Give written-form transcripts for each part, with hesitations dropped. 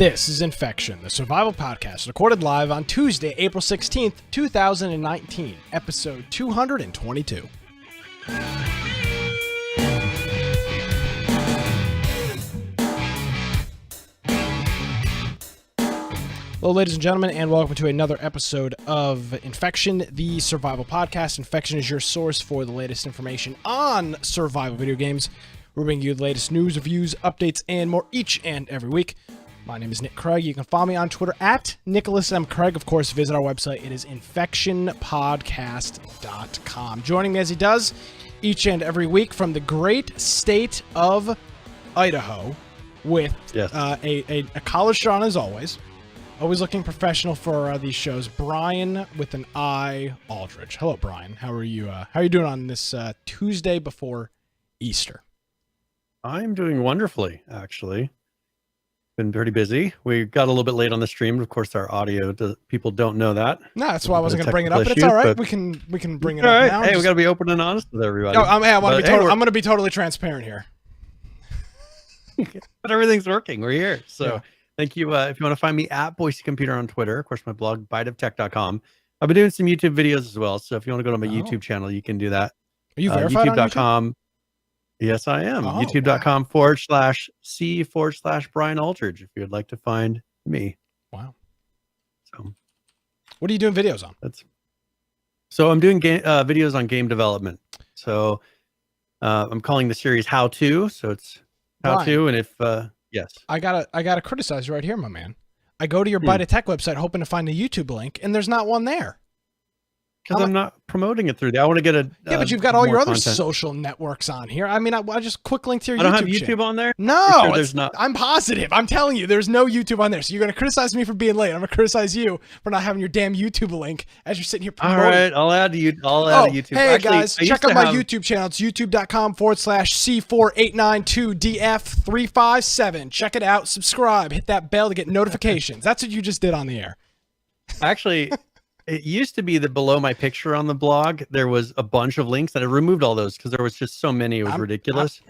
This is Infection, the survival podcast, recorded live on Tuesday, April 16th, 2019, episode 222. Hello, ladies and gentlemen, and welcome to another episode of Infection, the survival podcast. Infection is your source for the latest information on survival video games. We're bringing you the latest news, reviews, updates, and more each and every week. My name is Nick Craig. You can follow me on Twitter at Nicholas M. Craig. Of course, visit our website. It is infectionpodcast.com. Joining me as he does each and every week from the great state of Idaho with a college Sean as always. Always looking professional for these shows. Brian with an I, Aldridge. Hello, Brian. How are you? How are you doing on this Tuesday before Easter? I'm doing wonderfully, actually. Been pretty busy. We got a little bit late on the stream. Of course, our audio people don't know that. No, that's why I wasn't going to bring it up, but it's all right. We can bring it up now. Hey, we got to be open and honest with everybody. No, I'm going to be totally transparent here. But everything's working. We're here. So thank you. If you want to find me at Boise Computer on Twitter, of course, my blog, biteoftech.com. I've been doing some YouTube videos as well. So if you want to go to my YouTube channel, you can do that. Are you verified on YouTube? Yes, I am. YouTube.com/C/Brian Aldridge if you'd like to find me. Wow. So, what are you doing videos on? So I'm doing videos on game development. So I'm calling the series How To. So it's How To, and if yes, I gotta criticize you right here, my man. I go to your Bite of Tech website hoping to find a YouTube link, and there's not one there. Because I'm not promoting it through there. I want to get but you've got all your other social networks on here. I mean, I just quick link to your YouTube. I don't have YouTube on there? No, sure there's not. I'm positive. I'm telling you, there's no YouTube on there. So you're going to criticize me for being late. I'm going to criticize you for not having your damn YouTube link as you're sitting here promoting. All right, I'll add you. I'll add a YouTube. Hey, guys, check out my YouTube channel. It's youtube.com/C4892DF357. Check it out. Subscribe. Hit that bell to get notifications. That's what you just did on the air. Actually... It used to be that below my picture on the blog, there was a bunch of links, and I removed all those because there was just so many. It was ridiculous.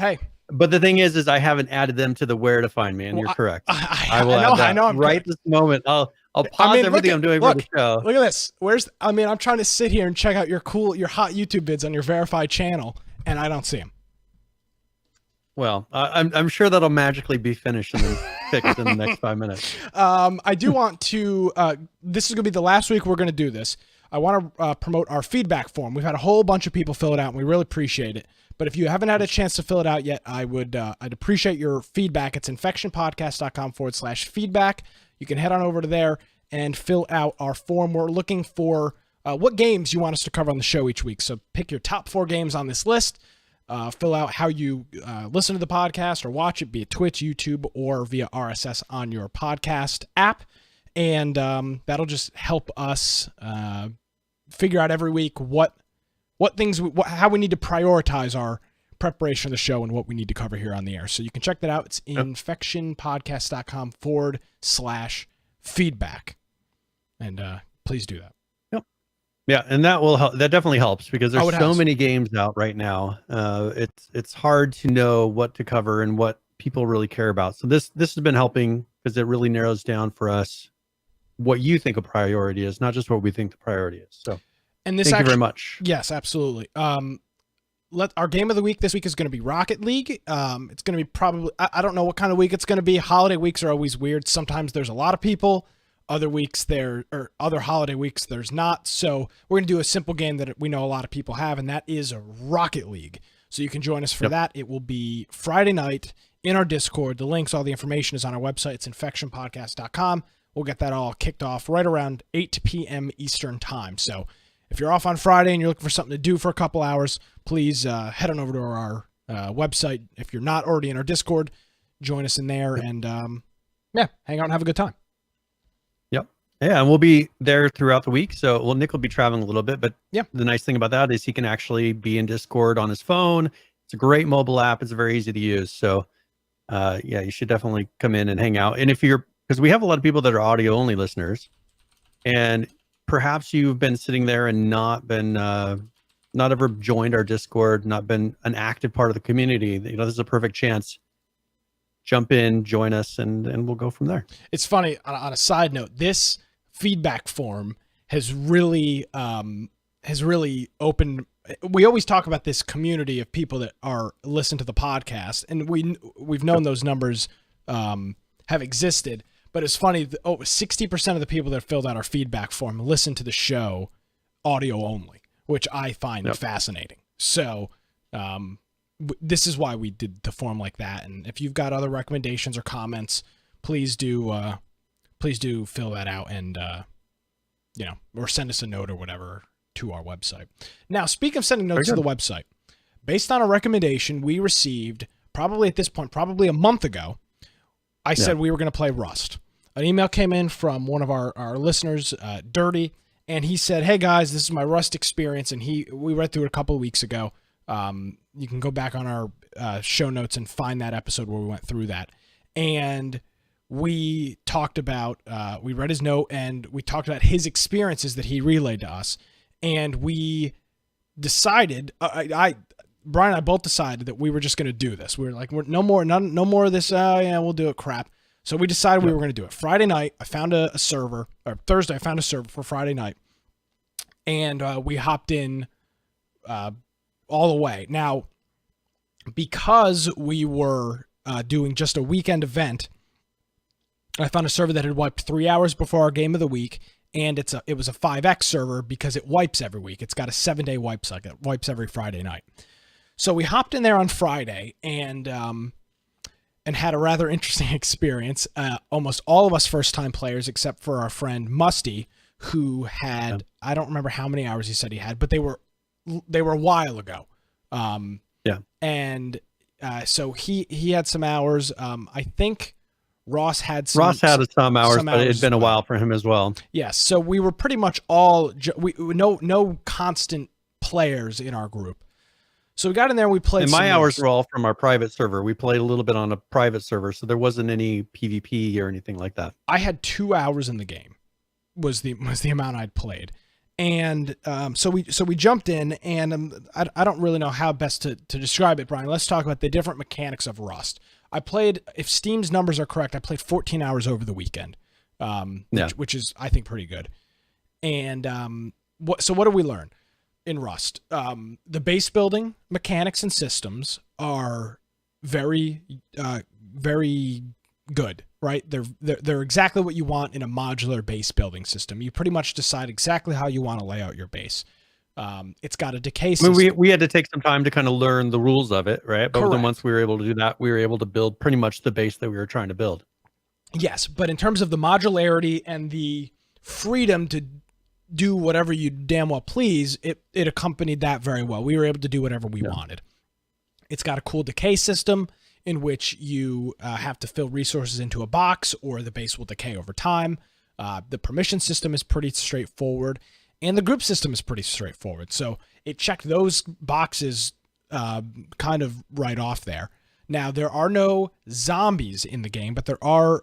But the thing is I haven't added them to the where to find me, and you're correct. I will add that. I know this moment. I'll pause everything I'm doing for the show. Look at this. I'm trying to sit here and check out your hot YouTube vids on your verified channel, and I don't see them. Well, I'm sure that'll magically be finished and then fixed in the next 5 minutes. I do want to, this is going to be the last week we're going to do this. I want to promote our feedback form. We've had a whole bunch of people fill it out, and we really appreciate it. But if you haven't had a chance to fill it out yet, I'd appreciate your feedback. It's infectionpodcast.com/feedback. You can head on over to there and fill out our form. We're looking for what games you want us to cover on the show each week. So pick your top 4 games on this list. Fill out how you listen to the podcast or watch it, be it Twitch, YouTube, or via RSS on your podcast app. And that'll just help us figure out every week how we need to prioritize our preparation of the show and what we need to cover here on the air. So you can check that out. It's infectionpodcast.com/feedback. And please do that. Yeah, and that will help. That definitely helps because there's so many games out right now. It's hard to know what to cover and what people really care about. So this has been helping because it really narrows down for us what you think a priority is, not just what we think the priority is. So thank you very much. Yes, absolutely. Our game of the week this week is going to be Rocket League. It's going to be probably, I don't know what kind of week it's going to be. Holiday weeks are always weird. Sometimes there's a lot of people. Other holiday weeks, there's not. So we're going to do a simple game that we know a lot of people have, and that is a Rocket League. So you can join us for that. It will be Friday night in our Discord. The links, all the information is on our website. It's infectionpodcast.com. We'll get that all kicked off right around 8 p.m. Eastern time. So if you're off on Friday and you're looking for something to do for a couple hours, please head on over to our website. If you're not already in our Discord, join us in there and hang out and have a good time. Yeah, and we'll be there throughout the week. So, Nick will be traveling a little bit, but the nice thing about that is he can actually be in Discord on his phone. It's a great mobile app. It's very easy to use. So, you should definitely come in and hang out. And because we have a lot of people that are audio only listeners, and perhaps you've been sitting there and not ever joined our Discord, not been an active part of the community. This is a perfect chance jump in, join us, and we'll go from there. It's funny, on a side note, this feedback form has really opened. We always talk about this community of people that listen to the podcast, and we've known those numbers have existed. But it's funny, 60% of the people that filled out our feedback form listen to the show audio only, which I find fascinating. So this is why we did the form like that. And if you've got other recommendations or comments, please do fill that out and or send us a note or whatever to our website. Now, speaking of sending notes to the website, based on a recommendation we received probably at this point, probably a month ago, I said we were going to play Rust. An email came in from one of our listeners, Dirty, and he said, "Hey guys, this is my Rust experience," and we read through it a couple of weeks ago. You can go back on our show notes and find that episode where we went through that. And we talked about, we read his note and we talked about his experiences that he relayed to us. And we decided, Brian and I both decided that we were just going to do this. We were like, no more of this. We'll do it crap. So we decided we were going to do it. Friday night, I found a server, or Thursday, I found a server for Friday night. And we hopped in all the way. Now, because we were doing just a weekend event, I found a server that had wiped 3 hours before our game of the week, and it was a 5X server because it wipes every week. It's got a 7-day wipe cycle. It wipes every Friday night. So we hopped in there on Friday and had a rather interesting experience. Almost all of us first-time players, except for our friend Musty, who had, I don't remember how many hours he said he had, but they were a while ago. And so he had some hours. I think Ross had some hours, but it had been a while for him as well. Yes. So we were pretty much all, no constant players in our group. So we got in there and we played. And my hours were all from our private server. We played a little bit on a private server, so there wasn't any PvP or anything like that. I had 2 hours in the game, was the amount I'd played. And so we jumped in, and I don't really know how best to describe it, Brian. Let's talk about the different mechanics of Rust. I played, if Steam's numbers are correct, I played 14 hours over the weekend, which is, I think, pretty good. And what did we learn in Rust? The base building mechanics and systems are very, very good. Right? They're exactly what you want in a modular base building system. You pretty much decide exactly how you want to lay out your base. It's got a decay system. I mean, we had to take some time to kind of learn the rules of it, right? But then once we were able to do that, we were able to build pretty much the base that we were trying to build. Yes, but in terms of the modularity and the freedom to do whatever you damn well please, it accompanied that very well. We were able to do whatever we wanted. It's got a cool decay system in which you have to fill resources into a box or the base will decay over time. The permission system is pretty straightforward, and the group system is pretty straightforward. So it checked those boxes kind of right off there. Now, there are no zombies in the game, but there are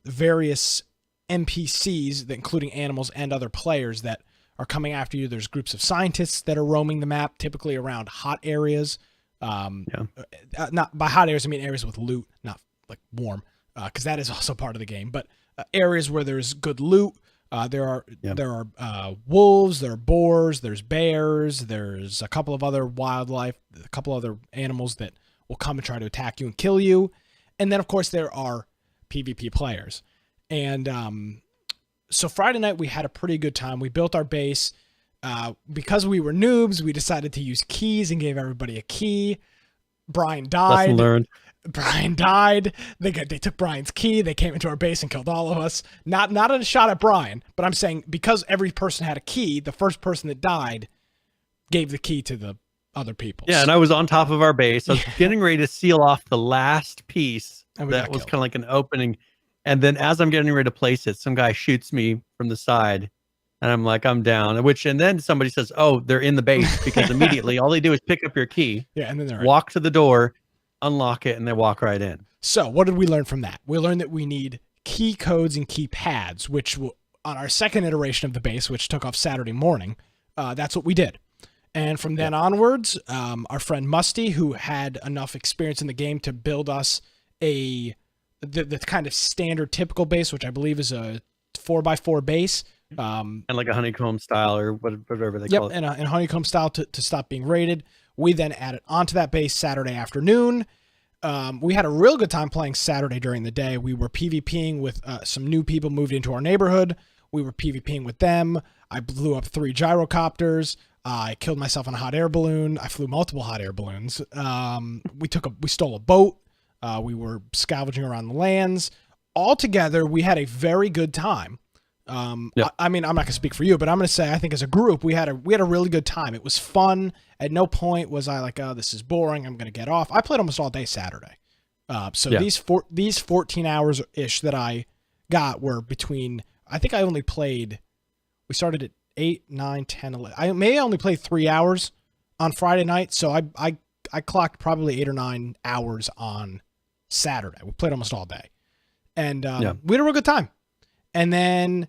various NPCs, including animals and other players, that are coming after you. There's groups of scientists that are roaming the map, typically around hot areas. Not by hot areas, I mean areas with loot, not like warm, because that is also part of the game, but areas where there's good loot. There are wolves, there are boars, there's bears, there's a couple of other wildlife, a couple other animals that will come and try to attack you and kill you. And then of course there are PvP players. And so Friday night we had a pretty good time. We built our base. Because we were noobs, we decided to use keys and gave everybody a key. Brian died. Lesson learned. Brian died. They took Brian's key. They came into our base and killed all of us. Not a shot at Brian, but I'm saying because every person had a key, the first person that died gave the key to the other people. Yeah, and I was on top of our base. I was getting ready to seal off the last piece that was kind of like an opening. And then as I'm getting ready to place it, some guy shoots me from the side. And I'm like, I'm down. And then somebody says, "Oh, they're in the base," because immediately all they do is pick up your key, and then they're walk to the door, unlock it, and they walk right in. So what did we learn from that? We learned that we need key codes and key pads, which on our second iteration of the base, which took off Saturday morning, that's what we did. And from then onwards, our friend Musty, who had enough experience in the game to build us the kind of standard typical base, which I believe is a 4x4 base. And like a honeycomb style or whatever they call it. And honeycomb style to stop being raided. We then added onto that base Saturday afternoon. We had a real good time playing Saturday during the day. We were PvPing with some new people moved into our neighborhood. We were PvPing with them. I blew up 3 gyrocopters. I killed myself on a hot air balloon. I flew multiple hot air balloons. We stole a boat. We were scavenging around the lands. Altogether, we had a very good time. I mean, I'm not gonna speak for you, but I'm gonna say I think as a group we had a really good time. It was fun. At no point was I like, oh, this is boring, I'm gonna get off. I played almost all day Saturday. These 14 hours ish that I got were between. I think I only played. We started at 8, 9, 10, 11. I may only play 3 hours on Friday night, so I clocked probably 8 or 9 hours on Saturday. We played almost all day, and we had a real good time. And then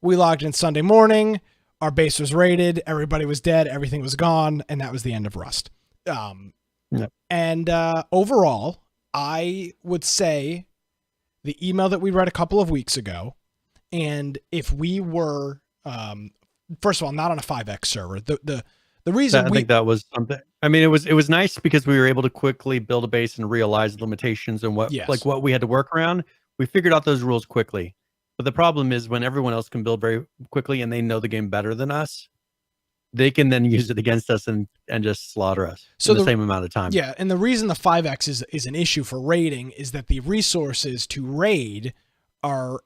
we logged in Sunday morning. Our base was raided. Everybody was dead. Everything was gone. And that was the end of Rust. And overall, I would say the email that we read a couple of weeks ago, and if we were, first of all, not on a 5X server, the reason I think that was something. I mean, it was nice because we were able to quickly build a base and realize the limitations and what we had to work around. We figured out those rules quickly. But the problem is when everyone else can build very quickly and they know the game better than us, they can then use it against us and just slaughter us in the same amount of time. Yeah, and the reason the 5X is an issue for raiding is that the resources to raid are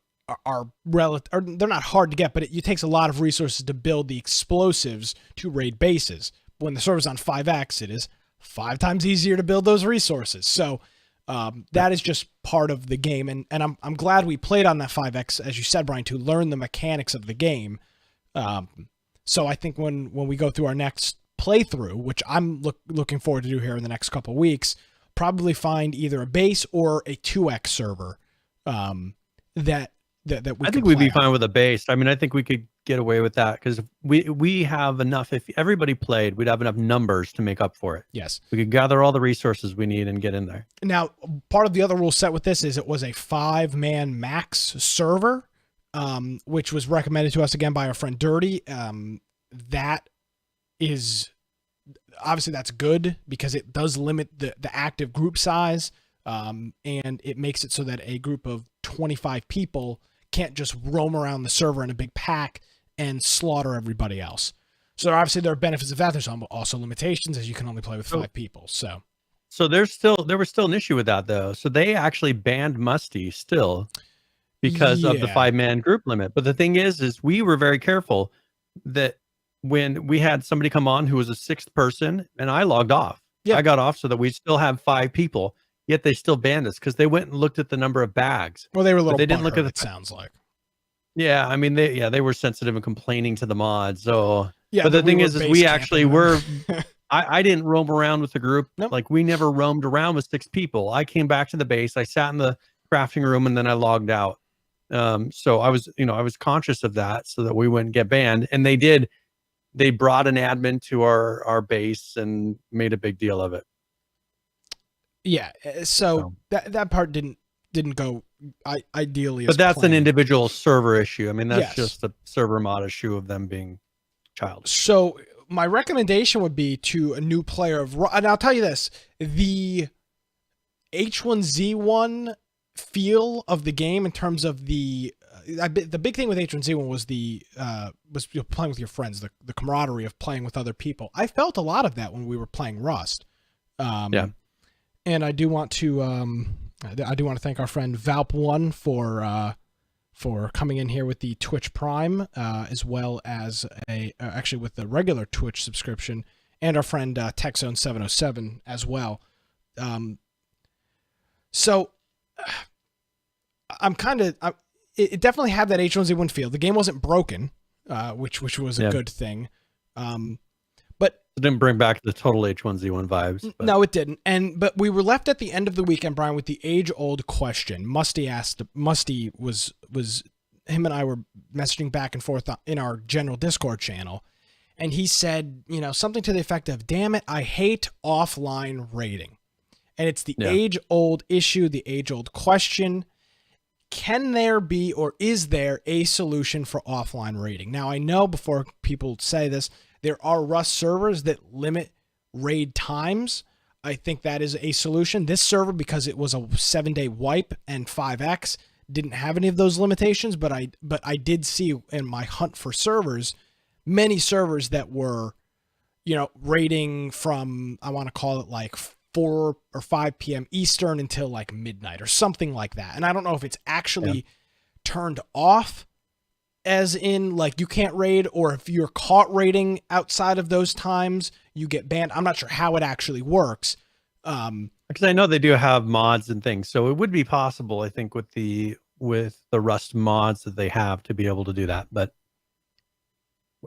relative, or they're not hard to get, but it takes a lot of resources to build the explosives to raid bases. When the server's on 5X, it is 5 times easier to build those resources. So that is just part of the game, and I'm glad we played on that 5X, as you said, Brian, to learn the mechanics of the game. So I think when we go through our next playthrough, which I'm looking forward to do here in the next couple of weeks, probably find either a base or a 2X server that we. I think we'd be fine with a base. I mean, I think we could get away with that because we have enough. If everybody played, we'd have enough numbers to make up for it. Yes, we could gather all the resources we need and get in there. Now, part of the other rule set with this is it was a 5-man max server, which was recommended to us again by our friend Dirty. That is obviously that's good because it does limit the active group size, and it makes it so that a group of 25 people can't just roam around the server in a big pack and slaughter everybody else. So obviously there are benefits of that. There's also limitations as you can only play with 5 people. So there was still an issue with that though. So they actually banned Musty still because of the 5-man group limit. But the thing is we were very careful that when we had somebody come on who was a 6th person and I logged off, I got off so that we still have 5 people. Yet they still banned us because they went and looked at the number of bags. Well, they were a little. They didn't look at it sounds like. Yeah, I mean, they were sensitive and complaining to the mods. So, yeah. But the thing is we actually were. I didn't roam around with the group. Nope. Like we never roamed around with 6 people. I came back to the base. I sat in the crafting room and then I logged out. So I was conscious of that so that we wouldn't get banned. And they did. They brought an admin to our base and made a big deal of it. Yeah, so that part didn't go ideally. But that's an individual server issue. I mean, that's just the server mod issue of them being childish. So my recommendation would be to a new player and I'll tell you this: the H1Z1 feel of the game in terms of the big thing with H1Z1 was was playing with your friends, the camaraderie of playing with other people. I felt a lot of that when we were playing Rust. And I do want to thank our friend Valp1 for coming in here with the Twitch Prime, as well as actually with the regular Twitch subscription, and our friend TechZone707 as well. So it definitely had that H1Z1 feel. The game wasn't broken, which was a good thing. But it didn't bring back the total H1Z1 vibes. But. No, it didn't. But we were left at the end of the weekend, Brian, with the age-old question. Musty was him and I were messaging back and forth in our general Discord channel, and he said, something to the effect of, "Damn it, I hate offline raiding." And it's the age-old issue, the age-old question. Can there be, or is there a solution for offline raiding? Now, I know before people say this, there are Rust servers that limit raid times. I think that is a solution. This server, because it was a 7-day wipe and 5x, didn't have any of those limitations, but I did see in my hunt for servers, many servers that were, raiding from, I want to call it like 4 or 5 p.m. Eastern until like midnight or something like that. And I don't know if it's actually turned off, as in like you can't raid, or if you're caught raiding outside of those times, you get banned. I'm not sure how it actually works. Because I know they do have mods and things, so it would be possible, I think, with the Rust mods that they have to be able to do that. But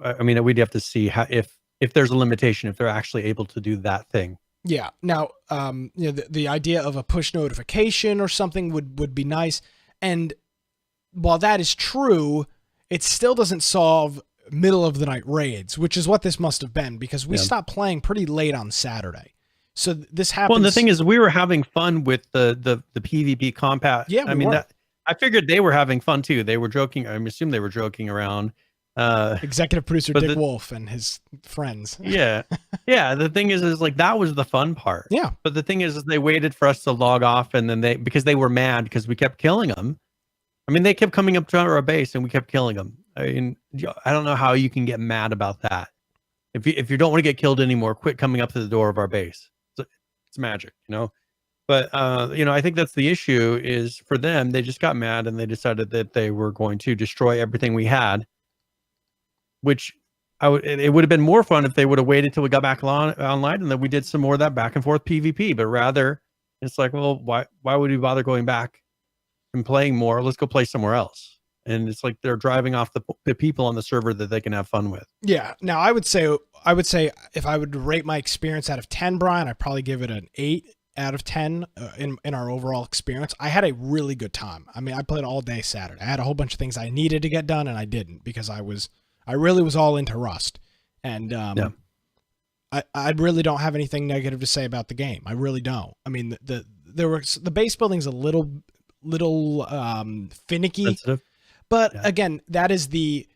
I mean, we'd have to see how, if there's a limitation, if they're actually able to do that thing. Yeah. Now, the idea of a push notification or something would be nice. And while that is true, it still doesn't solve middle of the night raids, which is what this must have been, because we stopped playing pretty late on Saturday. So this happens. Well, and the thing is, we were having fun with the PvP compat. Yeah, I mean, I figured they were having fun too. They were joking. I assume they were joking around. Executive producer Dick Wolf and his friends. Yeah. The thing is like, that was the fun part. Yeah. But the thing is they waited for us to log off, and then because they were mad because we kept killing them. I mean, they kept coming up to our base and we kept killing them. I mean, I don't know how you can get mad about that. If you don't want to get killed anymore, quit coming up to the door of our base. It's magic, But I think that's the issue. Is for them, they just got mad and they decided that they were going to destroy everything we had. Which it would have been more fun if they would have waited till we got back online and then we did some more of that back and forth PvP. But rather, it's like, well, why would we bother going back and playing more? Let's go play somewhere else. And it's like they're driving off the people on the server that they can have fun with. Yeah. Now, I would say if I would rate my experience out of 10, Brian, I'd probably give it an 8 out of 10 in our overall experience. I had a really good time. I mean, I played all day Saturday. I had a whole bunch of things I needed to get done and I didn't, because I really was all into Rust. And I really don't have anything negative to say about the game. I really don't. I mean, the base building's a little finicky. Sensitive. But again, that is the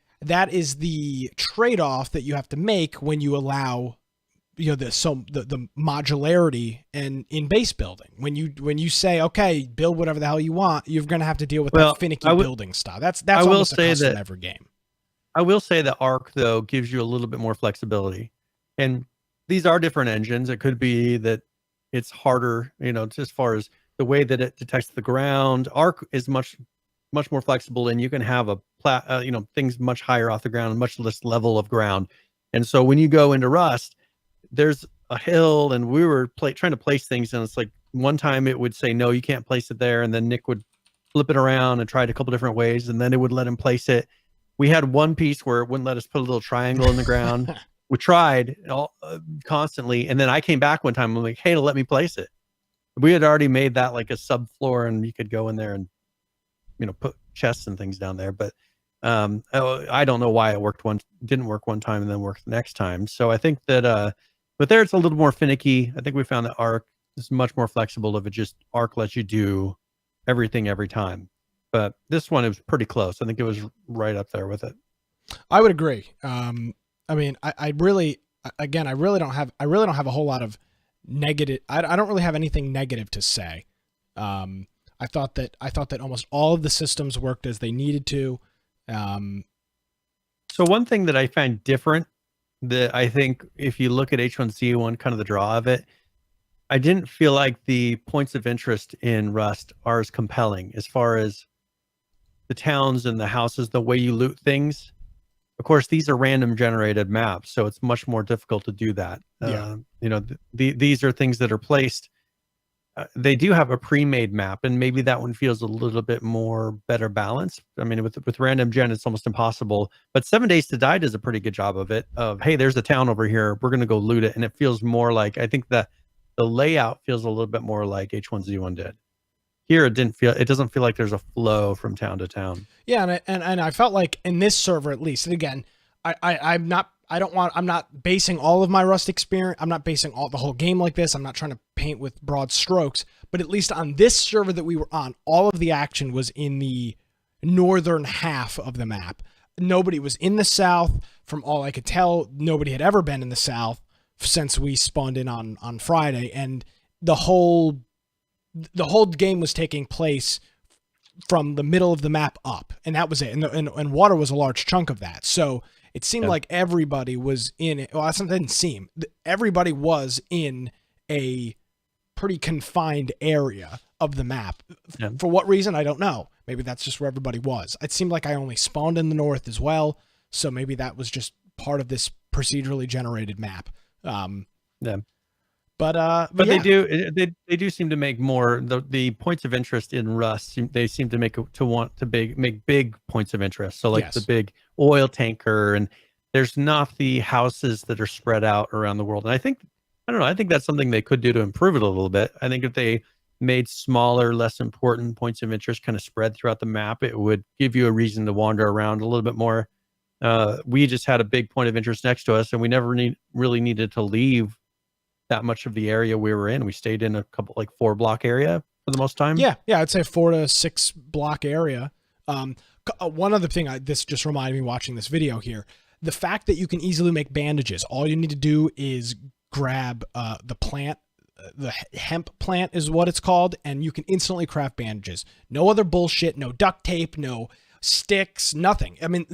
trade-off that you have to make when you allow the modularity and in base building. When you say, okay, build whatever the hell you want, you're going to have to deal with that finicky building style. That's almost a custom every game. I will say that Arc, though, gives you a little bit more flexibility. And these are different engines. It could be that it's harder, just as far as the way that it detects the ground. Arc is much more flexible, and you can have things much higher off the ground, much less level of ground. And so when you go into Rust, there's a hill, and we were trying to place things, and it's like one time it would say, no, you can't place it there. And then Nick would flip it around and try it a couple different ways, and then it would let him place it. We had one piece where it wouldn't let us put a little triangle in the ground. We tried constantly. And then I came back one time. I'm like, hey, let me place it. We had already made that like a subfloor, and you could go in there and, put chests and things down there. But I don't know why it didn't work one time and then worked the next time. So I think that, but there it's a little more finicky. I think we found that Arc is much more flexible. If it just Arc lets you do everything every time. But this one, it was pretty close. I think it was right up there with it. I would agree. I mean, I really don't have a whole lot of negative. I don't really have anything negative to say. I thought that almost all of the systems worked as they needed to. So one thing that I find different, that I think if you look at H1Z1, kind of the draw of it, I didn't feel like the points of interest in Rust are as compelling as far as the towns and the houses, the way you loot things. Of course, these are random generated maps, so it's much more difficult to do that. Yeah. These are things that are placed. They do have a pre-made map, and maybe that one feels a little bit more better balanced. I mean, with random gen, it's almost impossible. But 7 Days to Die does a pretty good job of it. Of, hey, there's a town over here. We're going to go loot it, and it feels more like, I think the layout feels a little bit more like H1Z1 did. Here, it doesn't feel like there's a flow from town to town. Yeah, and I felt like in this server at least, and again, I I'm not basing all of my Rust experience. I'm not basing the whole game like this. I'm not trying to paint with broad strokes, but at least on this server that we were on, all of the action was in the northern half of the map. Nobody was in the south. From all I could tell, nobody had ever been in the south since we spawned in on Friday. And the whole game was taking place from the middle of the map up, and that was it. And water was a large chunk of that. So it seemed like everybody was in it. Well, that didn't seem. Everybody was in a pretty confined area of the map. Yeah. For what reason, I don't know. Maybe that's just where everybody was. It seemed like I only spawned in the north as well, so maybe that was just part of this procedurally generated map. Yeah. But yeah. they do seem to make more the points of interest in Rust. They seem to make big points of interest. So like the big oil tanker, and there's not the houses that are spread out around the world. And I think that's something they could do to improve it a little bit. I think if they made smaller, less important points of interest kind of spread throughout the map, it would give you a reason to wander around a little bit more. We just had a big point of interest next to us, and we never really needed to leave that much of the area we were in. We stayed in a couple, like 4-block area for the most time. Yeah, I'd say 4 to 6 block area. One other thing, this just reminded me watching this video here, the fact that you can easily make bandages. All you need to do is grab the plant, the hemp plant is what it's called, and you can instantly craft bandages. No other bullshit, no duct tape, no sticks, nothing. I mean,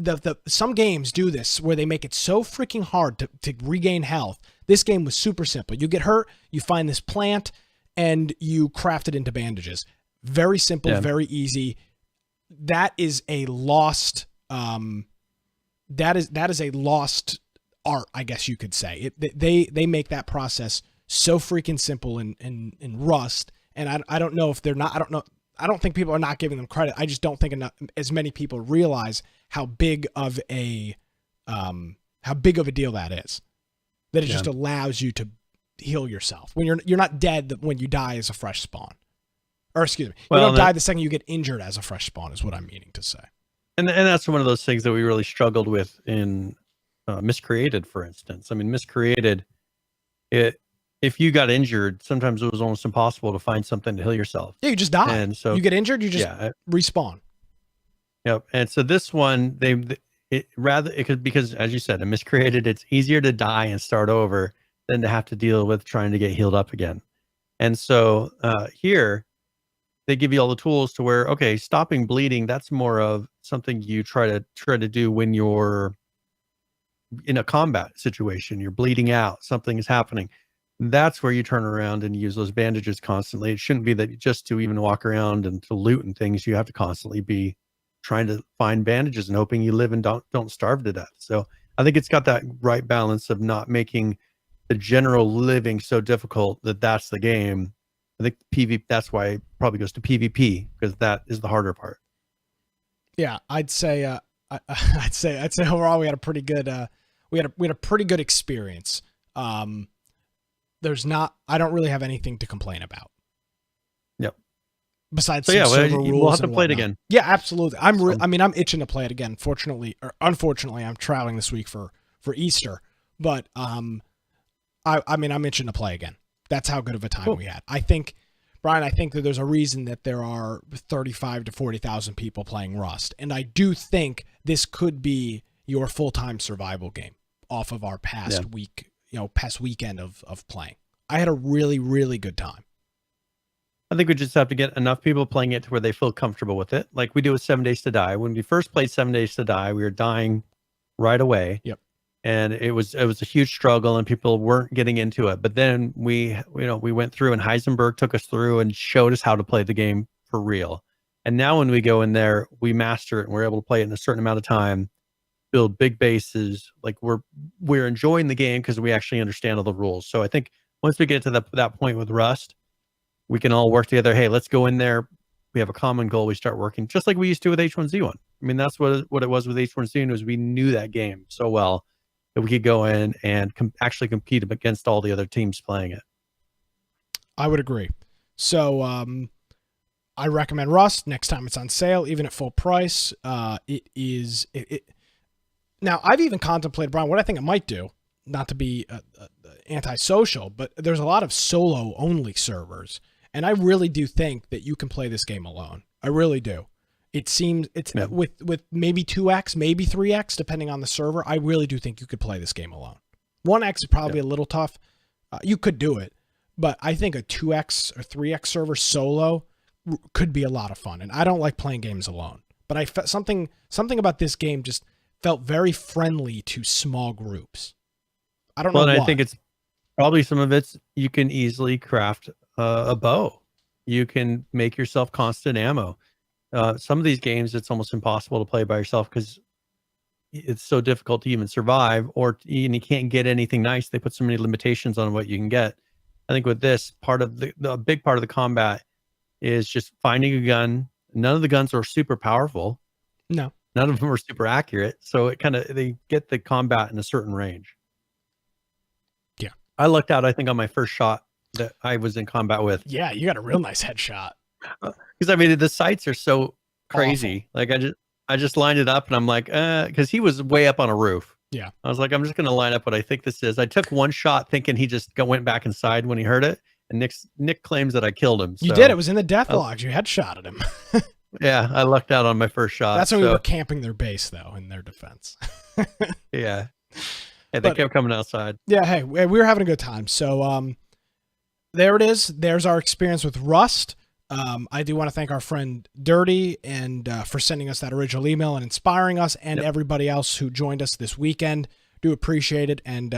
some games do this where they make it so freaking hard to regain health. This game was super simple. You get hurt, you find this plant, and you craft it into bandages. Very simple, very easy. That is a lost that is a lost art, I guess you could say. They make that process so freaking simple in Rust, and I don't know if they're not. I don't think people are not giving them credit. I just don't think as many people realize how big of a deal that is. That it just allows you to heal yourself when you're not dead. When you die as a fresh spawn, or excuse me, you don't die the second you get injured as a fresh spawn is what I'm meaning to say. And that's one of those things that we really struggled with in Miscreated, for instance. I mean, Miscreated, if you got injured, sometimes it was almost impossible to find something to heal yourself. Yeah, you just die. And so you get injured, you just respawn. Yep. And so this one, because as you said, in Miscreated, it's easier to die and start over than to have to deal with trying to get healed up again. And so here, they give you all the tools to where, okay, stopping bleeding, that's more of something you try to do when you're in a combat situation. You're bleeding out, something is happening. That's where you turn around and use those bandages constantly. It shouldn't be that just to even walk around and to loot and things, you have to constantly be trying to find bandages and hoping you live and don't starve to death. So I think it's got that right balance of not making the general living so difficult that's the game. I think PvP, that's why it probably goes to PvP, because that is the harder part. Yeah, I'd say overall we had a pretty good we had a pretty good experience. I don't really have anything to complain about. Yep. Besides server rules, we'll have to play it again. Yeah, absolutely. I'm itching to play it again. Fortunately, or unfortunately, I'm traveling this week for Easter, but I'm itching to play again. That's how good of a time we had. I think, Brian, that there's a reason that there are 35 to 40,000 people playing Rust, and I do think this could be your full-time survival game off of our past weekend of playing. I had a really, really good time. I think we just have to get enough people playing it to where they feel comfortable with it. Like we do with 7 Days to Die. When we first played 7 Days to Die, we were dying right away. Yep. And it was a huge struggle and people weren't getting into it. But then we went through and Heisenberg took us through and showed us how to play the game for real. And now when we go in there, we master it and we're able to play it in a certain amount of time, build big bases. Like we're enjoying the game because we actually understand all the rules. So I think once we get to that point with Rust, we can all work together. Hey, let's go in there. We have a common goal. We start working just like we used to with H1Z1. I mean, that's what it was with H1Z1 was we knew that game so well that we could go in and actually compete against all the other teams playing it. I would agree. So I recommend Rust next time it's on sale, even at full price. Now, I've even contemplated, Brian, what I think it might do, not to be antisocial, but there's a lot of solo-only servers, and I really do think that you can play this game alone. I really do. It seems it's with maybe 2x, maybe 3x, depending on the server. I really do think you could play this game alone. 1x is probably a little tough. You could do it, but I think a 2x or 3x server solo could be a lot of fun. And I don't like playing games alone, but I felt something about this game just felt very friendly to small groups. I don't know why. I think it's probably some of it's you can easily craft a bow. You can make yourself constant ammo. Some of these games, it's almost impossible to play by yourself because it's so difficult to even survive, or you can't get anything nice. They put so many limitations on what you can get. I think with this, part of the big part of the combat is just finding a gun. None of the guns are super powerful. No. None of them are super accurate. So they get the combat in a certain range. Yeah. I lucked out, I think, on my first shot that I was in combat with. Yeah, you got a real nice headshot. Because I mean, the sights are so crazy. Awful. Like I just lined it up and I'm like, because he was way up on a roof. Yeah. I was like, I'm just going to line up what I think this is. I took one shot thinking he just went back inside when he heard it. And Nick claims that I killed him. So, you did. It was in the death logs. You headshotted him. Yeah, I lucked out on my first shot. That's when we were camping their base, though, in their defense. Yeah. They kept coming outside. Yeah, hey, we were having a good time. So there it is. There's our experience with Rust. I do want to thank our friend Dirty and for sending us that original email and inspiring us, and everybody else who joined us this weekend. Do appreciate it. And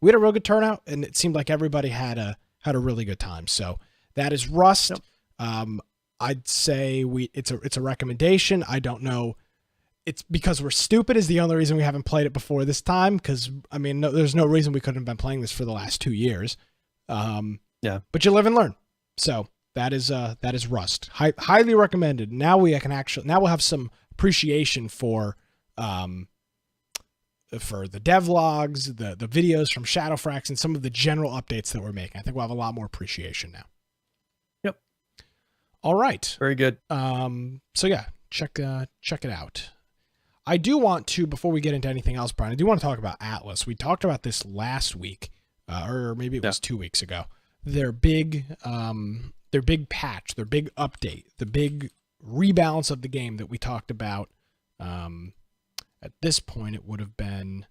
we had a real good turnout, and it seemed like everybody had a really good time. So that is Rust. Yep. I'd say it's a recommendation. I don't know. It's because we're stupid is the only reason we haven't played it before this time. Because I mean, there's no reason we couldn't have been playing this for the last 2 years. Yeah. But you live and learn. So that is Rust. Highly recommended. Now we'll have some appreciation for the devlogs, the videos from Shadowfrax, and some of the general updates that we're making. I think we'll have a lot more appreciation now. Yep. All right. Very good. So yeah, check it out. I do want to, before we get into anything else, Brian, I do want to talk about Atlas. We talked about this last week, or maybe it was 2 weeks ago. Their big patch, their big update, the big rebalance of the game that we talked about. At this point, it would have been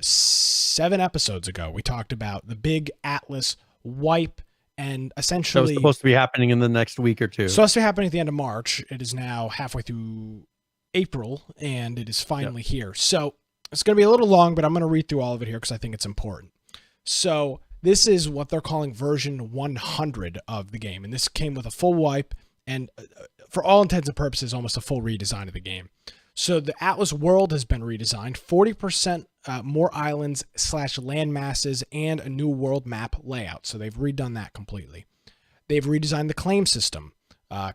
7 episodes ago. We talked about the big Atlas wipe, and essentially... So it's supposed to be happening in the next week or two. It's supposed to be happening at the end of March. It is now halfway through April, and it is finally here. So it's going to be a little long, but I'm going to read through all of it here because I think it's important. So this is what they're calling version 100 of the game, and this came with a full wipe, and for all intents and purposes, almost a full redesign of the game. So the Atlas world has been redesigned, 40% more islands / land masses, and a new world map layout. So they've redone that completely. They've redesigned the claim system,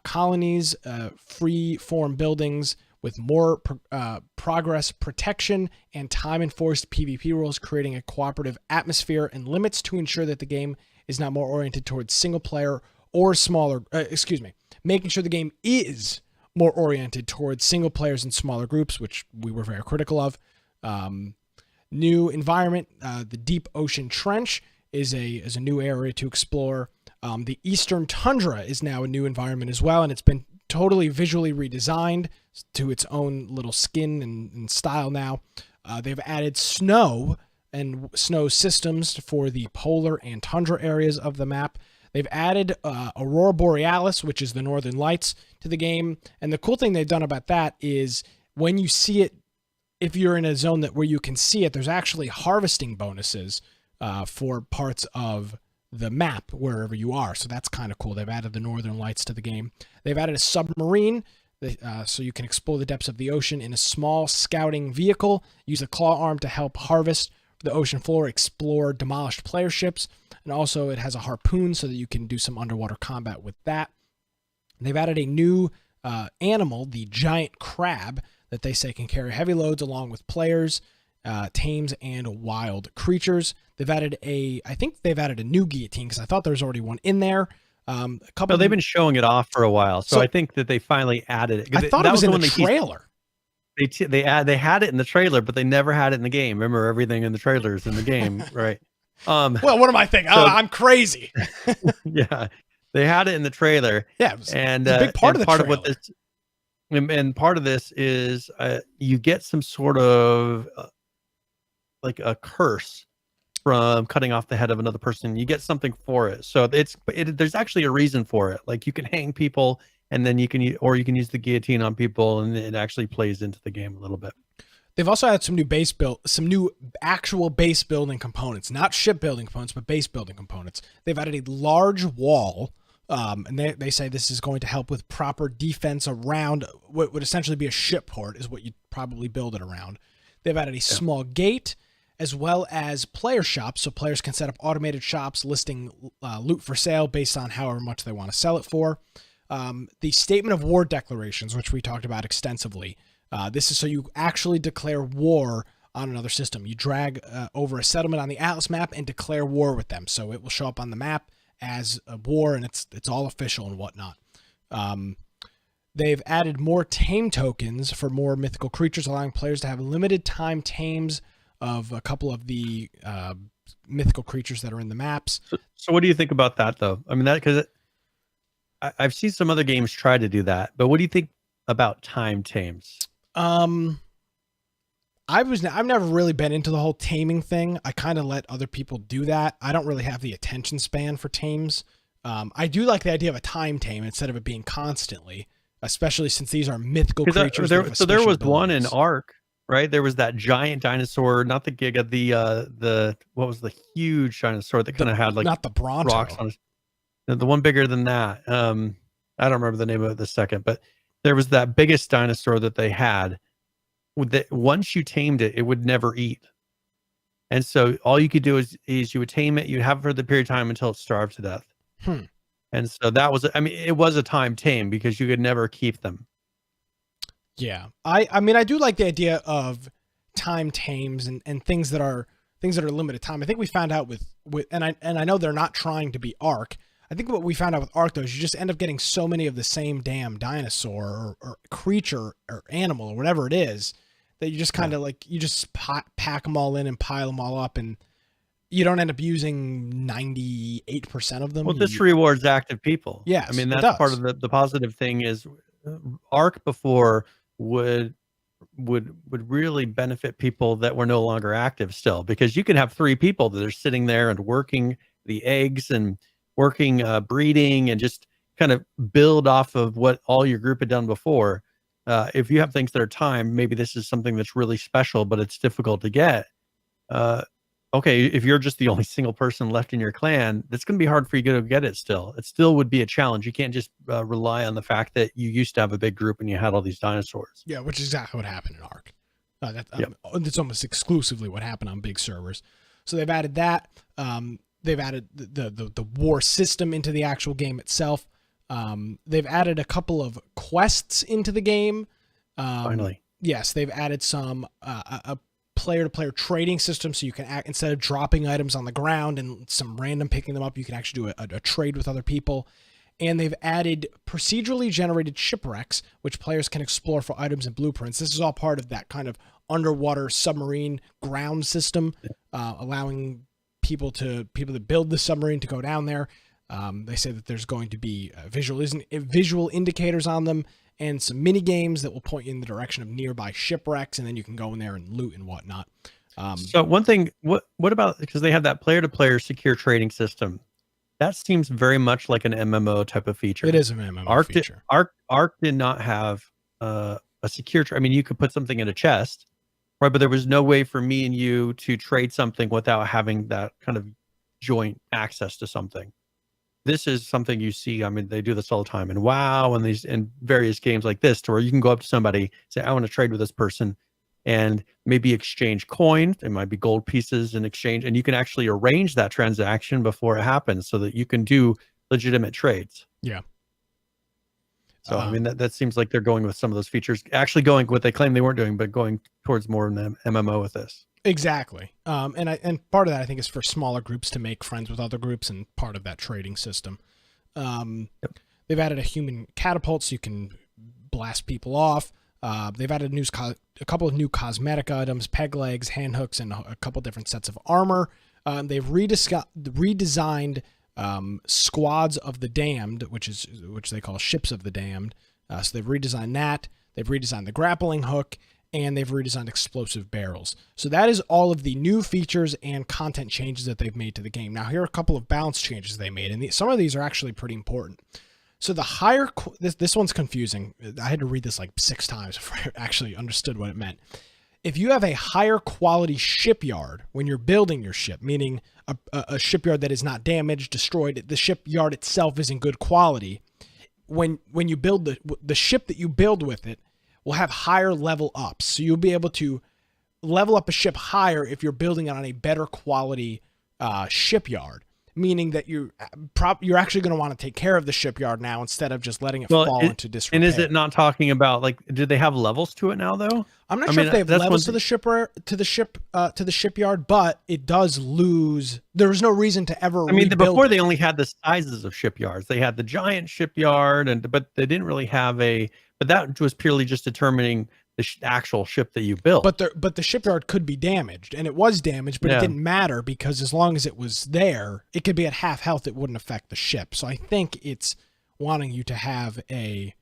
colonies, free form buildings with more progress protection and time-enforced PvP rules, creating a cooperative atmosphere and limits to ensure that the game is not more oriented towards single player or smaller, making sure the game is more oriented towards single players and smaller groups, which we were very critical of. New environment, the Deep Ocean Trench is a new area to explore. The Eastern Tundra is now a new environment as well, and it's been totally visually redesigned to its own little skin and style now. They've added snow and snow systems for the polar and tundra areas of the map. They've added Aurora Borealis, which is the northern lights, to the game. And the cool thing they've done about that is when you see it, if you're in a zone where you can see it, there's actually harvesting bonuses for parts of the map wherever you are. So that's kind of cool. They've added the northern lights to the game. They've added a submarine so you can explore the depths of the ocean in a small scouting vehicle. Use a claw arm to help harvest the ocean floor, explore demolished player ships. And also it has a harpoon so that you can do some underwater combat with that. They've added a new animal, the giant crab, that they say can carry heavy loads along with players, tames, and wild creatures. They've added I think they've added a new guillotine because I thought there was already one in there. They've been showing it off for a while, so I think that they finally added it. I thought it was in the trailer. they had it in the trailer, but they never had it in the game. Remember, everything in the trailers in the game, right? Well, what am I thinking? So, I'm crazy. yeah, they had it in the trailer. Yeah, and a big part and of the part trailer. of what this and part of this is you get some sort of like a curse from cutting off the head of another person. You get something for it, so there's actually a reason for it. Like you can hang people, and then you can use the guillotine on people, and it actually plays into the game a little bit. They've also had some new actual base building components, not ship building components, but base building components. They've added a large wall, and they say this is going to help with proper defense around what would essentially be a ship port, is what you'd probably build it around. They've added a small gate, as well as player shops, so players can set up automated shops listing loot for sale based on however much they want to sell it for. The statement of war declarations, which we talked about extensively. This is so you actually declare war on another system. You drag over a settlement on the Atlas map and declare war with them. So it will show up on the map as a war, and it's all official and whatnot. They've added more tame tokens for more mythical creatures, allowing players to have limited time tames of a couple of the mythical creatures that are in the maps. So what do you think about that, though? I mean, because I've seen some other games try to do that, but what do you think about time tames? I've never really been into the whole taming thing. I kind of let other people do that. I don't really have the attention span for tames. I do like the idea of a time tame instead of it being constantly, especially since these are mythical creatures. So there was one in Ark, right? There was that giant dinosaur, not the Giga, what was the huge dinosaur that kind of had like not the Bronto. Rocks on it. The one bigger than that. I don't remember the name of it the second, but there was that biggest dinosaur that they had. That once you tamed it, it would never eat. And so all you could do is you would tame it, you'd have it for the period of time until it starved to death. And so that was, I mean, it was a time tame because you could never keep them. Yeah. I mean, I do like the idea of time tames and things that are limited time. I think we found out with and I know they're not trying to be Ark. I think what we found out with Ark, though, is you just end up getting so many of the same damn dinosaur or creature or animal or whatever it is that you just kind of like, you just pack them all in and pile them all up, and you don't end up using 98% of them. Well, this rewards active people. Yes, I mean, that's part of the positive thing is Ark before would really benefit people that were no longer active still, because you can have 3 people that are sitting there and working the eggs and working breeding and just kind of build off of what all your group had done before. If you have things that are timed, maybe this is something that's really special, but it's difficult to get. Okay, if you're just the only single person left in your clan, that's going to be hard for you to get it still. It still would be a challenge. You can't just rely on the fact that you used to have a big group and you had all these dinosaurs. Yeah, which is exactly what happened in Ark. It's almost exclusively what happened on big servers. So they've added that. They've added the war system into the actual game itself. They've added a couple of quests into the game. Finally. Yes, they've added some a player-to-player trading system, so you can instead of dropping items on the ground and some random picking them up, you can actually do a trade with other people. And they've added procedurally generated shipwrecks, which players can explore for items and blueprints. This is all part of that kind of underwater submarine ground system, allowing people that build the submarine to go down there. They say that there's going to be visual indicators on them and some mini games that will point you in the direction of nearby shipwrecks, and then you can go in there and loot and whatnot. So one thing, what about, because they have that player-to-player secure trading system, that seems very much like an MMO type of feature. It is an MMO feature. Ark did not have a secure. I mean, you could put something in a chest, right? But there was no way for me and you to trade something without having that kind of joint access to something. This is something you see. I mean, they do this all the time in WoW and in various games like this, to where you can go up to somebody, say, I want to trade with this person, and maybe exchange coins. It might be gold pieces in exchange, and you can actually arrange that transaction before it happens so that you can do legitimate trades. Yeah. So, I mean, that seems like they're going with some of those features, actually going what they claim they weren't doing, but going towards more of an MMO with this. Exactly. And part of that, I think, is for smaller groups to make friends with other groups, and part of that trading system. They've added a human catapult so you can blast people off. They've added a couple of new cosmetic items, peg legs, hand hooks, and a couple different sets of armor. They've redesigned squads of the damned, which they call ships of the damned. So they've redesigned that. They've redesigned the grappling hook, and they've redesigned explosive barrels. So that is all of the new features and content changes that they've made to the game. Now, here are a couple of balance changes they made, and some of these are actually pretty important. So the higher, this one's confusing. I had to read this like 6 times before I actually understood what it meant. If you have a higher quality shipyard when you're building your ship, meaning a shipyard that is not damaged, destroyed, the shipyard itself is in good quality, when you build the ship that you build with it will have higher level ups. So you'll be able to level up a ship higher if you're building it on a better quality shipyard, meaning that you're actually going to want to take care of the shipyard now instead of just letting it fall into disrepair. And is it not talking about, like, do they have levels to it now though? I'm not sure if they have levels to the shipyard, but it does lose. There's no reason to ever. Before they only had the sizes of shipyards. They had the giant shipyard, but they didn't really have But that was purely just determining the actual ship that you built. But the shipyard could be damaged, and it was damaged, but it didn't matter because as long as it was there, it could be at half health. It wouldn't affect the ship. So I think it's wanting you to have a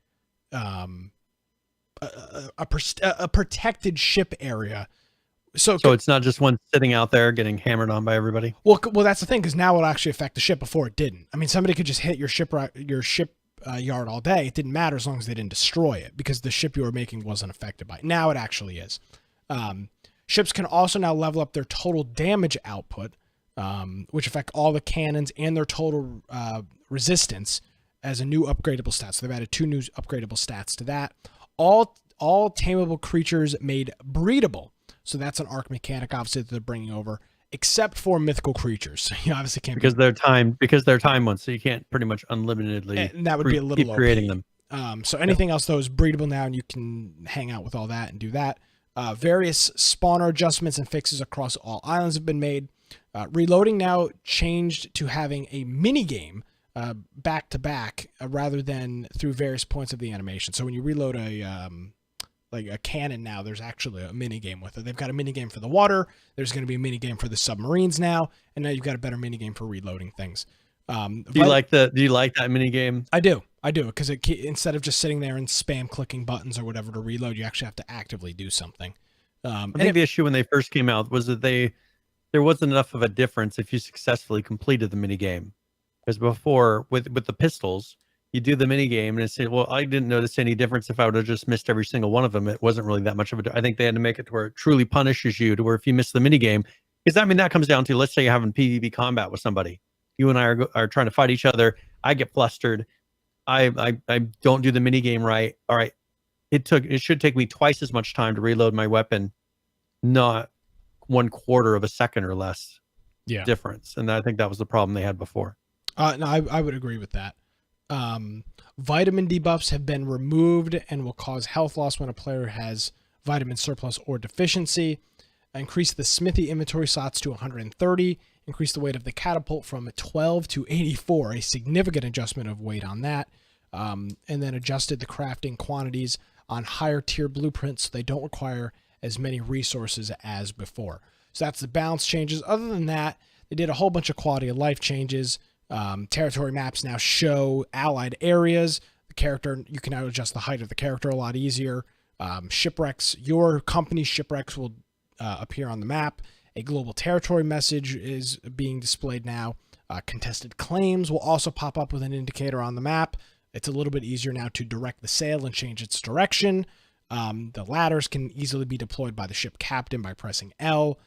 protected ship area. So it's not just one sitting out there getting hammered on by everybody. Well, that's the thing, because now it'll actually affect the ship before it didn't. I mean, somebody could just hit your ship yard all day. It didn't matter as long as they didn't destroy it, because the ship you were making wasn't affected by it. Now it actually is. Ships can also now level up their total damage output, which affect all the cannons and their total resistance as a new upgradable stat. So they've added 2 new upgradable stats to that. All tameable creatures made breedable. So that's an arc mechanic, obviously, that they're bringing over, except for mythical creatures. So you obviously can't, because they're time ones, so you can't pretty much unlimitedly. And that would be a little keep creating them. So anything else though is breedable now, and you can hang out with all that and do that. Various spawner adjustments and fixes across all islands have been made. Reloading now changed to having a mini game back to back rather than through various points of the animation. So when you reload like a cannon now, there's actually a mini game with it. They've got a mini game for the water. There's going to be a mini game for the submarines now, and now you've got a better mini game for reloading things. Do you like that mini game? I do, because instead of just sitting there and spam clicking buttons or whatever to reload, you actually have to actively do something. I think the issue when they first came out was that there wasn't enough of a difference if you successfully completed the mini game, because before with the pistols, you do the mini game and say, well, I didn't notice any difference if I would have just missed every single one of them. It wasn't really that much of I think they had to make it to where it truly punishes you, to where if you miss the mini game, because that comes down to, let's say you're having PvP combat with somebody. You and I are trying to fight each other. I get flustered. I don't do the mini game right. All right. It should take me twice as much time to reload my weapon, not 1/4 of a second or less difference. And I think that was the problem they had before. No, I would agree with that. Vitamin debuffs have been removed and will cause health loss when a player has vitamin surplus or deficiency. Increase the smithy inventory slots to 130. Increase the weight of the catapult from 12 to 84, a significant adjustment of weight on that. And then adjusted the crafting quantities on higher tier blueprints so they don't require as many resources as before. So that's the balance changes. Other than that, they did a whole bunch of quality of life changes. Territory maps now show allied areas. The character, you can now adjust the height of the character a lot easier. Shipwrecks, your company's shipwrecks will appear on the map. A global territory message is being displayed now. Contested claims will also pop up with an indicator on the map. It's a little bit easier now to direct the sail and change its direction. The ladders can easily be deployed by the ship captain by pressing L.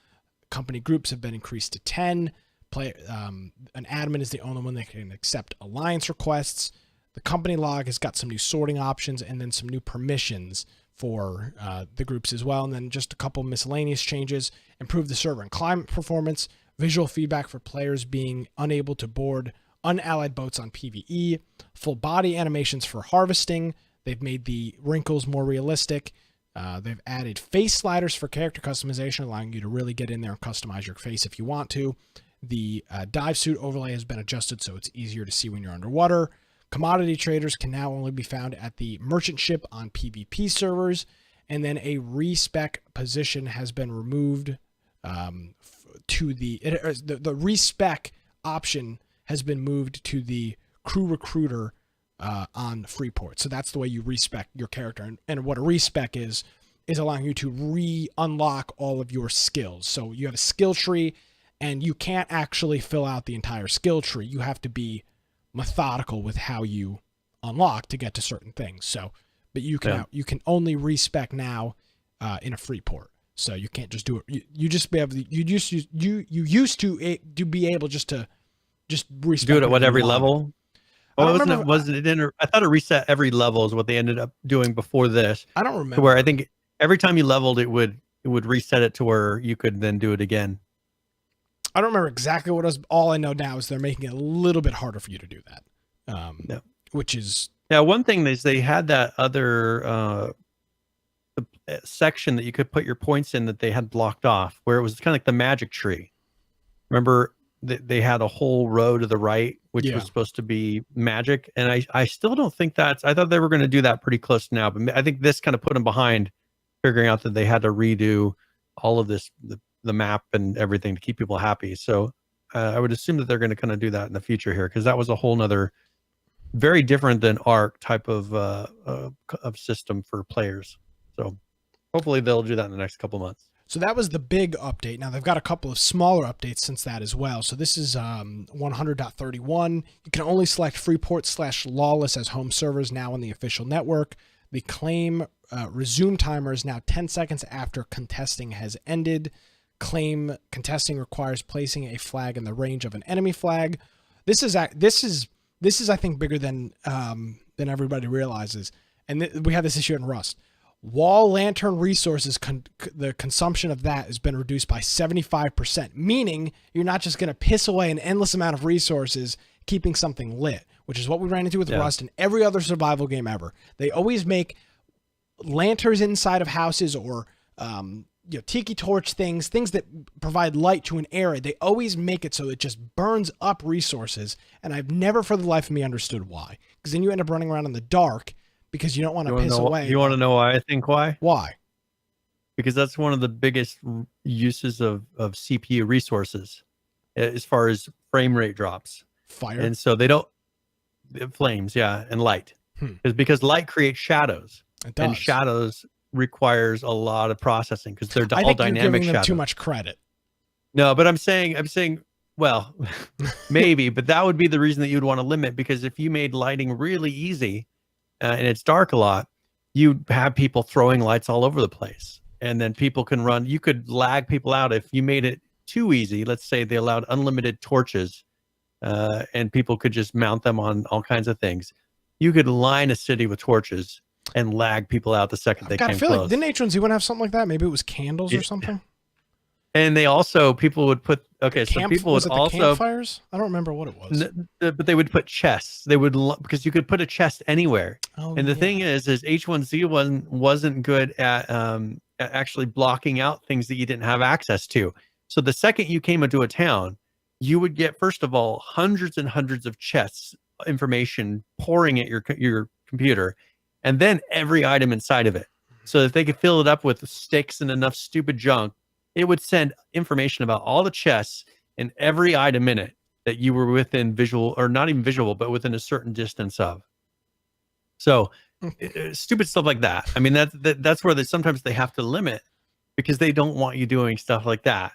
Company groups have been increased to 10. An admin is the only one that can accept alliance requests. The company log has got some new sorting options and then some new permissions for the groups as well. And then just a couple miscellaneous changes. Improve the server and climate performance. Visual feedback for players being unable to board unallied boats on PvE. Full body animations for harvesting. They've made the wrinkles more realistic. They've added face sliders for character customization, allowing you to really get in there and customize your face if you want to. The dive suit overlay has been adjusted so it's easier to see when you're underwater. Commodity traders can now only be found at the merchant ship on PvP servers. and then a respec position has been removed to the respec option has been moved to the crew recruiter on Freeport. So that's the way you respec your character. And what a respec is allowing you to re-unlock all of your skills. So you have a skill tree, and you can't actually fill out the entire skill tree. You have to be methodical with how you unlock to get to certain things. So, but you can only respec now in a Freeport. So you can't just do it. You just be able to, you used to be able just to respec. Do it at what, every level? Oh, I thought it reset every level is what they ended up doing before this. I don't remember. To where I think every time you leveled, it would reset it to where you could then do it again. I don't remember exactly what it was. All I know now is they're making it a little bit harder for you to do that. Which is... Yeah, one thing is they had that other section that you could put your points in that they had blocked off, where it was kind of like the magic tree. Remember, they had a whole row to the right, which was supposed to be magic. And I still don't think I thought they were going to do that pretty close now, but I think this kind of put them behind figuring out that they had to redo all of this, the map and everything to keep people happy. So I would assume that they're going to kind of do that in the future here, because that was a whole nother, very different than Ark type of system for players. So hopefully they'll do that in the next couple months. So that was the big update. Now they've got a couple of smaller updates since that as well. So this is 100.31. You can only select Freeport/Lawless as home servers now on the official network. The claim resume timer is now 10 seconds after contesting has ended. Claim contesting requires placing a flag in the range of an enemy flag. This is I think bigger than everybody realizes. And we have this issue in Rust. Wall lantern resources, the consumption of that has been reduced by 75%, meaning you're not just going to piss away an endless amount of resources keeping something lit, which is what we ran into with Rust and every other survival game ever. They always make lanterns inside of houses or tiki torch things that provide light to an area. They always make it so it just burns up resources, and I've never for the life of me understood why. Because then you end up running around in the dark because you don't want to piss away. You want to know why I think why? Why? Because that's one of the biggest uses of CPU resources as far as frame rate drops. Fire. And so they don't... Flames, and light. Because light creates shadows. It does. And shadows requires a lot of processing because they're all dynamic shadows. I think you're giving them too much credit. No, but I'm saying, well, maybe, but that would be the reason that you'd want to limit, because if you made lighting really easy and it's dark a lot, you'd have people throwing lights all over the place. And then people can run, you could lag people out if you made it too easy. Let's say they allowed unlimited torches and people could just mount them on all kinds of things. You could line a city with torches and lag people out the second they came close. Like, didn't H1Z1 have something like that? Maybe it was candles or something? And they also, people would put, campfires? I don't remember what it was. But they would put chests. They would, because you could put a chest anywhere. And the thing is H1Z1 wasn't good at actually blocking out things that you didn't have access to. So the second you came into a town, you would get, first of all, hundreds and hundreds of chests, information pouring at your computer, and then every item inside of it. So that they could fill it up with sticks and enough stupid junk, it would send information about all the chests and every item in it that you were within visual, or not even visual, but within a certain distance of. So stupid stuff like that. I mean, that's where sometimes they have to limit, because they don't want you doing stuff like that.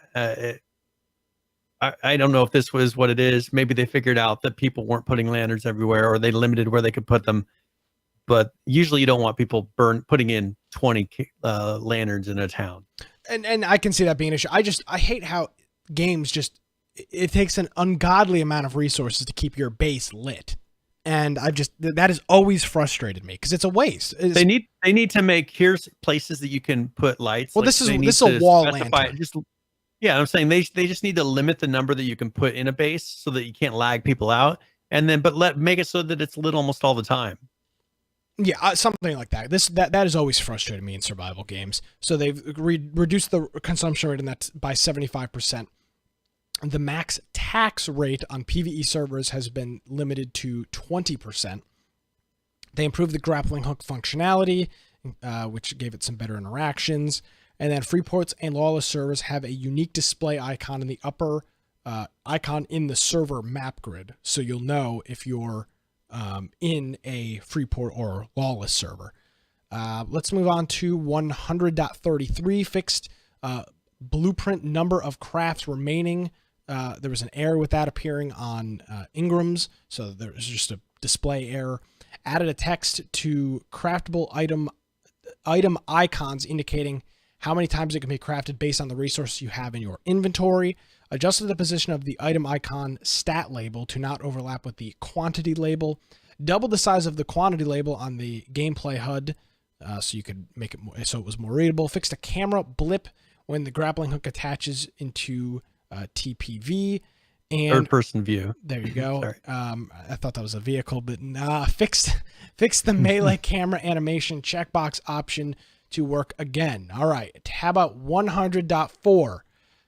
I don't know if this was what it is. Maybe they figured out that people weren't putting lanterns everywhere, or they limited where they could put them. But usually you don't want people putting in 20 lanterns in a town. And I can see that being an issue. I hate how games it takes an ungodly amount of resources to keep your base lit. And that has always frustrated me, because it's a waste. They need to make, here's places that you can put lights. Well, this is a wall lantern. I'm saying they just need to limit the number that you can put in a base so that you can't lag people out. And then, make it so that it's lit almost all the time. Yeah, something like that. That has always frustrated me in survival games. So they've reduced the consumption rate by 75%. The max tax rate on PvE servers has been limited to 20%. They improved the grappling hook functionality. which gave it some better interactions. And then free ports and lawless servers have a unique display icon in the upper icon in the server map grid, so you'll know if you're in a free port or lawless server. Let's move on to 100.33 fixed blueprint number of crafts remaining. There was an error with that appearing on Ingrams, so there was just a display error. Added a text to craftable item icons indicating how many times it can be crafted based on the resources you have in your inventory. Adjusted the position of the item icon stat label to not overlap with the quantity label. Doubled the size of the quantity label on the gameplay HUD so you could make it so it was more readable. Fixed a camera blip when the grappling hook attaches into TPV. And third-person view. There you go. I thought that was a vehicle, but nah. Fixed the melee camera animation checkbox option to work again. All right. How about 100.4?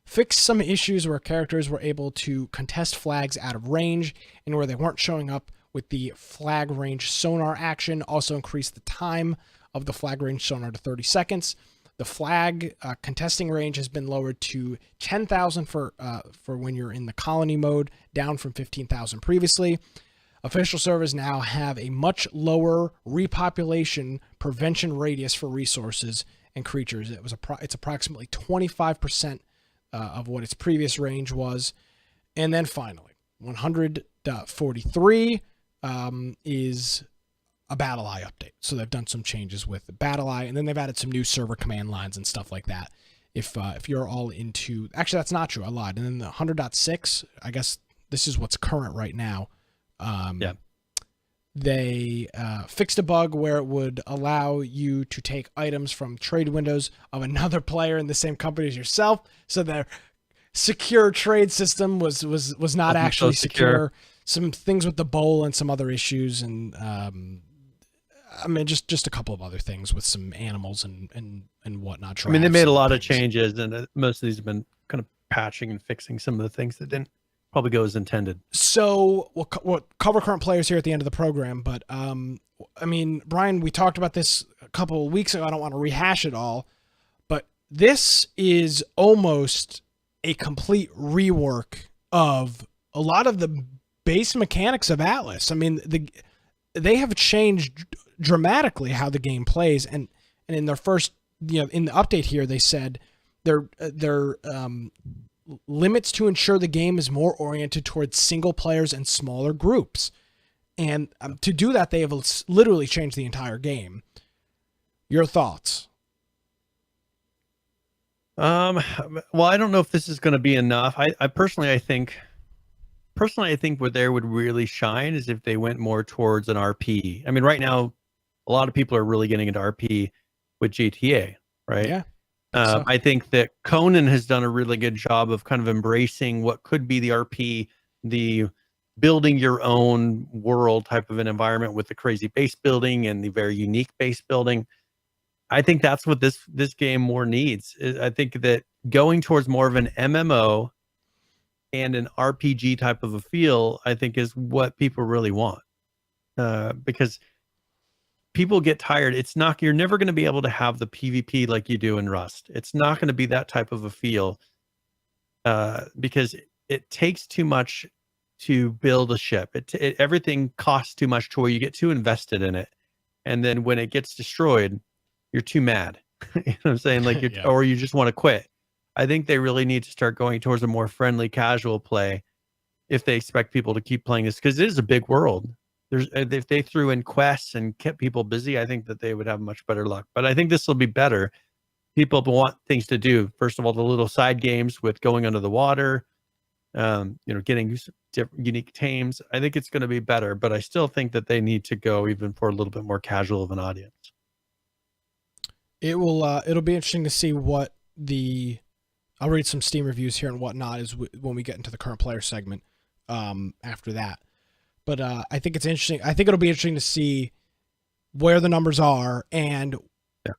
Fixed some issues where characters were able to contest flags out of range and where they weren't showing up with the flag range sonar action. Also increased the time of the flag range sonar to 30 seconds. The flag contesting range has been lowered to 10,000 for when you're in the colony mode, down from 15,000 previously. Official servers now have a much lower repopulation prevention radius for resources and creatures. It's approximately 25% of what its previous range was. And then finally, 100.43 is a Battle Eye update. So they've done some changes with the Battle Eye, and then they've added some new server command lines and stuff like that. If you're all into... Actually, that's not true. I lied. And then the 100.6, I guess this is what's current right now. They fixed a bug where it would allow you to take items from trade windows of another player in the same company as yourself. So their secure trade system was not actually secure. Some things with the bowl and some other issues, and I mean just a couple of other things with some animals and whatnot. I mean, they made a lot of changes, and most of these have been kind of patching and fixing some of the things that didn't probably go as intended. So we'll cover current players here at the end of the program, but I mean, Brian, we talked about this a couple of weeks ago. I don't want to rehash it all, but this is almost a complete rework of a lot of the base mechanics of Atlas. I mean, they have changed dramatically how the game plays, and in their first, in the update here, they said their limits to ensure the game is more oriented towards single players and smaller groups. And to do that, they have literally changed the entire game. Your thoughts? Well, I don't know if this is going to be enough. I personally think where they would really shine is if they went more towards an RP. I mean, right now, a lot of people are really getting into RP with GTA, right? Yeah. I think that Conan has done a really good job of kind of embracing what could be the RP, the building your own world type of an environment with the crazy base building and the very unique base building. I think that's what this game more needs. I think that going towards more of an MMO and an RPG type of a feel, I think, is what people really want. Because people get tired. You're never going to be able to have the PvP like you do in Rust. It's not going to be that type of a feel because it takes too much to build a ship. Everything costs too much to where you get too invested in it. And then when it gets destroyed, you're too mad. You know what I'm saying? Like or you just want to quit. I think they really need to start going towards a more friendly, casual play if they expect people to keep playing this, because it is a big world. If they threw in quests and kept people busy, I think that they would have much better luck. But I think this will be better. People want things to do. First of all, the little side games with going under the water, getting unique tames. I think it's going to be better, but I still think that they need to go even for a little bit more casual of an audience. It'll be interesting to see what I'll read some Steam reviews here and whatnot is when we get into the current player segment after that. But I think it's interesting. I think it'll be interesting to see where the numbers are and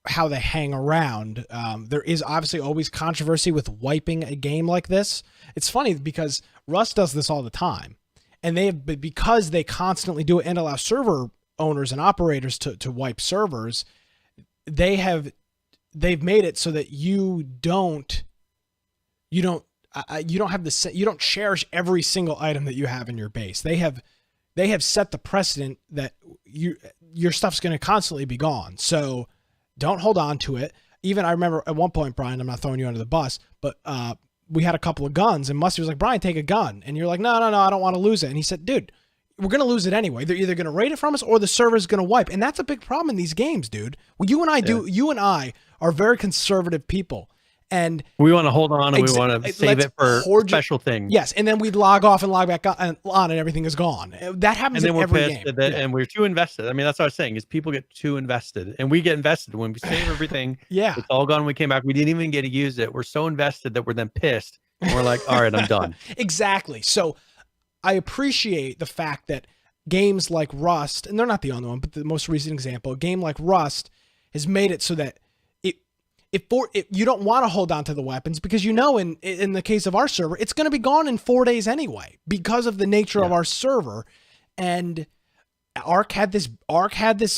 how they hang around. There is obviously always controversy with wiping a game like this. It's funny because Rust does this all the time, and because they constantly do it and allow server owners and operators to wipe servers. they've made it so that you don't cherish every single item that you have in your base. They have set the precedent that your stuff's going to constantly be gone. So don't hold on to it. Even I remember at one point, Brian, I'm not throwing you under the bus, but we had a couple of guns and Musty was like, Brian, take a gun. And you're like, no, I don't want to lose it. And he said, dude, we're going to lose it anyway. They're either going to raid it from us or the server's going to wipe. And that's a big problem in these games, dude. Well, you and I are very conservative people. And we want to hold on and we want to save it for special things. Yes, and then we'd log off and log back on and everything is gone. That happens in every game. And we're too invested. I mean, that's what I was saying is people get too invested. And we get invested when we save everything. Yeah. It's all gone when we came back. We didn't even get to use it. We're so invested that we're then pissed. And we're like, all right, I'm done. Exactly. So I appreciate the fact that games like Rust, and they're not the only one, but the most recent example, a game like Rust has made it so that if you don't want to hold on to the weapons because in the case of our server, it's going to be gone in 4 days anyway because of the nature of our server. And Ark had this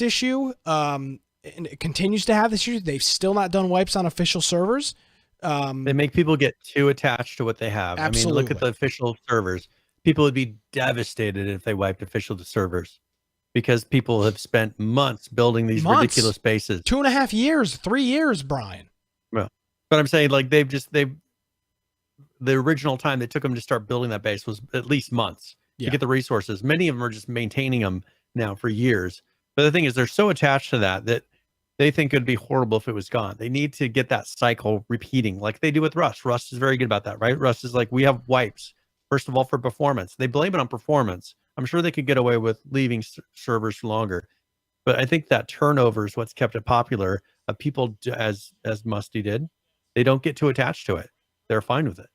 issue, and it continues to have this issue. They've still not done wipes on official servers. They make people get too attached to what they have. Absolutely. I mean, look at the official servers. People would be devastated if they wiped official servers because people have spent months building these ridiculous bases. 2.5 years, 3 years, Brian. Well, but I'm saying like the original time they took them to start building that base was at least months to get the resources. Many of them are just maintaining them now for years. But the thing is, they're so attached to that they think it'd be horrible if it was gone. They need to get that cycle repeating like they do with Rust. Rust is very good about that, right? Rust is like, we have wipes, first of all, for performance. They blame it on performance. I'm sure they could get away with leaving servers longer. But I think that turnover is what's kept it popular. People, as Musty did, they don't get too attached to it. They're fine with it.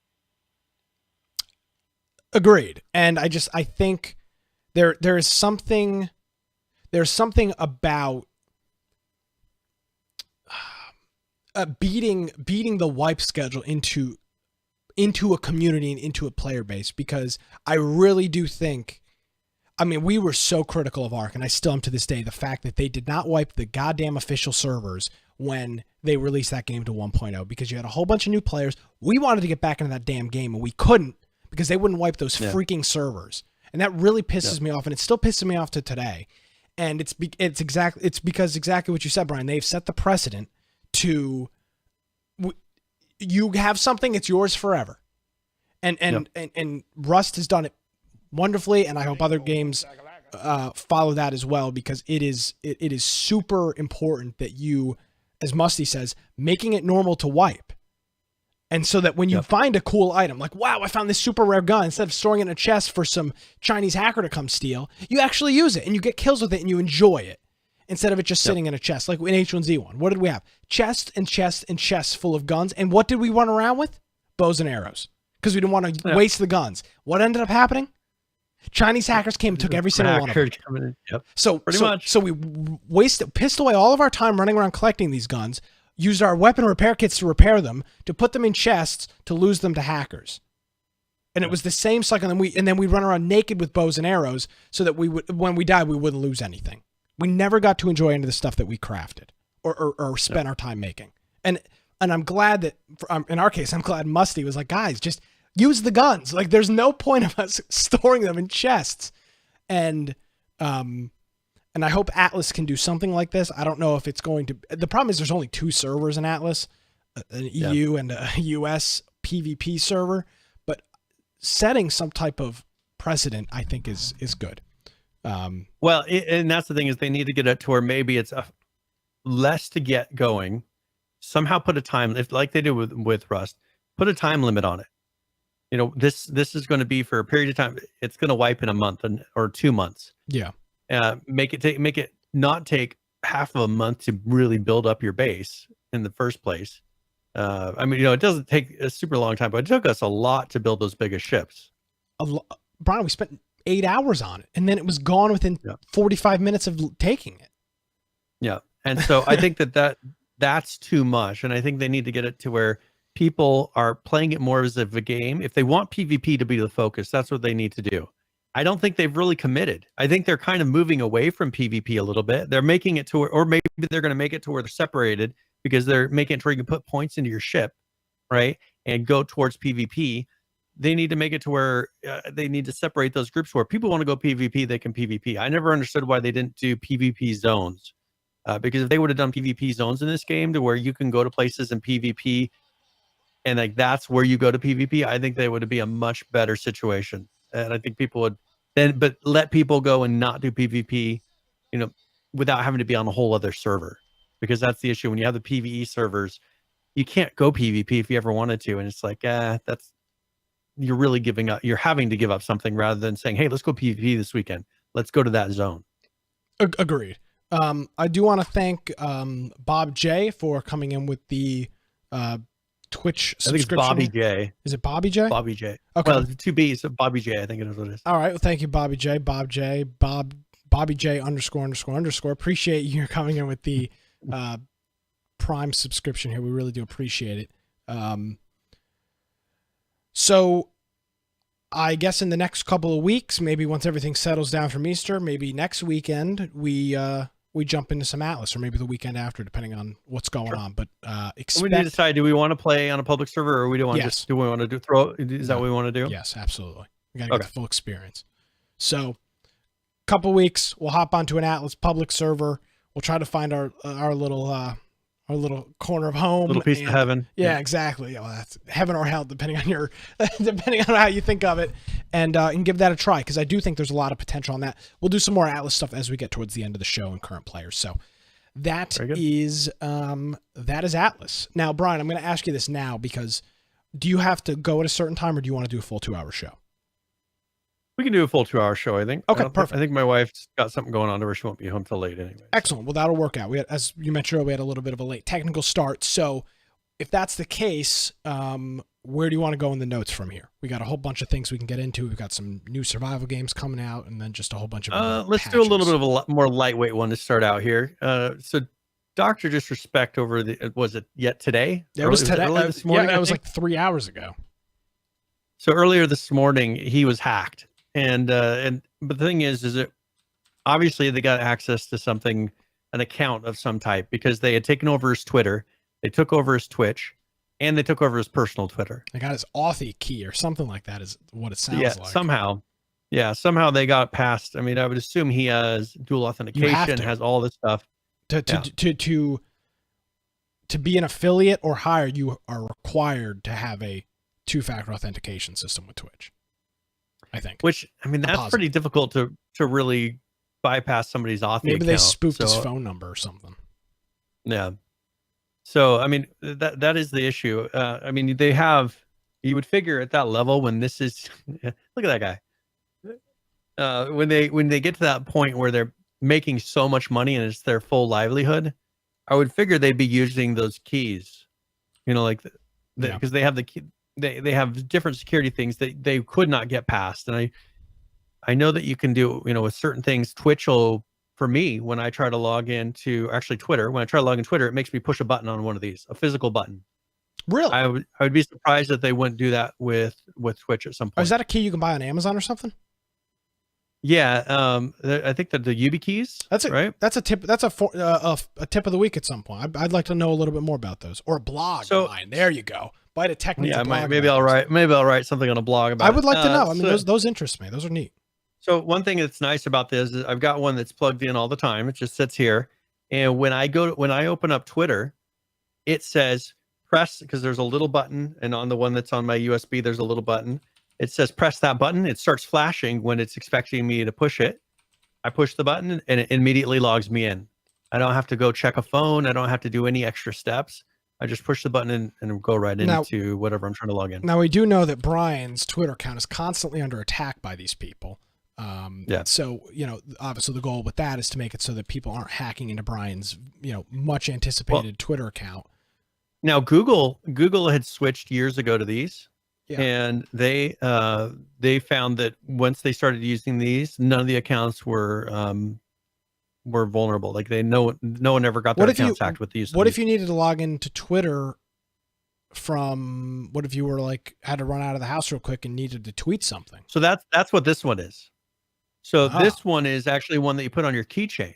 Agreed. And I think there's something about beating the wipe schedule into a community and into a player base, because I really do think, I mean, we were so critical of Ark, and I still am to this day, the fact that they did not wipe the goddamn official servers when they released that game to 1.0, because you had a whole bunch of new players. We wanted to get back into that damn game, and we couldn't because they wouldn't wipe those freaking servers. And that really pisses me off, and it still pisses me off to today. And it's because exactly what you said, Brian. They've set the precedent to you have something, it's yours forever. And Rust has done it wonderfully, and I hope other games follow that as well, because it is super important that you, as Musty says, making it normal to wipe. And so that when you find a cool item, like, wow, I found this super rare gun, instead of storing it in a chest for some Chinese hacker to come steal, you actually use it and you get kills with it and you enjoy it, instead of it just sitting in a chest. Like in H1Z1, what did we have? Chests and chests and chests full of guns. And what did we run around with? Bows and arrows. Because we didn't want to waste the guns. What ended up happening? Chinese hackers came and took every single one of them. So we pissed away all of our time running around collecting these guns, used our weapon repair kits to repair them, to put them in chests, to lose them to hackers. And it was the same cycle. And then we'd run around naked with bows and arrows so that when we died, we wouldn't lose anything. We never got to enjoy any of the stuff that we crafted or spent our time making. And I'm glad that, in our case, I'm glad Musty was like, guys, just use the guns. Like, there's no point of us storing them in chests. And I hope Atlas can do something like this. I don't know if it's going to. The problem is there's only 2 servers in Atlas, an EU and a US PvP server. But setting some type of precedent, I think, is good. Well, and that's the thing, is they need to get it to where maybe it's less to get going. Somehow put a time, if like they do with Rust, put a time limit on it. You know, this is going to be for a period of time. It's going to wipe in a month or 2 months. Yeah. Make it not take half of a month to really build up your base in the first place. I mean, you know, it doesn't take a super long time, but it took us a lot to build those biggest ships. Brian, we spent 8 hours on it, and then it was gone within 45 minutes of taking it. Yeah. And so I think that's too much. And I think they need to get it to where people are playing it more as of a game. If they want PvP to be the focus, that's what they need to do. I don't think they've really committed. I think they're kind of moving away from PvP a little bit. They're making it to where, or maybe they're going to make it to where they're separated because they're making it to where you can put points into your ship, right? And go towards PvP. They need to make it to where they need to separate those groups where people want to go PvP, they can PvP. I never understood why they didn't do PvP zones. Because if they would have done PvP zones in this game to where you can go to places in PvP and like that's where you go to PvP, I think they would be a much better situation. And I think people would then, but let people go and not do PvP, without having to be on a whole other server, because that's the issue. When you have the PvE servers, you can't go PvP if you ever wanted to. And it's like, you're really giving up. You're having to give up something rather than saying, hey, let's go PvP this weekend. Let's go to that zone. Agreed. I do want to thank Bob J for coming in with the Twitch subscription. I think it's Bobby J. Is it Bobby J? Bobby J. Okay. Well, 2 B's, so Bobby J, I think it is what it is. All right. Well, thank you, Bobby J. Bobby J. Bobby J ____. Appreciate you coming in with the Prime subscription here. We really do appreciate it. So I guess in the next couple of weeks, maybe once everything settles down from Easter, maybe next weekend, we jump into some Atlas, or maybe the weekend after, depending on what's going on. But we need to decide: do we want to play on a public server, or we don't want to? Yes. Do we want to throw? Is that what we want to do? Yes, absolutely. We got to get the full experience. So, couple weeks, we'll hop onto an Atlas public server. We'll try to find our little corner of home, little piece of heaven. Yeah, exactly. Well, that's heaven or hell, depending on how you think of it, and give that a try, because I do think there's a lot of potential on that. We'll do some more Atlas stuff as we get towards the end of the show and current players. So that is Atlas. Now, Brian, I'm going to ask you this now, because do you have to go at a certain time, or do you want to do a full 2-hour show? We can do a full 2-hour show, I think. Okay, perfect. I think my wife's got something going on to her. She won't be home till late anyway. Excellent. Well, that'll work out. We had, as you mentioned earlier, we had a little bit of a late technical start. So if that's the case, where do you want to go in the notes from here? We got a whole bunch of things we can get into. We've got some new survival games coming out, and then just a whole bunch of let's do a little bit of a more lightweight one to start out here. So Dr. Disrespect over was it yet today? It was today. This morning, yeah, it was like 3 hours ago. So earlier this morning, he was hacked. But the thing is it obviously they got access to something, an account of some type, because they had taken over his Twitter, they took over his Twitch, and they took over his personal Twitter. They got his Authy key or something like that is what it sounds like. Somehow they got past. I mean, I would assume he has dual authentication, has all this stuff. To be an affiliate or higher, you are required to have a 2-factor authentication system with Twitch, I think. Which, I mean, that's pretty difficult to really bypass somebody's Authy Maybe account. they spoofed his phone number or something. Yeah. So, I mean, that is the issue. I mean, you would figure at that level when this is, look at that guy. When they get to that point where they're making so much money and it's their full livelihood, I would figure they'd be using those keys, because they have the key. They have different security things that they could not get past. And I know that you can do, with certain things. Twitch will, for me, when I try to log into Twitter, it makes me push a button on one of these, a physical button. Really? I would be surprised that they wouldn't do that with Twitch at some point. Oh, is that a key you can buy on Amazon or something? Yeah. I think that the YubiKeys. That's it, right? That's a tip. That's a tip of the week at some point. I'd like to know a little bit more about those, or a blog. There you go. Bite a technique. Yeah, maybe I'll write something on a blog about it. I would like to know. I mean, those interest me. Those are neat. So one thing that's nice about this is I've got one that's plugged in all the time. It just sits here. And when I open up Twitter, it says press, because there's a little button, and on the one that's on my USB, there's a little button. It says press that button. It starts flashing when it's expecting me to push it. I push the button and it immediately logs me in. I don't have to go check a phone. I don't have to do any extra steps. I just push the button and go right into whatever I'm trying to log in. Now, we do know that Brian's Twitter account is constantly under attack by these people. So, obviously the goal with that is to make it so that people aren't hacking into Brian's, much anticipated Twitter account. Now, Google had switched years ago to these. Yeah. And they found that once they started using these, none of the accounts were vulnerable. Like no one ever got their accounts hacked with these. What if you needed to log into Twitter what if you were had to run out of the house real quick and needed to tweet something? So that's what this one is. So this one is actually one that you put on your keychain.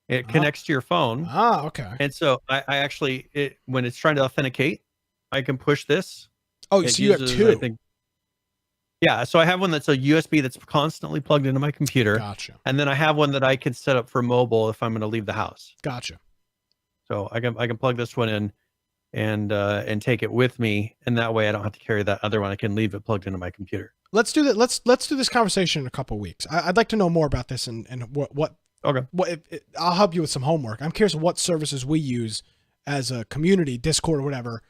It connects to your phone. Okay. And so I actually, when it's trying to authenticate, I can push this. Oh, so you have two. I think, yeah. So I have one that's a USB that's constantly plugged into my computer. Gotcha. And then I have one that I can set up for mobile if I'm going to leave the house. Gotcha. So I can plug this one in and take it with me, and that way I don't have to carry that other one. I can leave it plugged into my computer. Let's do that. Let's do this conversation in a couple of weeks. I'd like to know more about this and what. Okay. I'll help you with some homework. I'm curious what services we use as a community, Discord or whatever,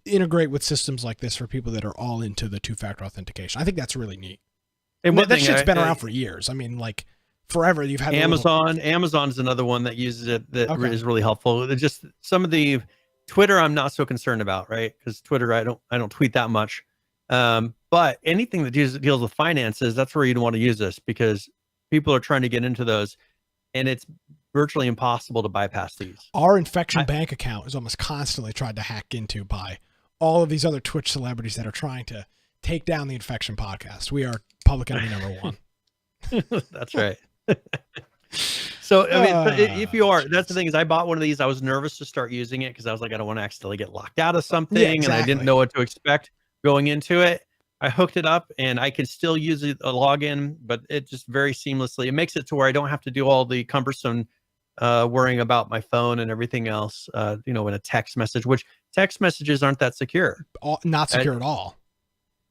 integrate with systems like this for people that are all into the two-factor authentication. I think that's really neat. And that shit's been around for years. I mean, like forever. You've had Amazon. Amazon is another one that uses it that is really helpful. It's just some of the Twitter I'm not so concerned about, right? Because Twitter I don't tweet that much. But anything that deals with finances, that's where you'd want to use this, because people are trying to get into those, and it's virtually impossible to bypass these. Our infection bank account is almost constantly tried to hack into by all of these other Twitch celebrities that are trying to take down the Infection podcast. We are public enemy number one. That's right. So, I mean, if you are, that's the thing is I bought one of these. I was nervous to start using it because I was like, I don't want to accidentally get locked out of something. Yeah, exactly. And I didn't know what to expect going into it. I hooked it up and I can still use a login, but it just very seamlessly, it makes it to where I don't have to do all the cumbersome worrying about my phone and everything else, in a text message, which text messages aren't that secure. Not secure at all.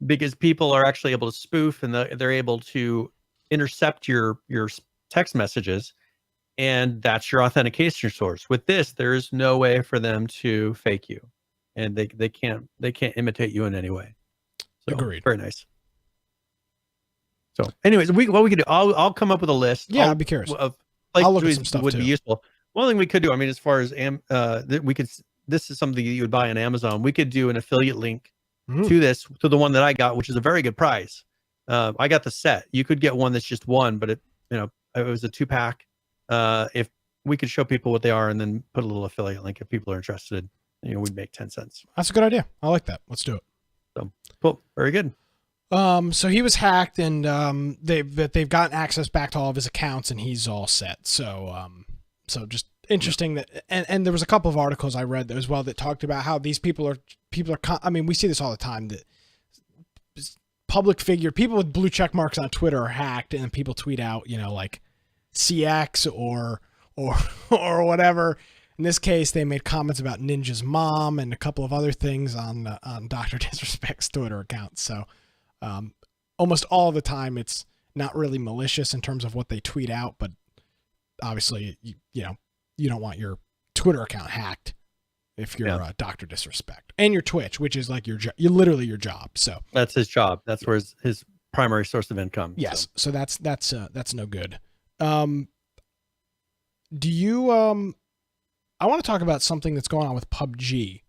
Because people are actually able to spoof, and they're able to intercept your text messages, and that's your authentication source. With this, there is no way for them to fake you, and they can't imitate you in any way. So, agreed. Very nice. So, anyways, what we could do, I'll come up with a list. Yeah, I'd be curious. I'll look at some stuff would too. Be useful. One thing we could do, I mean, as far as this is something you would buy on Amazon. We could do an affiliate link to the one that I got, which is a very good price. I got the set. You could get one that's just one, but it was a 2-pack. If we could show people what they are and then put a little affiliate link if people are interested, we'd make 10 cents. That's a good idea. I like that. Let's do it. So cool. Very good. So he was hacked, and they've gotten access back to all of his accounts, and he's all set. So just interesting that, and there was a couple of articles I read as well that talked about how these people are. I mean, we see this all the time, that public figure people with blue check marks on Twitter are hacked, and people tweet out, like CX or whatever. In this case, they made comments about Ninja's mom and a couple of other things on Dr. Disrespect's Twitter account. So almost all the time, it's not really malicious in terms of what they tweet out, but obviously, you don't want your Twitter account hacked if you're Dr. Disrespect, and your Twitch, which is like literally your job. So that's his job. That's where his primary source of income. Yes. So that's no good. Do you, I want to talk about something that's going on with PUBG.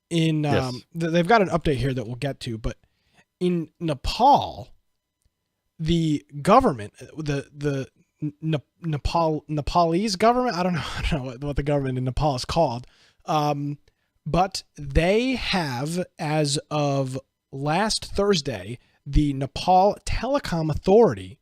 They've got an update here that we'll get to, but in Nepal, the government, the Nepalese government, I don't know what the government in Nepal is called, but they have, as of last Thursday, the Nepal Telecom Authority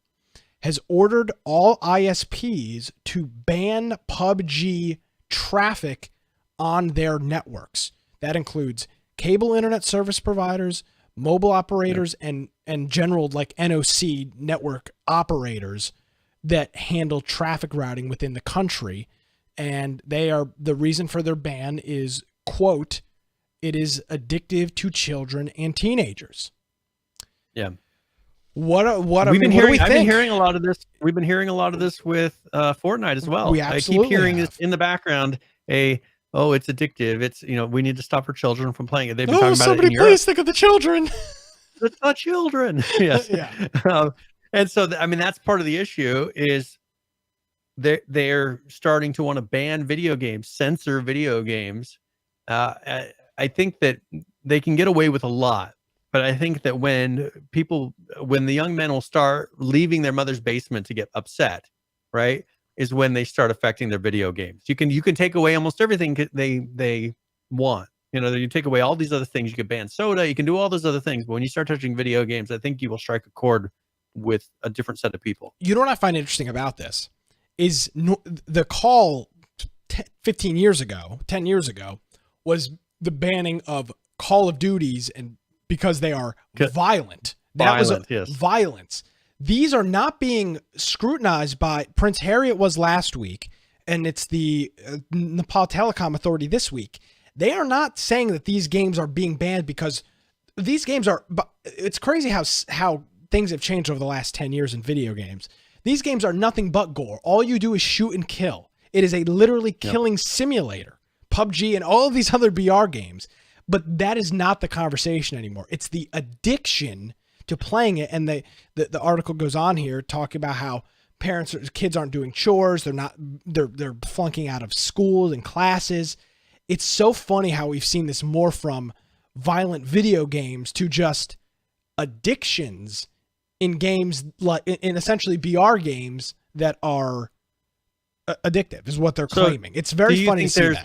has ordered all ISPs to ban PUBG traffic on their networks. That includes cable internet service providers, mobile operators, and general like NOC network operators that handle traffic routing within the country. And the reason for their ban is, quote, "It is addictive to children and teenagers." Yeah. I've been hearing a lot of this. We've been hearing a lot of this with Fortnite as well. I keep hearing this in the background. It's addictive. It's we need to stop our children from playing it. They've been talking about somebody it in Europe. please think of the children. It's not children. Yes. Yeah. And so that's part of the issue is they're starting to want to ban video games, censor video games. I think that they can get away with a lot. But I think that when the young men will start leaving their mother's basement to get upset, right, is when they start affecting their video games. You can take away almost everything they want. You take away all these other things. You can ban soda. You can do all those other things. But when you start touching video games, I think you will strike a chord with a different set of people. You know what I find interesting about this is the call 10 years ago was the banning of Call of Duties, and because they are violent. That was violence. These are not being scrutinized by Prince Harry. It was last week, and it's the Nepal Telecom Authority this week. They are not saying that these games are being banned because these games are. It's crazy how things have changed over the last 10 years in video games. These games are nothing but gore. All you do is shoot and kill. It is a literally killing simulator. PUBG and all of these other BR games. But that is not the conversation anymore. It's the addiction to playing it. And the article goes on here talking about how kids aren't doing chores. They're flunking out of schools and classes. It's so funny how we've seen this more from violent video games to just addictions in games, like in essentially BR games that are addictive is what they're claiming. It's very funny to see that.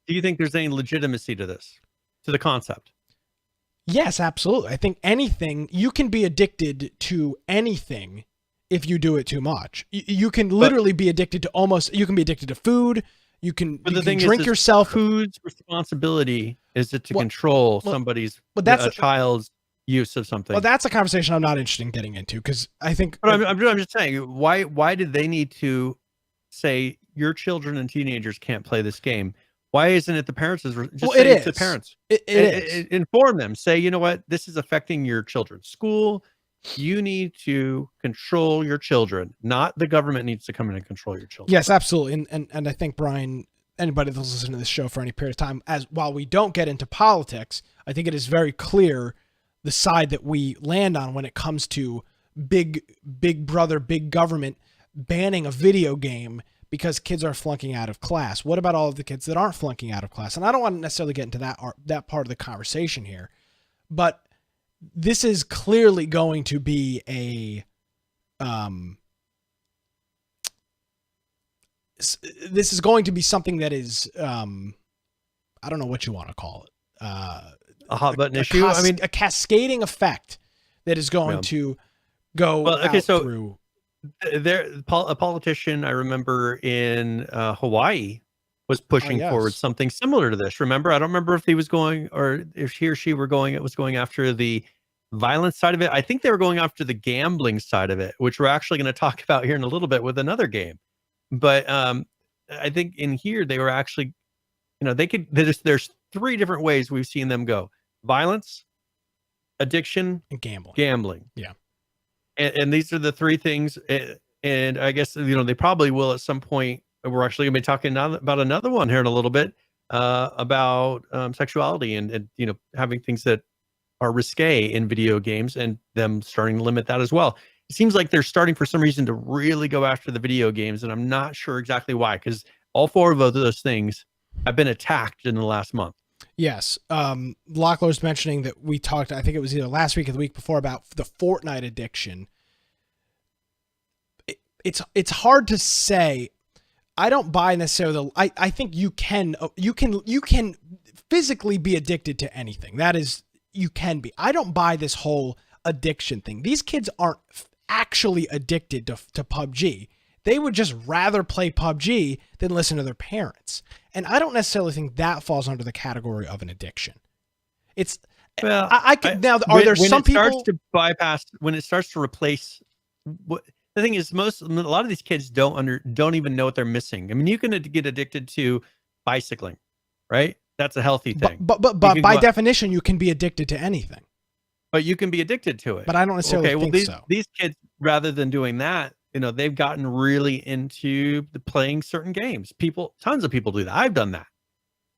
Do you think there's any legitimacy to this, to the concept? Yes, absolutely. I think you can be addicted to anything if you do it too much. You can literally be addicted to you can be addicted to food. You can drink yourself. Whose responsibility is it to control somebody's a child's use of something? Well, that's a conversation I'm not interested in getting into, because I think. But I'm just saying, why did they need to say your children and teenagers can't play this game? Why isn't it the parents? Just say it to the parents. It is. Inform them. Say, you know what, this is affecting your children's school. You need to control your children. Not the government needs to come in and control your children. Yes, absolutely. And I think, Brian, anybody that's listening to this show for any period of time, while we don't get into politics, I think it is very clear the side that we land on when it comes to big brother, big government banning a video game because kids are flunking out of class. What about all of the kids that aren't flunking out of class? And I don't want to necessarily get into that part of the conversation here, but this is clearly going to be this is going to be something that is, I don't know what you want to call it. A hot button issue. A cascading effect that is going to go through. A politician I remember in Hawaii was pushing forward something similar to this. Remember, I don't remember if he was going, or if he or she were going. It was going after the violence side of it. I think they were going after the gambling side of it, which we're actually going to talk about here in a little bit with another game. But I think in here they were actually, they could. There's three different ways we've seen them go: violence, addiction, and gambling. Yeah. And these are the three things. And I guess, they probably will at some point. We're actually going to be talking about another one here in a little bit, about sexuality and having things that are risque in video games and them starting to limit that as well. It seems like they're starting for some reason to really go after the video games, and I'm not sure exactly why, because all four of those things have been attacked in the last month. Yes. Lockler's mentioning that we talked, I think it was either last week or the week before, about the Fortnite addiction. It's hard to say. I don't buy necessarily. I think you can physically be addicted to anything. That is, you can be. I don't buy this whole addiction thing. These kids aren't actually addicted to PUBG. They would just rather play PUBG than listen to their parents. And I don't necessarily think that falls under the category of an addiction. It's, well, some people starts to bypass, when it starts to replace what the thing is, a lot of these kids don't even know what they're missing. I mean, you can get addicted to bicycling, right? That's a healthy thing. But by definition, you can be addicted to anything. But you can be addicted to it. But I don't necessarily think so. These kids, rather than doing that, they've gotten really into playing certain games. Tons of people do that. I've done that.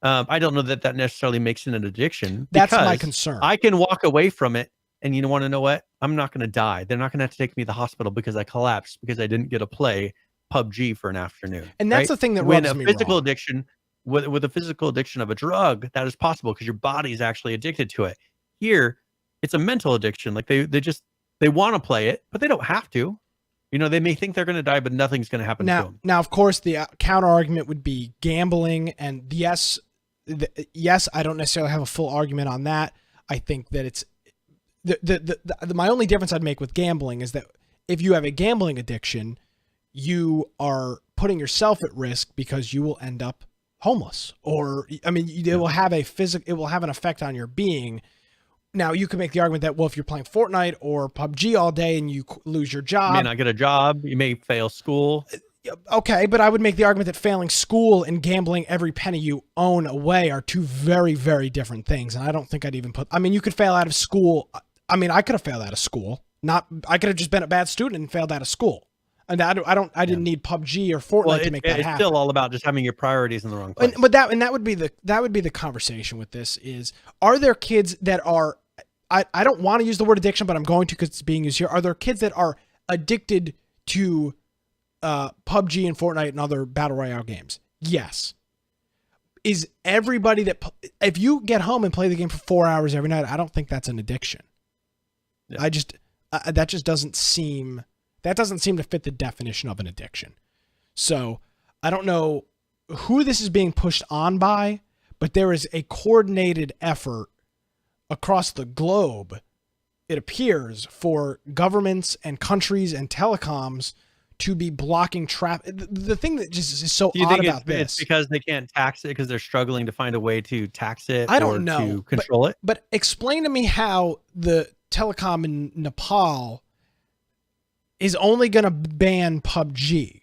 I don't know that necessarily makes it an addiction. That's my concern. I can walk away from it, and you want to know what? I'm not going to die. They're not going to have to take me to the hospital because I collapsed because I didn't get to play PUBG for an afternoon. And that's the thing that rubs me physical wrong. addiction, with a physical addiction of a drug, that is possible because your body is actually addicted to it. Here, it's a mental addiction. Like they want to play it, but they don't have to. They may think they're going to die, but nothing's going to happen to them. Now, of course, the counter argument would be gambling, and yes, I don't necessarily have a full argument on that. I think that it's my only difference I'd make with gambling is that if you have a gambling addiction, you are putting yourself at risk because you will end up homeless, or I mean, it will have it will have an effect on your being. Now, you can make the argument that, well, if you're playing Fortnite or PUBG all day and you lose your job, you may not get a job, you may fail school. Okay, but I would make the argument that failing school and gambling every penny you own away are two very, very different things. And I don't think I'd even put, I mean, you could fail out of school. I mean, I could have failed out of school. I could have just been a bad student and failed out of school. And I didn't need PUBG or Fortnite to make that happen. It's still all about just having your priorities in the wrong place. But that would be the conversation with this is, are there kids that are, I don't want to use the word addiction, but I'm going to because it's being used here. Are there kids that are addicted to PUBG and Fortnite and other battle royale games? Yes. Is everybody if you get home and play the game for 4 hours every night, I don't think that's an addiction. Yeah. That doesn't seem to fit the definition of an addiction. So I don't know who this is being pushed on by, but there is a coordinated effort across the globe, it appears, for governments and countries and telecoms to be blocking traffic. The thing that just is so odd about this, it's because they can't tax it because they're struggling to find a way to tax it. I don't know to control it. But explain to me how the telecom in Nepal is only going to ban PUBG.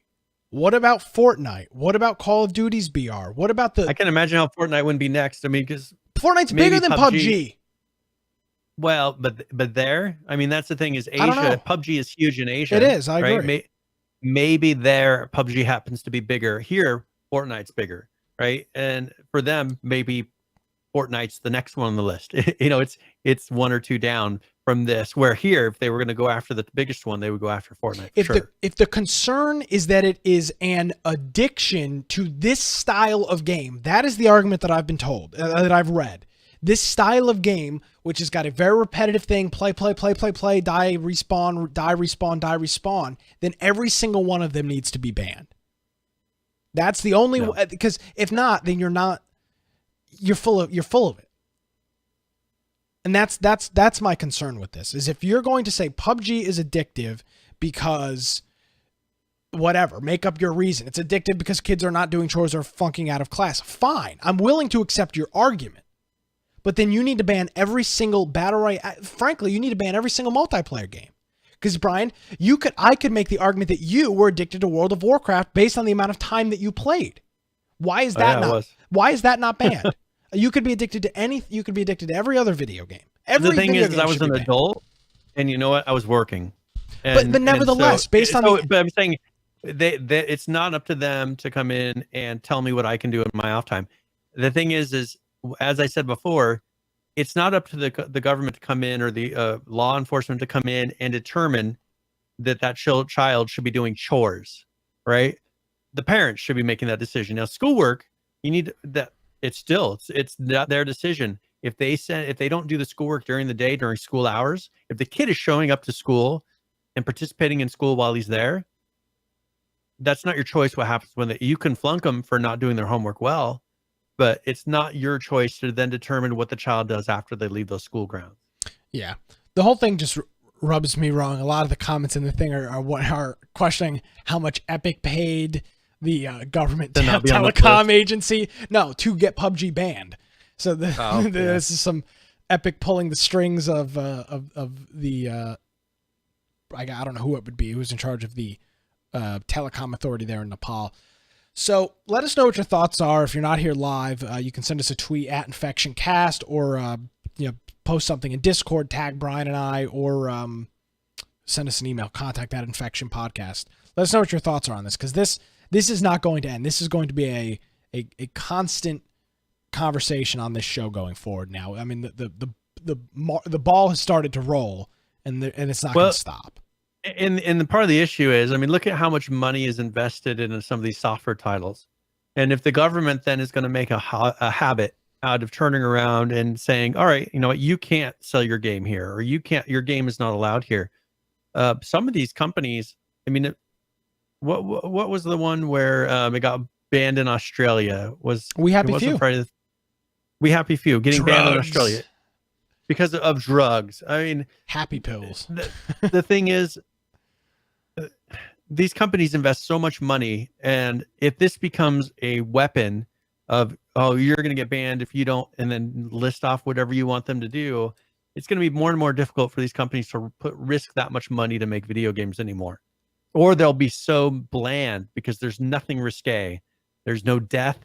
What about Fortnite? What about Call of Duty's BR? What about I can imagine how Fortnite wouldn't be next. I mean, because Fortnite's bigger than PUBG. Well, but there, I mean, that's the thing is Asia. PUBG is huge in Asia. It is. I agree. Right? Maybe there PUBG happens to be bigger. Here, Fortnite's bigger, right? And for them, maybe Fortnite's the next one on the list. It's one or two down from this. Where here, if they were going to go after the biggest one, they would go after Fortnite. If the concern is that it is an addiction to this style of game, that is the argument that I've been told, that I've read. This style of game, which has got a very repetitive thing, play, die, respawn, die, respawn, then every single one of them needs to be banned. That's the only way, because if not, then you're full of it. And that's my concern with this, is if you're going to say PUBG is addictive because whatever, make up your reason. It's addictive because kids are not doing chores or flunking out of class. Fine. I'm willing to accept your argument. But then you need to ban every single battle royale. Frankly, you need to ban every single multiplayer game. Because Brian, I could make the argument that you were addicted to World of Warcraft based on the amount of time that you played. Why is that Why is that not banned? You could be addicted to you could be addicted to every other video game. The thing is, I was an adult, and you know what? I was working. But nevertheless, based on but I'm saying it's not up to them to come in and tell me what I can do in my off time. The thing is as I said before, it's not up to the government to come in or the law enforcement to come in and determine that child should be doing chores, right? The parents should be making that decision. Now, schoolwork, you need that. It's not their decision. If they don't do the schoolwork during the day, during school hours, if the kid is showing up to school and participating in school while he's there, that's not your choice. What happens when you can flunk them for not doing their homework well, but it's not your choice to then determine what the child does after they leave those school grounds. Yeah. The whole thing just rubs me wrong. A lot of the comments in the thing are questioning how much Epic paid the government telecom agency to get PUBG banned. So this is some Epic pulling the strings of the I don't know who it would be, who's in charge of the telecom authority there in Nepal. So let us know what your thoughts are. If you're not here live, you can send us a tweet at InfectionCast, or post something in Discord, tag Brian and I, or send us an email, contact@InfectionPodcast. Let us know what your thoughts are on this, because this is not going to end. This is going to be a constant conversation on this show going forward. Now, I mean, the ball has started to roll, and it's not going to stop. And the part of the issue is, I mean, look at how much money is invested in some of these software titles. And if the government then is going to make a habit out of turning around and saying, all right, you know what, you can't sell your game here, or your game is not allowed here. Some of these companies, I mean, what was the one where it got banned in Australia? We Happy Few. We Happy Few getting banned in Australia because of drugs. I mean, happy pills. The thing is, these companies invest so much money, and if this becomes a weapon of, oh, you're going to get banned if you don't, and then list off whatever you want them to do, it's going to be more and more difficult for these companies to risk that much money to make video games anymore. Or they'll be so bland because there's nothing risque. There's no death.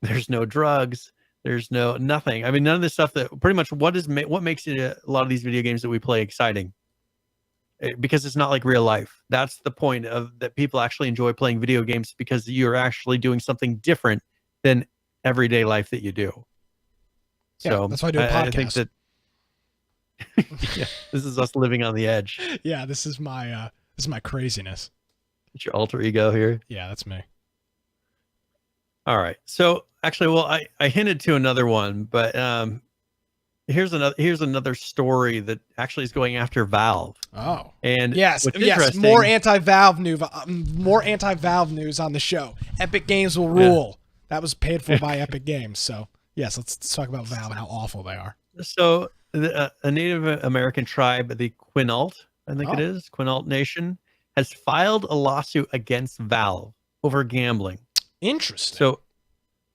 There's no drugs. There's nothing. I mean, none of this stuff that pretty much what makes it a lot of these video games that we play exciting. Because it's not like real life. That's the point of that people actually enjoy playing video games, because you're actually doing something different than everyday life that you do. Yeah, so that's why I do a podcast. I think that yeah, this is us living on the edge. Yeah, this is my craziness. It's your alter ego here. Yeah, that's me. All right. So actually, well, I hinted to another one, but here's another story that actually is going after Valve. Oh, and yes, more anti-Valve news on the show. Epic Games will rule. Yeah. That was paid for by Epic Games. So yes, let's talk about Valve and how awful they are. So a Native American tribe, the Quinault, I think it is, Quinault Nation, has filed a lawsuit against Valve over gambling. Interesting.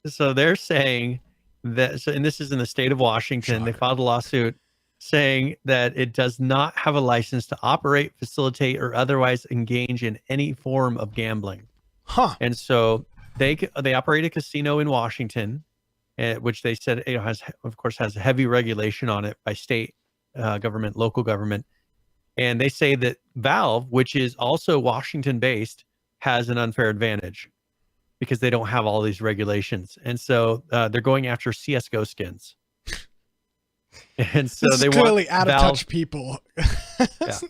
So they're saying that, and this is in the state of Washington, They filed a lawsuit saying that it does not have a license to operate, facilitate, or otherwise engage in any form of gambling. Huh. And so they operate a casino in Washington, which they said has heavy regulation on it by state government, local government. And they say that Valve, which is also Washington based, has an unfair advantage because they don't have all these regulations. And so they're going after CSGO skins. And so this they is clearly want out of Valve, touch people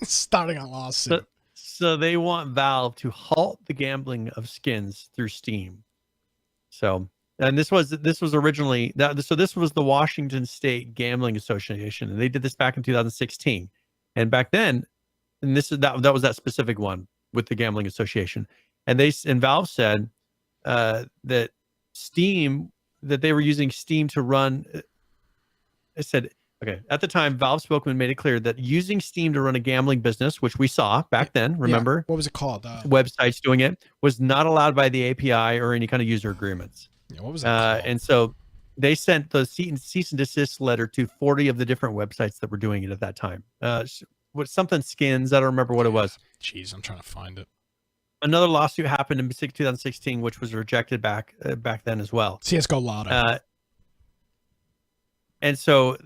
starting a lawsuit. So they want Valve to halt the gambling of skins through Steam. So, and this was originally so this was the Washington State Gambling Association, and they did this back in 2016. And back then, and that was that specific one with the Gambling Association, and Valve said that Steam, that they were using Steam to run. It said, okay, at the time, Valve spokesman made it clear that using Steam to run a gambling business, which we saw back then, remember? Yeah. What was it called? Websites doing it, was not allowed by the API or any kind of user agreements. Yeah, what was it called? And so they sent the cease and desist letter to 40 of the different websites that were doing it at that time. Something skins, I don't remember what it was. Jeez, I'm trying to find it. Another lawsuit happened in 2016, which was rejected back then as well. CSGO Lotto. And so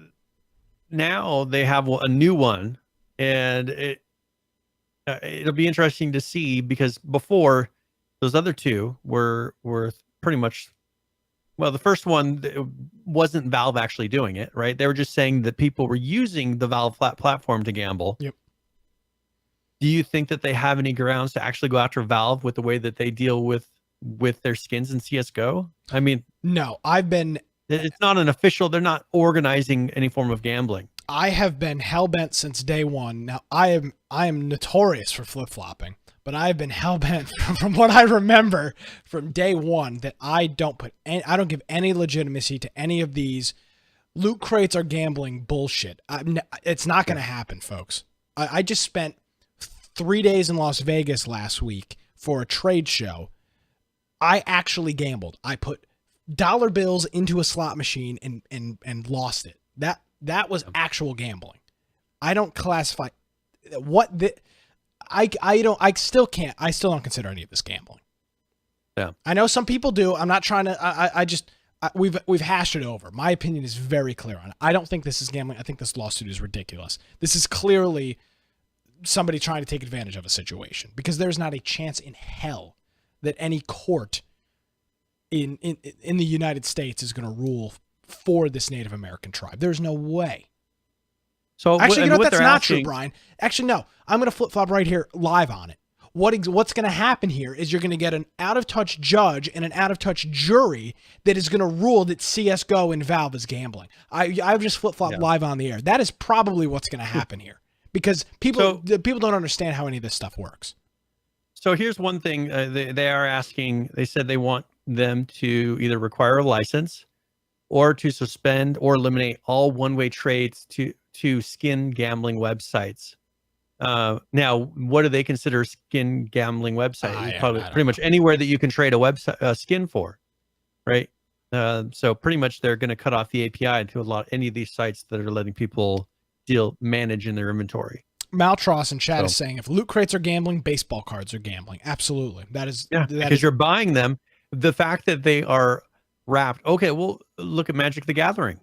now they have a new one, and it'll be interesting to see, because before those other two were pretty much, well, the first one wasn't Valve actually doing it, right? They were just saying that people were using the Valve platform to gamble. Yep. Do you think that they have any grounds to actually go after Valve with the way that they deal with their skins in CSGO? I mean, no, it's not an official, they're not organizing any form of gambling. I have been hell-bent since day one. Now, I am notorious for flip-flopping, but I have been hell-bent from what I remember from day one that I don't give any legitimacy to any of these loot crates or gambling bullshit. It's not going to happen, folks. I just spent 3 days in Las Vegas last week for a trade show. I actually gambled. I put dollar bills into a slot machine and lost it. That was actual gambling. I don't classify I still don't consider any of this gambling. Yeah. I know some people do. I'm not trying to we've hashed it over. My opinion is very clear on it. I don't think this is gambling. I think this lawsuit is ridiculous. This is clearly somebody trying to take advantage of a situation, because there's not a chance in hell that any court in the United States is going to rule for this Native American tribe. There's no way. So actually, you know what? That's not true, Brian. Actually, no. I'm going to flip-flop right here live on it. What's going to happen here is you're going to get an out-of-touch judge and an out-of-touch jury that is going to rule that CSGO and Valve is gambling. I've just flip-flopped live on the air. That is probably what's going to happen here, because people don't understand how any of this stuff works. So here's one thing they are asking. They said they want them to either require a license or to suspend or eliminate all one-way trades to skin gambling websites. Now, what do they consider skin gambling website? I Probably don't pretty much anywhere that you can trade a website skin for, right? So pretty much they're going to cut off the API to any of these sites that are letting people manage in their inventory. Maltros in chat is saying if loot crates are gambling, baseball cards are gambling. Absolutely, because you're buying them. The fact that they are wrapped. Okay, well, look at Magic the Gathering.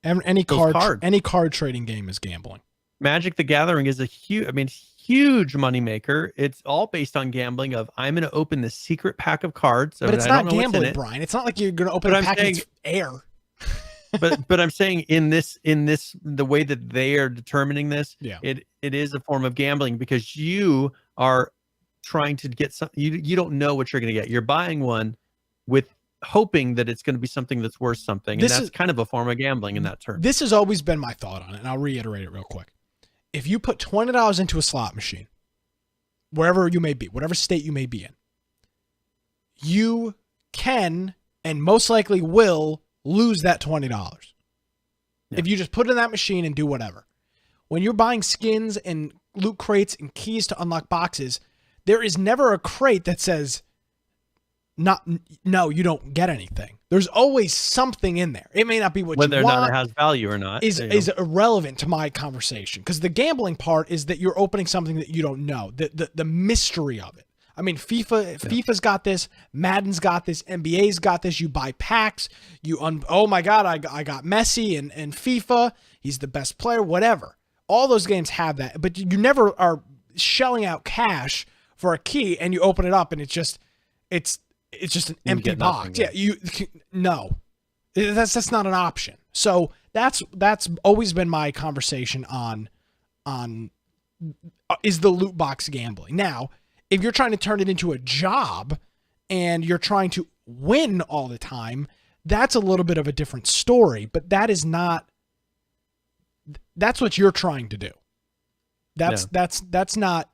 Any card trading game is gambling. Magic the Gathering is a huge moneymaker. It's all based on gambling. I'm going to open the secret pack of cards, but it's not gambling, Brian. It's not like you're going to open a pack of air. but I'm saying in this the way that they are determining this, it is a form of gambling because you are trying to get some. You don't know what you're going to get. You're buying one with hoping that it's going to be something that's worth something, and that's kind of a form of gambling in that term. This has always been my thought on it, and I'll reiterate it real quick. If you put $20 into a slot machine, wherever you may be, whatever state you may be in, you can and most likely will lose that $20. If you just put it in that machine and do whatever. When you're buying skins and loot crates and keys to unlock boxes, there is never a crate that says, no, you don't get anything. There's always something in there. It may not be what you want. Whether or not it has value or not is irrelevant to my conversation, because the gambling part is that you're opening something that you don't know, the mystery of it. I mean, FIFA's got this, Madden's got this, NBA's got this. You buy packs, oh my God, I got Messi and FIFA. He's the best player, whatever. All those games have that, but you never are shelling out cash for a key and you open it up and it's just an empty box. No, that's not an option. So that's always been my conversation on is the loot box gambling. Now, if you're trying to turn it into a job and you're trying to win all the time, that's a little bit of a different story, but that's what you're trying to do. That's not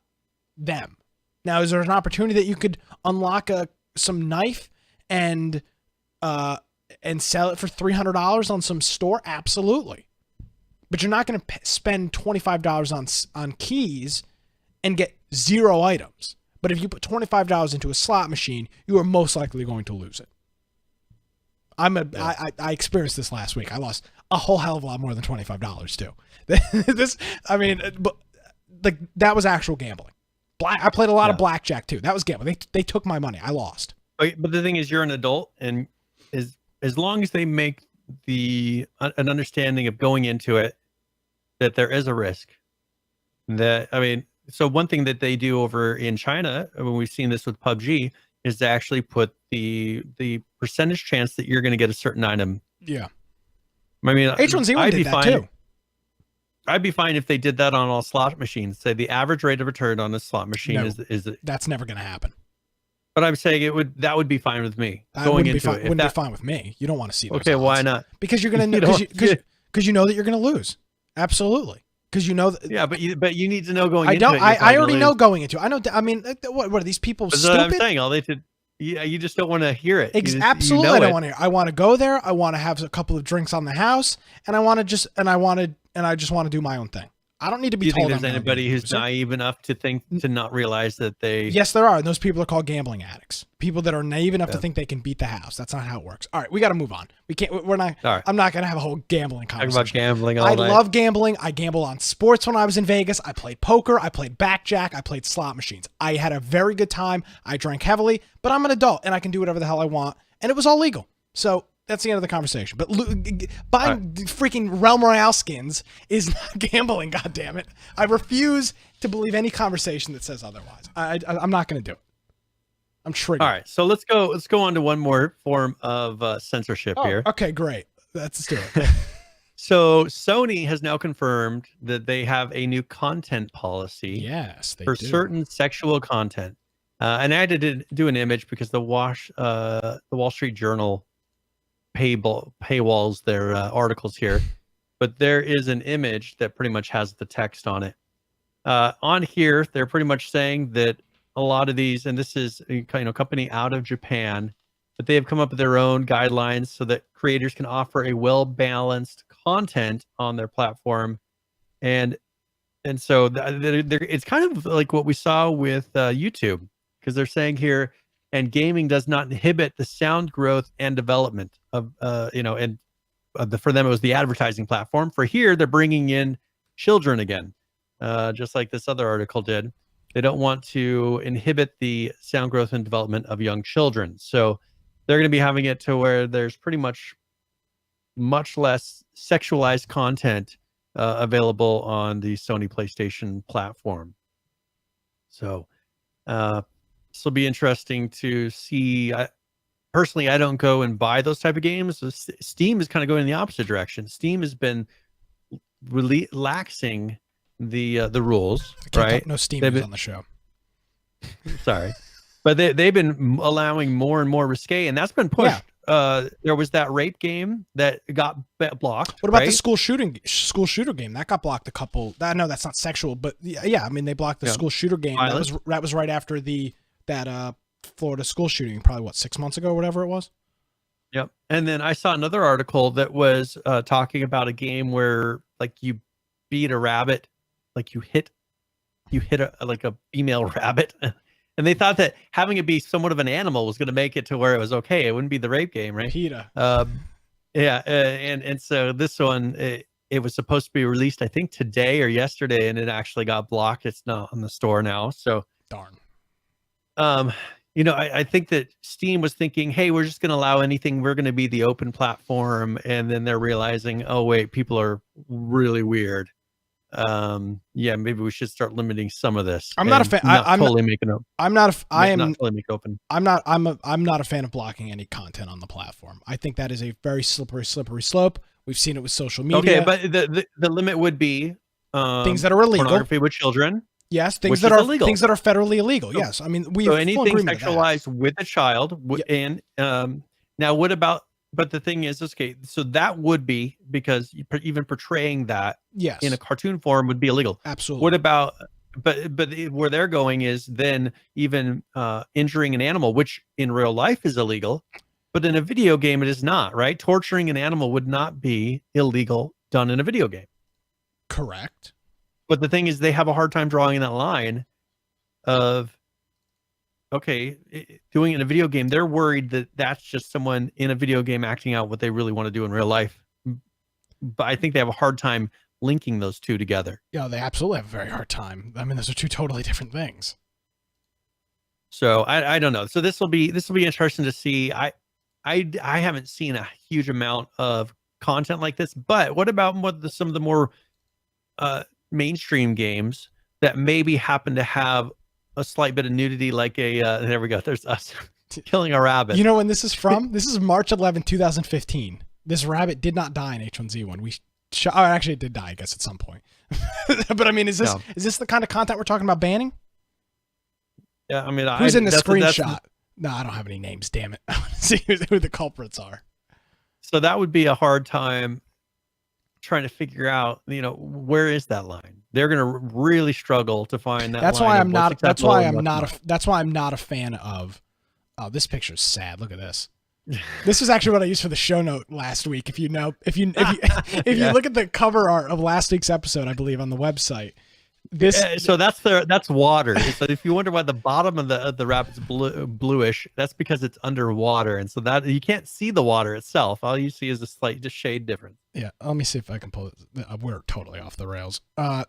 them. Now, is there an opportunity that you could unlock some knife and sell it for $300 on some store? Absolutely. But you're not going to spend $25 on keys and get 0 items. But if you put $25 into a slot machine, you are most likely going to lose it. I experienced this last week. I lost a whole hell of a lot more than $25 too. That was actual gambling. I played a lot of blackjack too. That was gambling. They took my money. I lost. But the thing is, you're an adult, and as long as they make an understanding of going into it that there is a risk. So one thing that they do over in China, when we've seen this with PUBG, is to actually put the percentage chance that you're going to get a certain item. Yeah. H1Z1 did that too. I'd be fine if they did that on all slot machines. Say the average rate of return on a slot machine is that's never going to happen. But I'm saying that would be fine with me. Wouldn't be fine with me. You don't want to see those. Okay, odds. Why not? Because you're going to because you know that you're going to lose. Absolutely. Because you know that. Yeah, but you need to know going into it. I already know going into it. I know. I mean, what are these people That's stupid? What I'm saying. All they did. Yeah, you just don't want to hear it. Absolutely, I don't want to hear. I want to go there. I want to have a couple of drinks on the house, and I just want to do my own thing. I don't need to be told. Do you think there's anybody who's naive enough to not realize that they? Yes, there are. And those people are called gambling addicts. People that are naive enough to think they can beat the house. That's not how it works. All right, we got to move on. We can't. We're not. Right. I'm not going to have a whole gambling conversation. Talk about gambling all night. I love gambling. I gambled on sports when I was in Vegas. I played poker. I played blackjack. I played slot machines. I had a very good time. I drank heavily, but I'm an adult and I can do whatever the hell I want. And it was all legal. So that's the end of the conversation. But buying freaking Realm Royale skins is not gambling. God damn it! I refuse to believe any conversation that says otherwise. I'm not going to do it. I'm triggered. All right, so let's go on to one more form of censorship here. Okay, great. Let's do it. So Sony has now confirmed that they have a new content policy. Yes, they for do. Certain sexual content. And I had to do an image because the Wall Street Journal paywalls their articles here, but there is an image that pretty much has the text on it. On here, they're pretty much saying that a lot of these, and this is a company out of Japan, but they have come up with their own guidelines so that creators can offer a well-balanced content on their platform. And And so it's kind of like what we saw with YouTube, because they're saying here, and gaming does not inhibit the sound growth and development of, and for them, it was the advertising platform. For here, they're bringing in children again, just like this other article did. They don't want to inhibit the sound growth and development of young children. So they're going to be having it to where there's pretty much less sexualized content available on the Sony PlayStation platform. So this will be interesting to see. Personally, I don't go and buy those type of games. So Steam is kind of going in the opposite direction. Steam has been relaxing the rules, right? No Steam is on the show. Sorry, but they've been allowing more and more risque, and that's been pushed. Yeah. There was that rape game that got blocked. What about the school shooter game that got blocked? No, that's not sexual, but yeah, I mean they blocked the school shooter game. That was right after that Florida school shooting, probably 6 months ago or whatever it was. Yep. And then I saw another article that was talking about a game where like you beat a rabbit, like you hit a female rabbit. And they thought that having it be somewhat of an animal was going to make it to where it was okay. It wouldn't be the rape game, right? PETA. Yeah. And so this one, it was supposed to be released, I think today or yesterday, and it actually got blocked. It's not on the store now. So darn. I think that Steam was thinking, hey, we're just going to allow anything. We're going to be the open platform. And then they're realizing, oh, wait, people are really weird. Maybe we should start limiting some of this. I'm not a fan. I'm not a fan of blocking any content on the platform. I think that is a very slippery slope. We've seen it with social media. Okay, but the limit would be things that are illegal. Pornography with children. Yes, things that are illegal. Things that are federally illegal. So, yes, I mean we. So anything sexualized with a child, and now what about? But the thing is, okay, so that would be because even portraying that in a cartoon form would be illegal. Absolutely. What about? But where they're going is then even injuring an animal, which in real life is illegal, but in a video game it is not. Right? Torturing an animal would not be illegal done in a video game. Correct. But the thing is, they have a hard time drawing that line of, okay, doing it in a video game. They're worried that that's just someone in a video game acting out what they really want to do in real life. But I think they have a hard time linking those two together. Yeah, they absolutely have a very hard time. I mean, those are two totally different things. So I don't know. So this will be interesting to see. I haven't seen a huge amount of content like this, but what about some of the more mainstream games that maybe happen to have a slight bit of nudity, like there we go, there's us killing a rabbit. You know when this is from? This is March 11, 2015. This rabbit did not die in H1Z1. Actually it did die, I guess, at some point. But I mean, is this the kind of content we're talking about banning? Yeah, I mean, who's in the screenshot? No, I don't have any names, damn it. I want to see who the culprits are. So that would be a hard time trying to figure out, where is that line? They're going to really struggle to find that. That's why I'm not. That's why I'm not a fan of. Oh, this picture's sad. Look at this. This is actually what I used for the show note last week. If you look at the cover art of last week's episode, I believe on the website. So that's water. So if you wonder why the bottom of the rabbit's bluish, that's because it's underwater, and so that you can't see the water itself. All you see is a slight just shade difference. Yeah, let me see if I can pull it. We're totally off the rails. I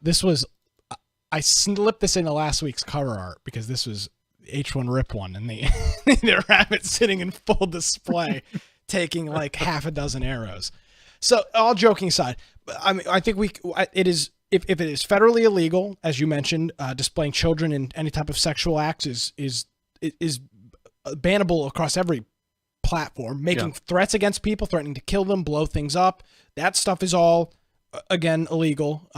slipped this into last week's cover art because this was H1 Rip 1, and the rabbit sitting in full display, taking like half a dozen arrows. So all joking aside, I mean, I think it is. If it is federally illegal, as you mentioned, displaying children in any type of sexual acts is bannable across every platform. Making threats against people, threatening to kill them, blow things up, that stuff is all again illegal.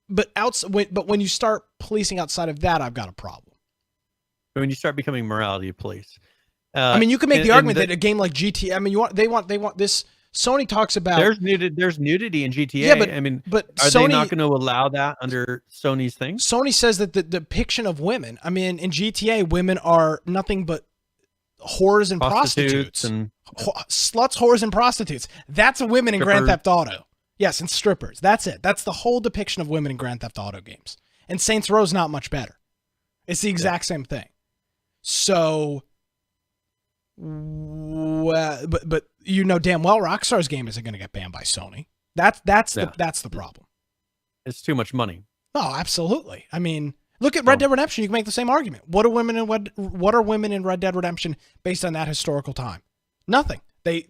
But when you start policing outside of that, I've got a problem. When you start becoming morality police, I mean, you can make the argument that a game like GTA. I mean, they want this. Sony talks about there's nudity in GTA. Yeah, but are Sony, they not going to allow that under Sony's thing? Sony says that the depiction of women, I mean, in GTA, women are nothing but whores and prostitutes. And sluts, whores, and prostitutes. That's women in Grand Theft Auto. Yes, and strippers. That's it. That's the whole depiction of women in Grand Theft Auto games. And Saints Row's not much better. It's the exact same thing. So, but you know damn well Rockstar's game isn't going to get banned by Sony. That's the problem. It's too much money. Oh, absolutely. I mean, look at Red Dead Redemption. You can make the same argument. What are women in Red Dead Redemption based on that historical time? Nothing. They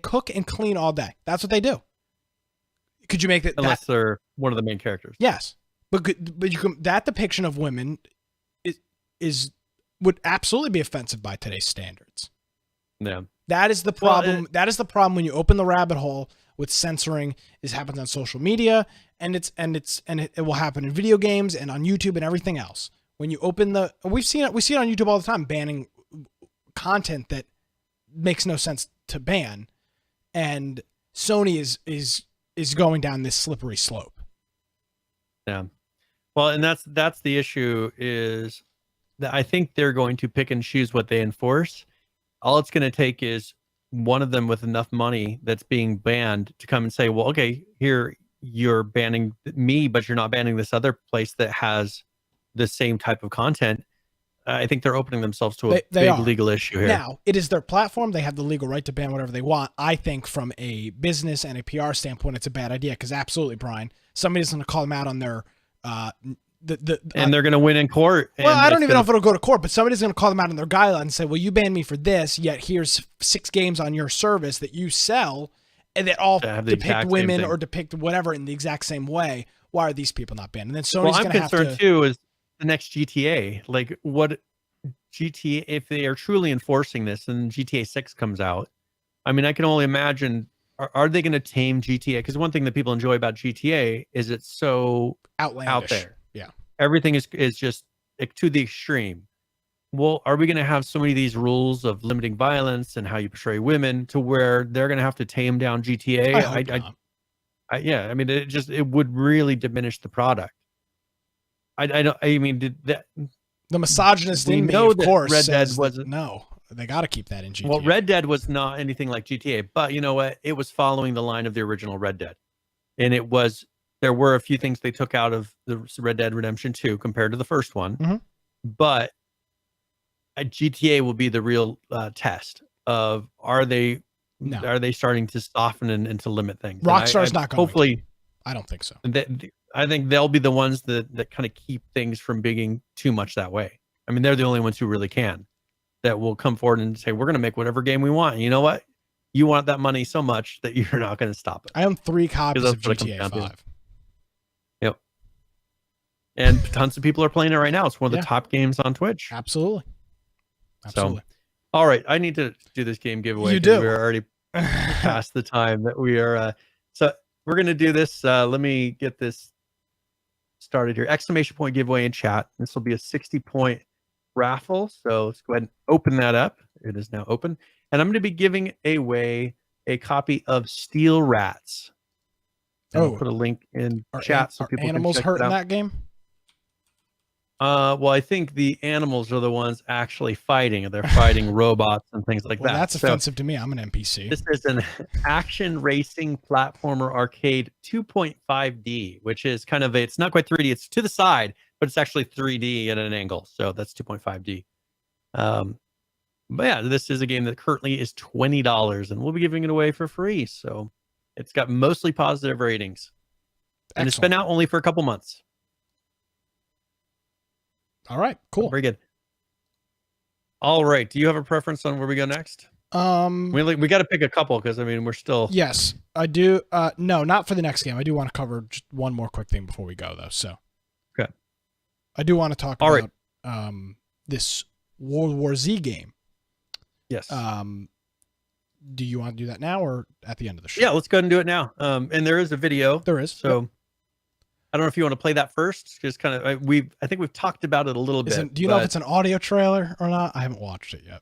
cook and clean all day. That's what they do. Could you make that unless they're one of the main characters? Yes, but you can, that depiction of women would absolutely be offensive by today's standards. Yeah, that is the problem. That is the problem when you open the rabbit hole with censoring. It happens on social media, and it will happen in video games and on YouTube and everything else. When you open we see it on YouTube all the time, banning content that makes no sense to ban, and Sony is going down this slippery slope. Yeah, well, and that's the issue, is that I think they're going to pick and choose what they enforce. All it's going to take is one of them with enough money that's being banned to come and say, well, okay, here you're banning me, but you're not banning this other place that has the same type of content. I think they're opening themselves to a big legal issue here. Now, it is their platform. They have the legal right to ban whatever they want. I think from a business and a PR standpoint, it's a bad idea because absolutely, Brian, somebody's going to call them out on their and they're going to win in court. Well, I don't even know if it'll go to court, but somebody's going to call them out on their guidelines and say, well, you banned me for this, yet here's 6 games on your service that you sell and that all depict women or depict whatever in the exact same way. Why are these people not banned? And then Sony's going to have to... I'm concerned too is the next GTA. Like, what GTA, if they are truly enforcing this and GTA 6 comes out, I mean, I can only imagine, are they going to tame GTA? Because one thing that people enjoy about GTA is it's so outlandish. Out there. Yeah. Everything is just to the extreme. Well, are we going to have so many of these rules of limiting violence and how you portray women to where they're going to have to tame down GTA? I mean, it would really diminish the product. The misogynist in me, of course, Red Dead wasn't. No, they got to keep that in GTA. Well, Red Dead was not anything like GTA, but you know what? It was following the line of the original Red Dead, and there were a few things they took out of the Red Dead Redemption 2 compared to the first one, but GTA will be the real test of are they starting to soften and to limit things. Rockstar's not going. Hopefully, I don't think so. I think they'll be the ones that kind of keep things from being too much that way. I mean, they're the only ones who really can, that will come forward and say, we're going to make whatever game we want. And you know what? You want that money so much that you're not going to stop it. I own 3 copies of GTA 5. Yep. And tons of people are playing it right now. It's one of the top games on Twitch. Absolutely. So, all right. I need to do this game giveaway. You do. We're already past the time that we are. So we're going to do this. Let me get this started here. Exclamation point giveaway in chat. This will be a 60-point raffle. So let's go ahead and open that up. It is now open. And I'm going to be giving away a copy of Steel Rats. And I'll put a link in chat so people animals can check hurt it out. In that game? Well, I think the animals are the ones actually fighting. They're fighting robots and things like that. That's offensive to me. I'm an NPC. This is an action racing platformer arcade 2.5D, which is kind of it's not quite 3D. It's to the side, but it's actually 3D at an angle. So that's 2.5D. But yeah, this is a game that currently is $20, and we'll be giving it away for free. So it's got mostly positive ratings. And It's been out only for a couple months. All right, cool. Very good. All right. Do you have a preference on where we go next? We got to pick a couple because I mean we're still. Yes, I do. No, not for the next game. I do want to cover just one more quick thing before we go though. So, okay. I do want to talk about this Wolrd War Z game. Yes. Do you want to do that now or at the end of the show? Yeah, let's go ahead and do it now. And there is a video. There is. So. Yep. I don't know if you want to play that first. Just kind of, I think we've talked about it a little bit. Do you know if it's an audio trailer or not? I haven't watched it yet.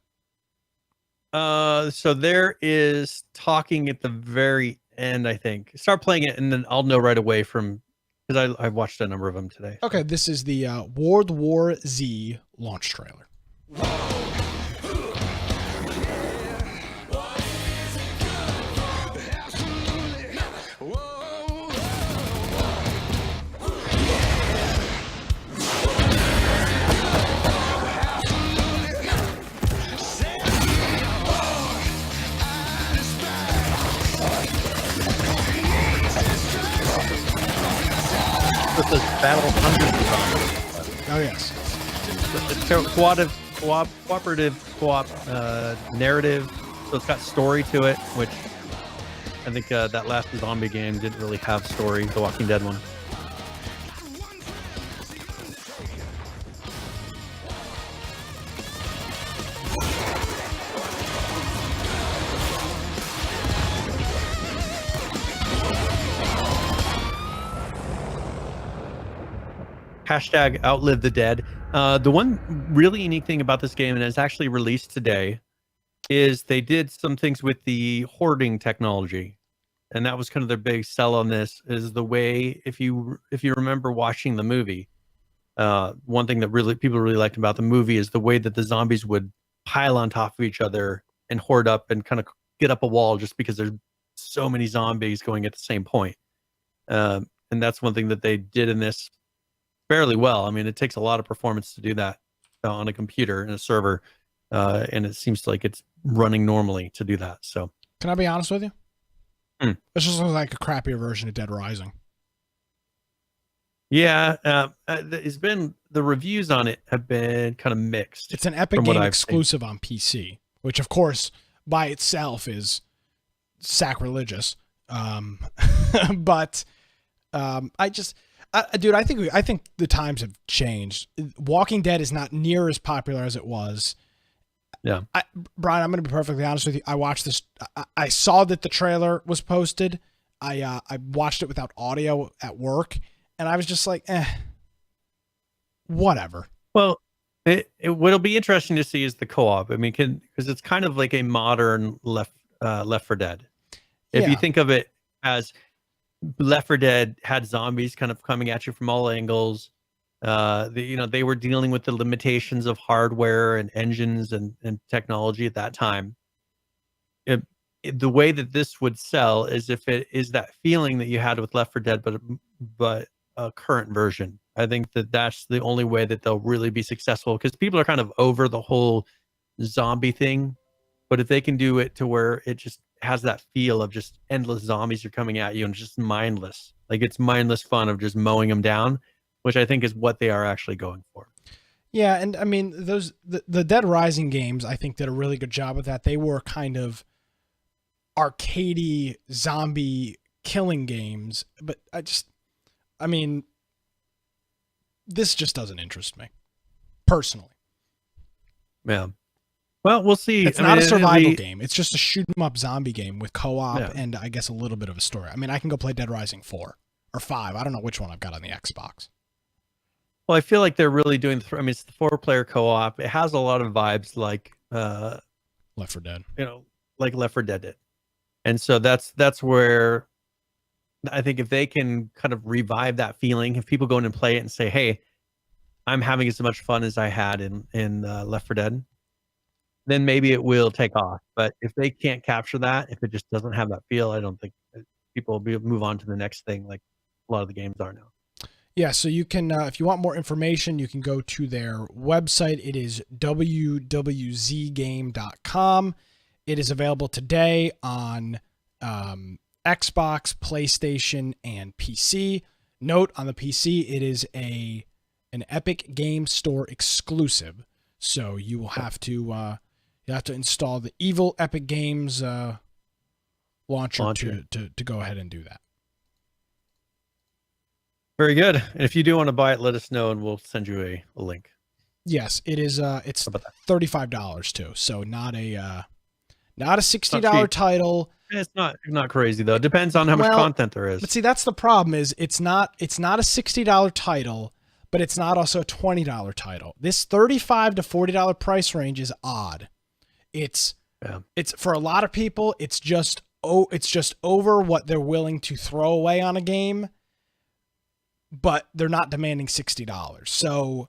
So there is talking at the very end, I think. Start playing it and then I'll know right away because I've watched a number of them today. So. Okay, this is the Wolrd War Z launch trailer. with this battle hundreds of zombies. Oh yes. It's cooperative co-op narrative, so it's got story to it, which I think that last zombie game didn't really have story, the Walking Dead one. Hashtag outlive the dead. The one really unique thing about this game, and it's actually released today, is they did some things with the hoarding technology. And that was kind of their big sell on this, is the way, if you remember watching the movie, one thing that people really liked about the movie is the way that the zombies would pile on top of each other and hoard up and kind of get up a wall just because there's so many zombies going at the same point. And that's one thing that they did in this fairly well. I mean, it takes a lot of performance to do that on a computer and a server, and it seems like it's running normally to do that. So, can I be honest with you? This just looks like a crappier version of Dead Rising. Yeah, it's been, the reviews on it have been kind of mixed. It's an Epic Game exclusive on PC, which of course by itself is sacrilegious. But dude, I think the times have changed. Walking Dead is not near as popular as it was. Yeah. Brian, I'm going to be perfectly honest with you. I watched this. I saw that the trailer was posted. I watched it without audio at work, and I was just like, whatever. Well, what'll be interesting to see is the co-op. I mean, because it's kind of like a modern Left 4 Dead. If you think of it as Left 4 Dead had zombies kind of coming at you from all angles. They were dealing with the limitations of hardware and engines and technology at that time. The way that this would sell is if it is that feeling that you had with Left 4 Dead, but a current version. I think that's the only way that they'll really be successful, because people are kind of over the whole zombie thing. But if they can do it to where it just has that feel of just endless zombies are coming at you and just mindless, like it's mindless fun of just mowing them down, which I think is what they are actually going for. Yeah, and I mean, the Dead Rising games, I think, did a really good job with that. They were kind of arcadey zombie killing games, but this just doesn't interest me, personally. Yeah. Well, we'll see. It's not a survival game. It's just a shoot 'em up zombie game with co-op and I guess a little bit of a story. I mean, I can go play Dead Rising 4 or 5. I don't know which one I've got on the Xbox. Well, I feel like they're really doing. It's the 4-player co-op. It has a lot of vibes like Left 4 Dead. Like Left 4 Dead did, and so that's where I think if they can kind of revive that feeling, if people go in and play it and say, "Hey, I'm having as much fun as I had in Left 4 Dead," then maybe it will take off. But if they can't capture that, if it just doesn't have that feel, I don't think people will move on to the next thing like a lot of the games are now. Yeah, so you can, if you want more information, you can go to their website. It is wwzgame.com. It is available today on Xbox, PlayStation, and PC. Note, on the PC, it is an Epic Game Store exclusive. So you will have to install the evil Epic Games launcher. To go ahead and do that. Very good. And if you do want to buy it, let us know and we'll send you a link. Yes, it is. It's $35 too. So not a $60 title. It's not crazy though. It depends on how much content there is. But see, that's the problem. Is it's not a $60 title, but it's not also a $20 title. This $35 to $40 price range is odd. It's for a lot of people. It's just over what they're willing to throw away on a game. But they're not demanding $60. So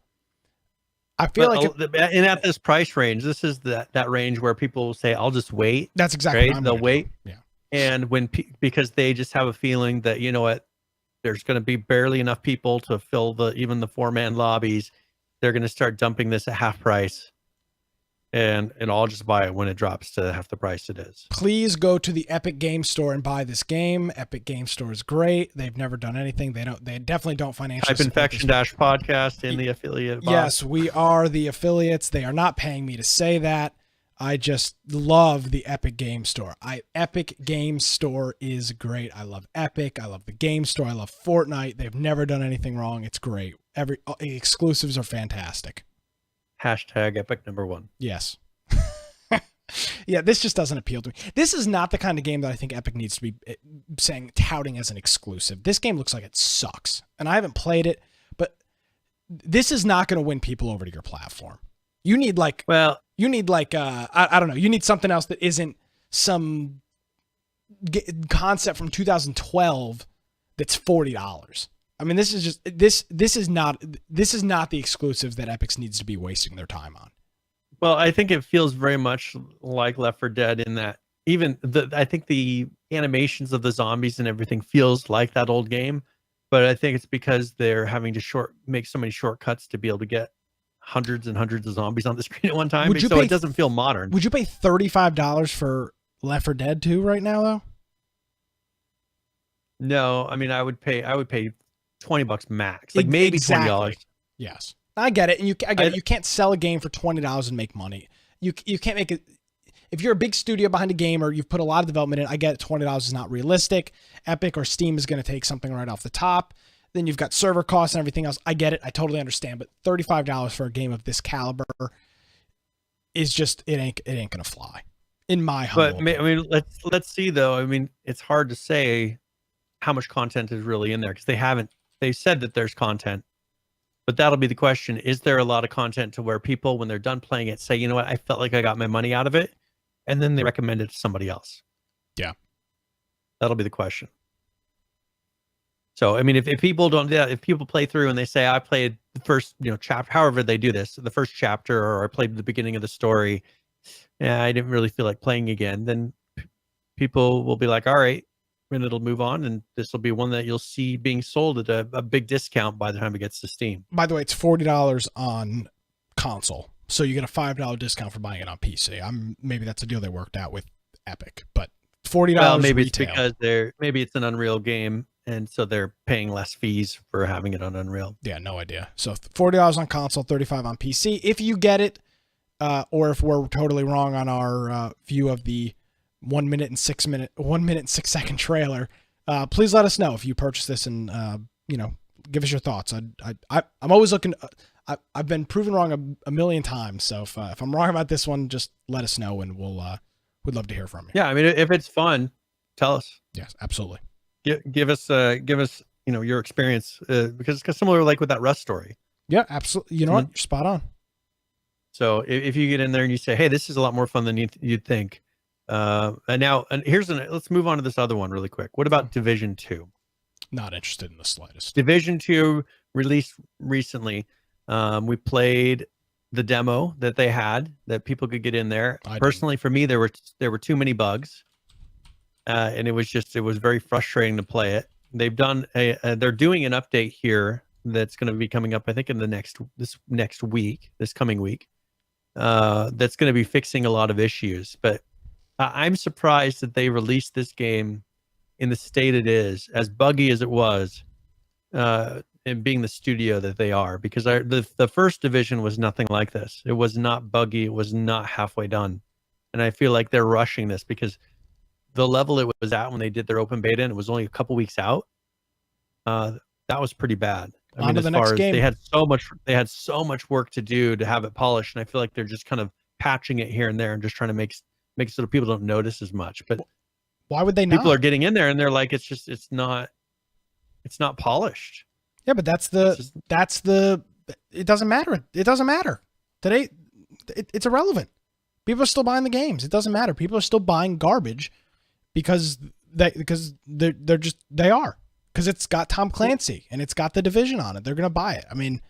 I feel and at this price range, this is that range where people will say, "I'll just wait." That's exactly what they'll wait. Yeah. And because they just have a feeling that, you know what, there's going to be barely enough people to fill even the 4-man lobbies. They're going to start dumping this at half price. and I'll just buy it when it drops to half the price it is. Please go to the Epic Game Store and buy this game. Epic Game Store is great. They've never done anything. They definitely don't financially Type Infection Dash podcast in the affiliate box. Yes, we are the affiliates. They are not paying me to say that. I just love the Epic Game Store. Epic Game Store is great. I love Epic. I love the Game Store. I love Fortnite. They've never done anything wrong. It's great. Exclusives are fantastic. Hashtag Epic #1. Yes. Yeah, this just doesn't appeal to me. This is not the kind of game that I think Epic needs to be touting as an exclusive. This game looks like it sucks, and I haven't played it, but this is not going to win people over to your platform. You need I don't know. You need something else that isn't some concept from 2012 that's $40. I mean, this is not the exclusives that Epic needs to be wasting their time on. Well, I think it feels very much like Left 4 Dead in that even I think the animations of the zombies and everything feels like that old game, but I think it's because they're having to make so many shortcuts to be able to get hundreds and hundreds of zombies on the screen at one time. So it doesn't feel modern. Would you pay $35 for Left 4 Dead 2 right now, though? No, I mean, I would pay $20 max, like maybe $20. Yes, I get it, and I get it. You can't sell a game for $20 and make money. You can't make it. If you're a big studio behind a game or you've put a lot of development in, I get it. $20 is not realistic. Epic or Steam is going to take something right off the top. Then you've got server costs and everything else. I get it. I totally understand. But $35 for a game of this caliber is just it ain't gonna fly. In my humble opinion. I mean, let's see though. I mean, it's hard to say how much content is really in there because they said that there's content, but that'll be the question. Is there a lot of content to where people, when they're done playing it, say, you know what, I felt like I got my money out of it, and then they recommend it to somebody else? Yeah, that'll be the question. So, I mean, if people don't do that, if people play through and they say, I played the first, chapter, however they do this, the first chapter, or I played the beginning of the story, and I didn't really feel like playing again, then people will be like, all right, and it'll move on, and this will be one that you'll see being sold at a big discount by the time it gets to Steam. By the way, it's $40 on console, so you get a $5 discount for buying it on PC. Maybe that's a deal they worked out with Epic, but $40 well, maybe retail. It's because maybe it's an Unreal game, and so they're paying less fees for having it on Unreal. Yeah, no idea. So $40 on console, $35 on PC. If you get it, or if we're totally wrong on our view of the 1 minute and 6 second trailer, please let us know if you purchase this, and give us your thoughts. I'm always looking. I've been proven wrong a million times, so if I'm wrong about this one, just let us know, and we'd love to hear from you. Yeah, I mean, if it's fun, tell us. Yes, absolutely. Give us your experience, because it's similar like with that Rust story. Yeah, absolutely. You know what? You're spot on. So if you get in there and you say, hey, this is a lot more fun than you'd think. Let's move on to this other one really quick. What about Division 2? Not interested in the slightest. Division 2 released recently. We played the demo that they had that people could get in there. Personally, for me, there were too many bugs. And it was very frustrating to play it. They're doing an update here that's going to be coming up, I think, in this coming week. That's going to be fixing a lot of issues. But I'm surprised that they released this game in the state it is, as buggy as it was, and being the studio that they are. Because the first Division was nothing like this. It was not buggy. It was not halfway done. And I feel like they're rushing this because the level it was at when they did their open beta, and it was only a couple weeks out, that was pretty bad. I mean, as far as they had so much work to do to have it polished, and I feel like they're just kind of patching it here and there and just trying to make it so that people don't notice as much. But why would they not? People are getting in there and they're like, it's not polished. Yeah, but it doesn't matter. It doesn't matter. Today, it's irrelevant. People are still buying the games. It doesn't matter. People are still buying garbage because it's got Tom Clancy and it's got the Division on it. They're going to buy it. I mean,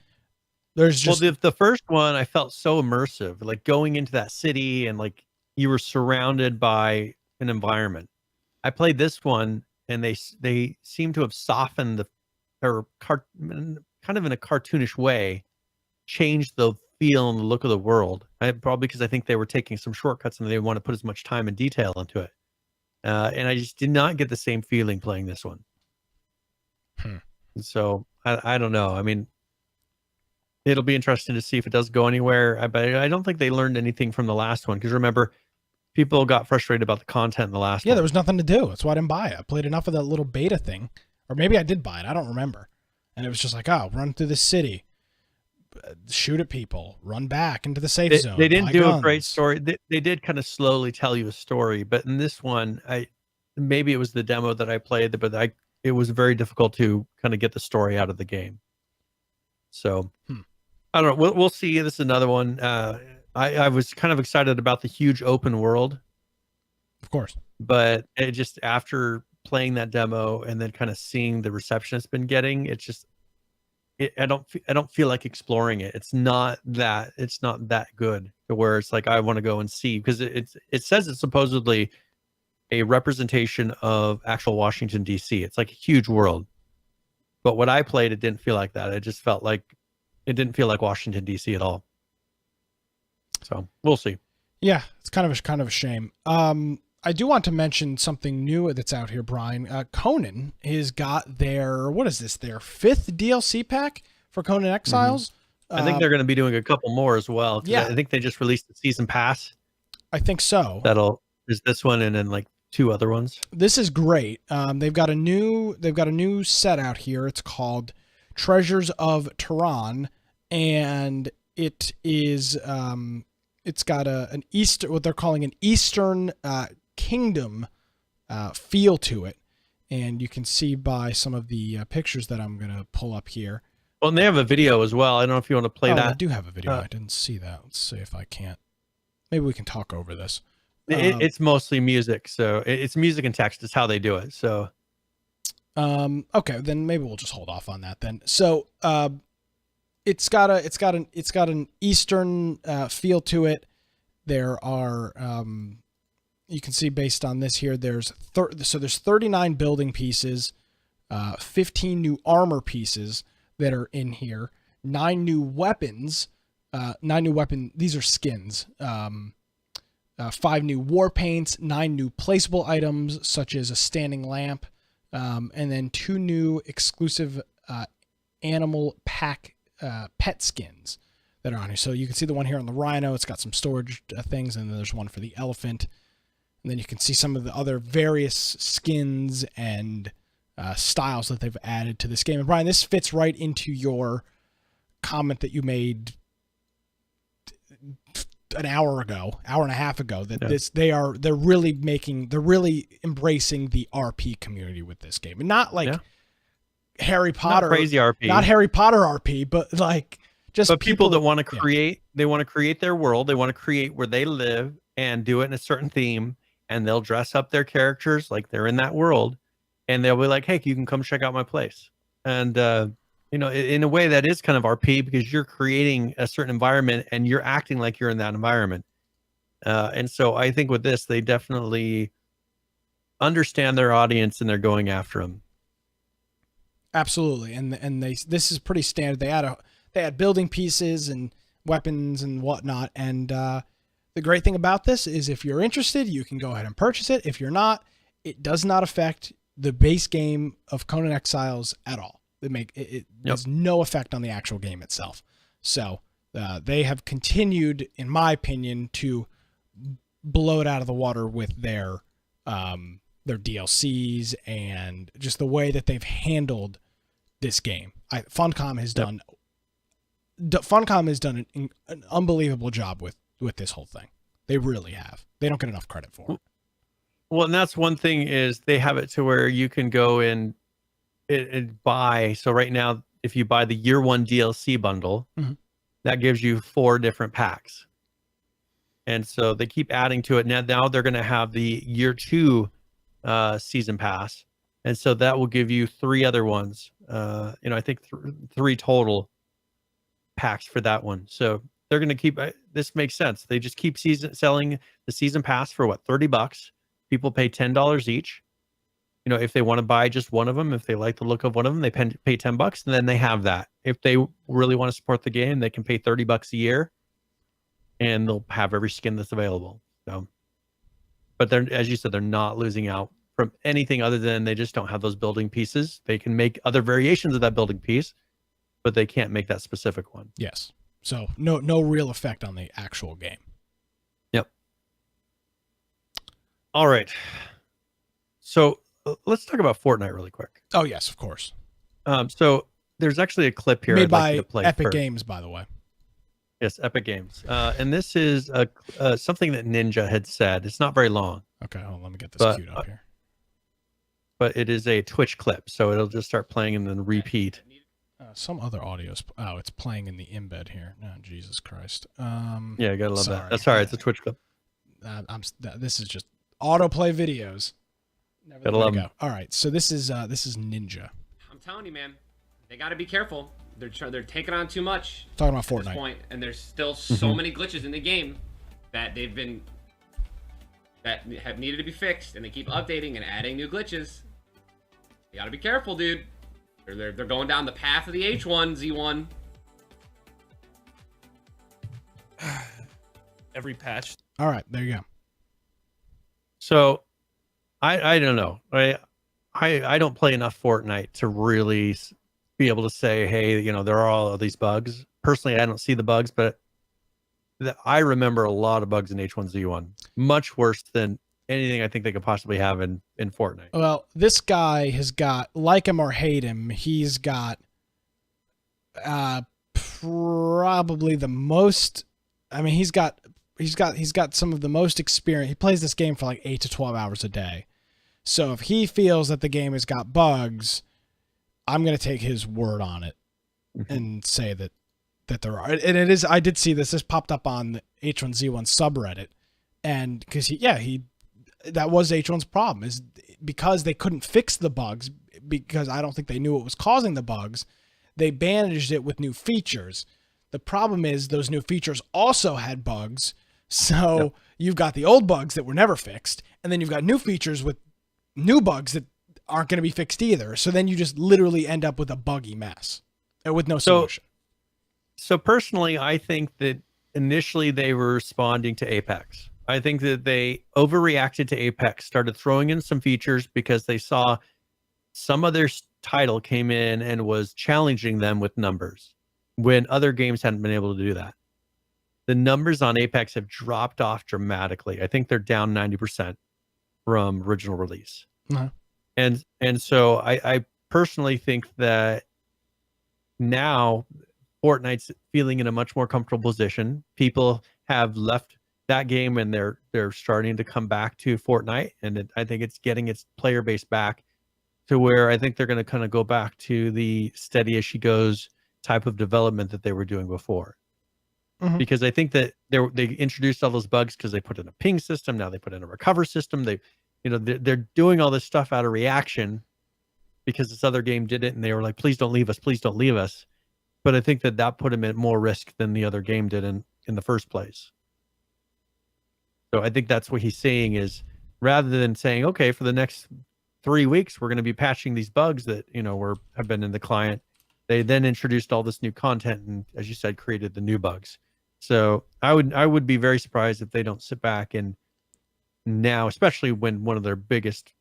the first one, I felt so immersive, like going into that city and like you were surrounded by an environment. I played this one and they seem to have softened kind of in a cartoonish way, changed the feel and the look of the world. Probably because I think they were taking some shortcuts and they didn't want to put as much time and detail into it. And I just did not get the same feeling playing this one. So I don't know. I mean, it'll be interesting to see if it does go anywhere. But I don't think they learned anything from the last one. Because remember, people got frustrated about the content in the last one. Yeah, there was nothing to do. That's why I didn't buy it. I played enough of that little beta thing. Or maybe I did buy it. I don't remember. And it was just like, oh, run through the city, shoot at people, run back into the safe zone. They didn't do a great story. They did kind of slowly tell you a story. But in this one, maybe it was the demo that I played, but it was very difficult to kind of get the story out of the game. So I don't know. We'll see. This is another one. I was kind of excited about the huge open world, of course, but it just, after playing that demo and then kind of seeing the reception it's been getting, it's just, I don't feel like exploring it. It's not that good to where it's like I want to go and see, because it says it's supposedly a representation of actual Washington, D.C. It's like a huge world. But what I played, it didn't feel like that. It just felt like, it didn't feel like Washington, D.C. at all. So we'll see. Yeah, it's kind of a shame. I do want to mention something new that's out here, Brian. Conan has got their, what is this, their 5th DLC pack for Conan Exiles. I think they're going to be doing a couple more as well. Yeah. I think they just released the season pass. I think so. There's this one and then like 2 other ones. This is great. They've got a new set out here. It's called Treasures of Tehran, and it is it's got an what they're calling an Eastern Kingdom feel to it, and you can see by some of the pictures that I'm gonna pull up here. Well, and they have a video as well. I don't know if you want to play that. I do have a video. I didn't see that. Let's see if I can't. Maybe we can talk over this. It's mostly music, so it's music and text is how they do it. So, okay, then maybe we'll just hold off on that then. So, it's got an Eastern feel to it. There are, you can see based on this here, there's 39 building pieces, 15 new armor pieces that are in here, 9 new weapons, these are skins. 5 new war paints, 9 new placeable items, such as a standing lamp, and then 2 new exclusive animal pack pet skins that are on here. So you can see the one here on the rhino. It's got some storage things, and then there's one for the elephant. And then you can see some of the other various skins and styles that they've added to this game. And Brian, this fits right into your comment that you made an hour and a half ago, that they're really embracing the RP community with this game, and not like Harry Potter, not crazy RP, not Harry Potter RP, but like just people that want to create. They want to create their world. They want to create where they live and do it in a certain theme, and they'll dress up their characters like they're in that world, and they'll be like, "Hey, you can come check out my place." And in a way that is kind of RP, because you're creating a certain environment and you're acting like you're in that environment. And so I think with this, they definitely understand their audience and they're going after them. Absolutely. And this is pretty standard. They add building pieces and weapons and whatnot. And the great thing about this is if you're interested, you can go ahead and purchase it. If you're not, it does not affect the base game of Conan Exiles at all. It has no effect on the actual game itself. So they have continued, in my opinion, to blow it out of the water with their DLCs and just the way that they've handled this game. Funcom has done an unbelievable job with this whole thing. They really have. They don't get enough credit for it. Well, and that's one thing, is they have it to where you can go in and buy. So right now, if you buy the year 1 DLC bundle, that gives you 4 different packs. And so they keep adding to it. Now they're going to have the year 2 season pass. And so that will give you 3 other ones. I think 3 total packs for that one. So they're going to keep, this makes sense. They just keep selling the season pass for what, $30. People pay $10 each. If they want to buy just one of them, if they like the look of one of them, they pay $10, and then they have that. if they really want to support the game, they can pay $30 a year, and they'll have every skin that's available. So, but they're, as you said, they're not losing out from anything other than they just don't have those building pieces. They can make other variations of that building piece, but they can't make that specific one. Yes. So no real effect on the actual game. Yep. All right. So let's talk about Fortnite really quick. Oh yes, of course. So there's actually a clip here made I'd by like you to play Epic first. Games, by the way. Yes, Epic Games. And this is something that Ninja had said. It's not very long. Okay, hold on, let me get this queued up here. But it is a Twitch clip, so it'll just start playing and then repeat. Some other audio's. Oh, it's playing in the embed here. Oh, Jesus Christ. Yeah, you gotta love that. That's sorry. It's a Twitch clip. This is just autoplay videos. Never Gotta love them. All right, so this is Ninja. I'm telling you, man, they got to be careful. They're taking on too much. Talking about at this Fortnite. point, and there's still so many glitches in the game that have needed to be fixed, and they keep updating and adding new glitches. You got to be careful, dude. They're going down the path of the H1Z1. Every patch. All right, there you go. So I don't know. I don't play enough Fortnite to really be able to say, hey, you know, there are all of these bugs. Personally, I don't see the bugs, but I remember a lot of bugs in H1Z1, much worse than anything I think they could possibly have in Fortnite. Well, this guy has got, like him or hate him, he's got probably the most. I mean, he's got some of the most experience. He plays this game for like 8 to 12 hours a day. So if he feels that the game has got bugs, I'm going to take his word on it and say that there are. And it is. I did see this. This popped up on the H1Z1 subreddit, and because that was H1's problem, is because they couldn't fix the bugs, because I don't think they knew what was causing the bugs. They bandaged it with new features. The problem is those new features also had bugs. So You've got the old bugs that were never fixed, and then you've got new features with new bugs that aren't going to be fixed either. So then you just literally end up with a buggy mess with no solution. So personally, I think that initially they were responding to Apex. I think that they overreacted to Apex, started throwing in some features because they saw some other title came in and was challenging them with numbers when other games hadn't been able to do that. The numbers on Apex have dropped off dramatically. I think they're down 90% from original release. Uh-huh. And so I personally think that now Fortnite's feeling in a much more comfortable position. People have left that game and they're starting to come back to Fortnite, and I think it's getting its player base back to where I think they're going to kind of go back to the steady as she goes type of development that they were doing before. Mm-hmm. Because I think that they introduced all those bugs because they put in a ping system. Now they put in a recover system. They're doing all this stuff out of reaction because this other game did it, and they were like, please don't leave us. Please don't leave us. But I think that put him at more risk than the other game did in the first place. So I think that's what he's saying is, rather than saying, okay, for the next 3 weeks, we're going to be patching these bugs that, have been in the client. They then introduced all this new content and, as you said, created the new bugs. So I would be very surprised if they don't sit back and now, especially when one of their biggest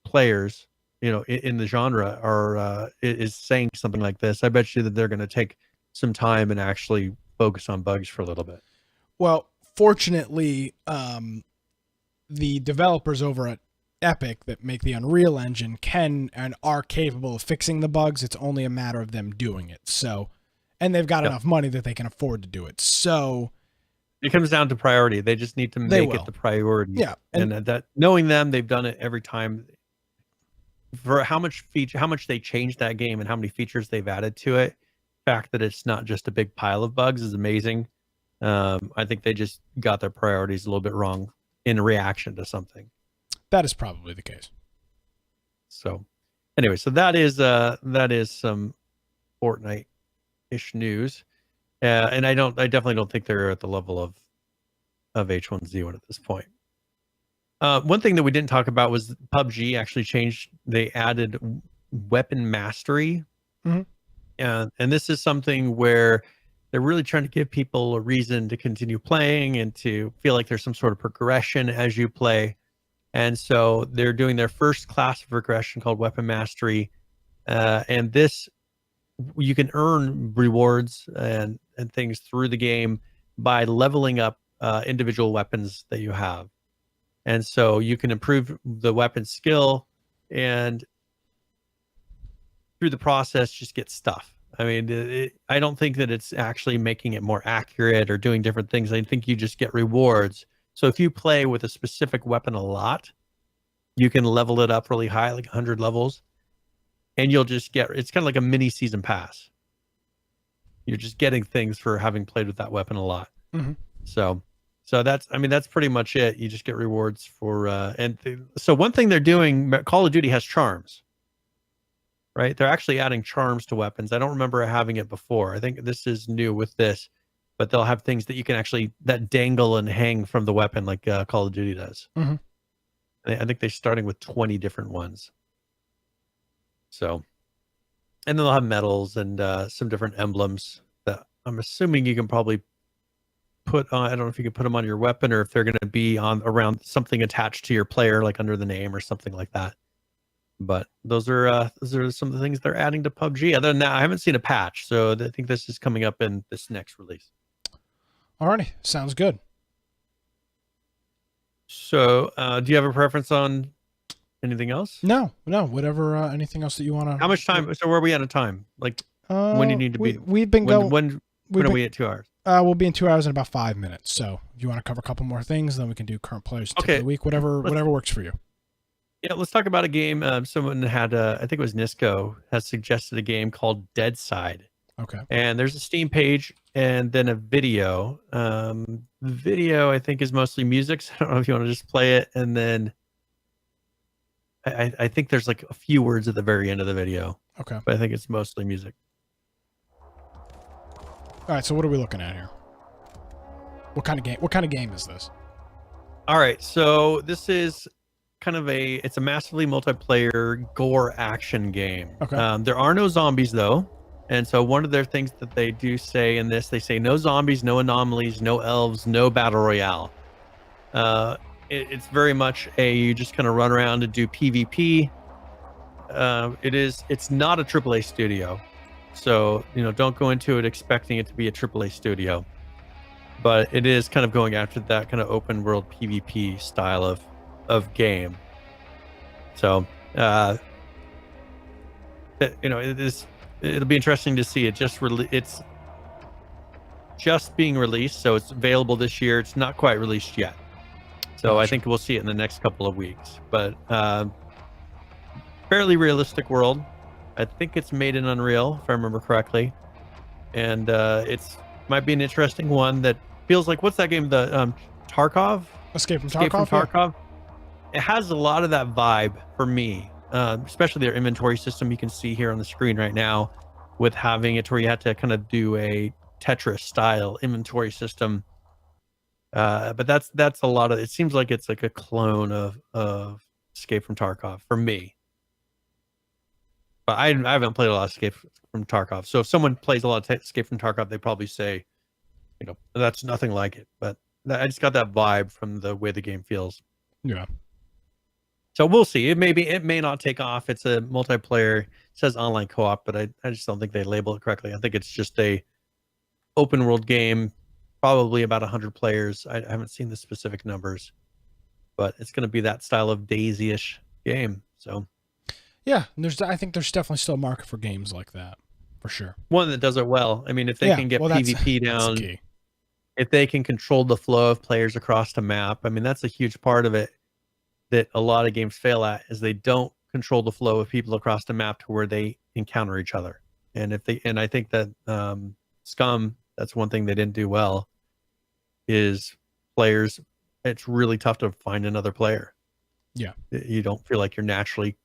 players, in the genre is saying something like this. I bet you that they're going to take some time and actually focus on bugs for a little bit. Well, fortunately, the developers over at Epic that make the Unreal Engine can and are capable of fixing the bugs. It's only a matter of them doing it. So, and they've got enough money that they can afford to do it. So it comes down to priority. They just need to make it the priority. Yeah. And that knowing them, they've done it every time. For how much they changed that game and how many features they've added to it, the fact that it's not just a big pile of bugs is amazing. I think they just got their priorities a little bit wrong in reaction to something. That is probably the case. So anyway, so that is some Fortnite-ish news. And I definitely don't think they're at the level of H1Z1 at this point. One thing that we didn't talk about was PUBG actually changed. They added weapon mastery And this is something where they're really trying to give people a reason to continue playing and to feel like there's some sort of progression as you play. And so they're doing their first class of progression called Weapon Mastery. And this, you can earn rewards and things through the game by leveling up individual weapons that you have. And so you can improve the weapon skill and through the process just get stuff. I mean, I don't think that it's actually making it more accurate or doing different things. I think you just get rewards. So if you play with a specific weapon a lot, you can level it up really high, like 100 levels, and you'll just get, it's kind of like a mini season pass. You're just getting things for having played with that weapon a lot. Mm-hmm. So that's, I mean, that's pretty much it. You just get rewards for, so one thing they're doing, Call of Duty has charms, right? They're actually adding charms to weapons. I don't remember having it before. I think this is new with this, but they'll have things that you can actually, that dangle and hang from the weapon like Call of Duty does. Mm-hmm. I think they're starting with 20 different ones. So, and then they'll have medals and some different emblems that I'm assuming you can probably put on. I don't know if you can put them on your weapon or if they're going to be on around something attached to your player, like under the name or something like that. But those are some of the things they're adding to PUBG. Other than that, I haven't seen a patch, so I think this is coming up in this next release. Alrighty, sounds good. So, do you have a preference on anything else? No, whatever. Anything else that you want to? How much time? So, where are we out of time? Like, when do you need to be? We've been going. When are we at 2 hours? We'll be in 2 hours and about 5 minutes. So, if you want to cover a couple more things, then we can do current players tip of the week. Whatever works for you. Yeah, let's talk about a game. Someone had, I think it was Nisco, has suggested a game called Deadside. Okay. And there's a Steam page and then a video. The video, I think, is mostly music. So I don't know if you want to just play it. And then I think there's like a few words at the very end of the video. Okay. But I think it's mostly music. All right. So what are we looking at here? What kind of game? What kind of game is this? All right. So this is kind of it's a massively multiplayer gore action game. Okay. There are no zombies though. And so one of their things that they do say in this, they say no zombies, no anomalies, no elves, no battle royale. It's very much you just kind of run around and do PvP. It's not a AAA studio. So, don't go into it expecting it to be a AAA studio. But it is kind of going after that kind of open world PvP style of game. So, it'll be interesting to see. It's just being released, so it's available this year. It's not quite released yet, so I think we'll see it in the next couple of weeks. But fairly realistic world. I think it's made in Unreal, if I remember correctly, and might be an interesting one that feels like, what's that game? The Tarkov? Escape from Tarkov. Yeah. It has a lot of that vibe for me. Especially their inventory system you can see here on the screen right now, with having it where you have to kind of do a Tetris style inventory system. But that's a lot of, it seems like it's like a clone of Escape from Tarkov for me. But I haven't played a lot of Escape from Tarkov. So if someone plays a lot of Escape from Tarkov, they probably say, that's nothing like it. But I just got that vibe from the way the game feels. Yeah. So we'll see. It may not take off. It's a multiplayer. It says online co-op, but I just don't think they label it correctly. I think it's just a open world game, probably about 100 players. I haven't seen the specific numbers, but it's going to be that style of Daisy-ish game. So yeah, I think there's definitely still a market for games like that, for sure. One that does it well. I mean, if they can get PvP down, if they can control the flow of players across the map, I mean, that's a huge part of it that a lot of games fail at, is they don't control the flow of people across the map to where they encounter each other. And I think that Scum, that's one thing they didn't do well, is players, it's really tough to find another player. Yeah. You don't feel like you're naturally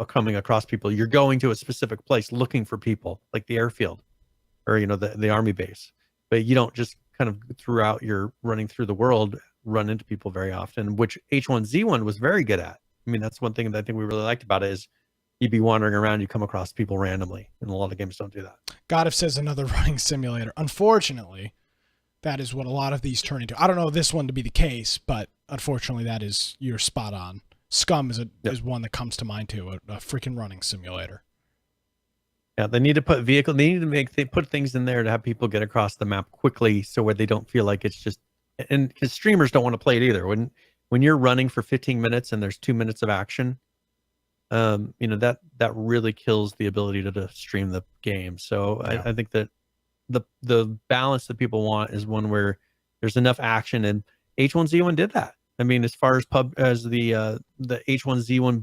coming across people. You're going to a specific place looking for people, like the airfield or, the army base, but you don't just kind of throughout your running through the world run into people very often, which H1Z1 was very good at. I mean, that's one thing that I think we really liked about it, is you'd be wandering around, you come across people randomly, and a lot of games don't do that. Goddard says another running simulator. Unfortunately, that is what a lot of these turn into. I don't know this one to be the case, but unfortunately, you're spot on. Scum is one that comes to mind too. A freaking running simulator. Yeah, they need to put put things in there to have people get across the map quickly, so where they don't feel like it's just. And because streamers don't want to play it either. When you're running for 15 minutes and there's 2 minutes of action, that really kills the ability to stream the game. So yeah. I think that the balance that people want is one where there's enough action, and H1Z1 did that. I mean, as far as the H1Z1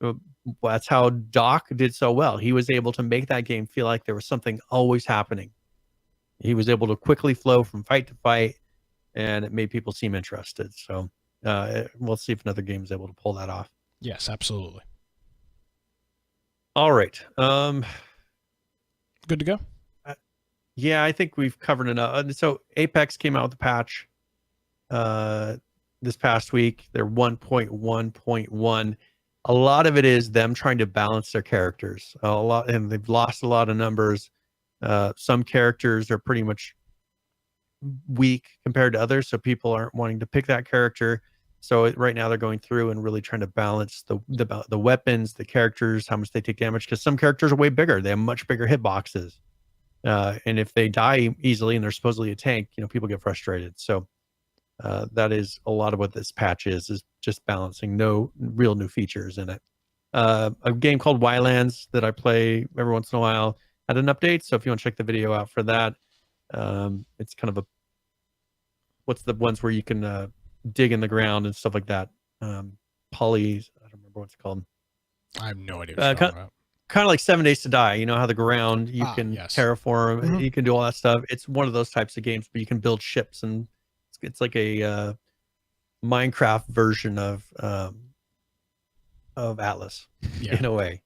BR, that's how Doc did so well. He was able to make that game feel like there was something always happening. He was able to quickly flow from fight to fight, and it made people seem interested. So we'll see if another game is able to pull that off. Yes, absolutely. All right. Good to go? Yeah, I think we've covered enough. So Apex came out with a patch this past week. They're 1.1.1. A lot of it is them trying to balance their characters. And they've lost a lot of numbers. Some characters are pretty much weak compared to others, so people aren't wanting to pick that character. So right now they're going through and really trying to balance the weapons, the characters, how much they take damage, because some characters are way bigger. They have much bigger hitboxes. And if they die easily and they're supposedly a tank, people get frustrated. So that is a lot of what this patch is just balancing. No real new features in it. A game called Wildlands that I play every once in a while had an update. So if you want to check the video out for that, it's kind of what's the ones where you can dig in the ground and stuff like that. I don't remember what it's called. I have no idea what you're talking about. Kind of like 7 Days to Die. You know how the ground you can terraform, Mm-hmm. You can do all that stuff. It's one of those types of games where you can build ships, and it's like a Minecraft version of Atlas in a way.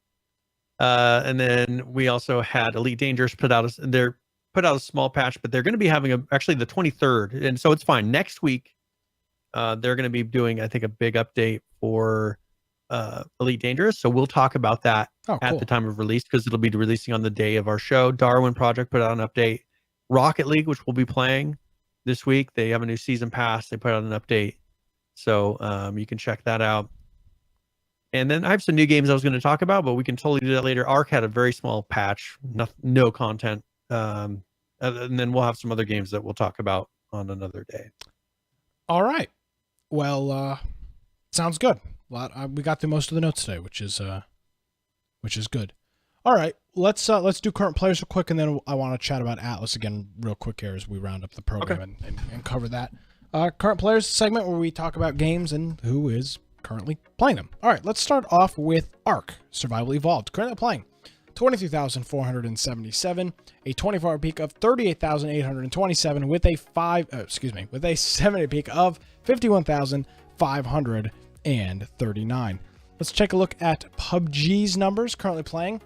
And then we also had Elite Dangerous put out a small patch, but they're going to be having actually the 23rd, and so it's fine. Next week, they're going to be doing, I think, a big update for Elite Dangerous. So we'll talk about that at the time of release, because it'll be releasing on the day of our show. Darwin Project put out an update. Rocket League, which we'll be playing this week, they have a new season pass. They put out an update, so you can check that out. And then I have some new games I was going to talk about, but we can totally do that later. Ark had a very small patch, no content. And then we'll have some other games that we'll talk about on another day. All right. Well, sounds good. We got through most of the notes today, which is good. All right, let's do current players real quick, and then I want to chat about Atlas again real quick here as we round up the program and cover that. Current players segment where we talk about games and who is currently playing them. All right, let's start off with Ark Survival Evolved. Currently playing 23,477, a 24-hour peak of 38,827 with a 7-day peak of 51,539. Let's take a look at PUBG's numbers. Currently playing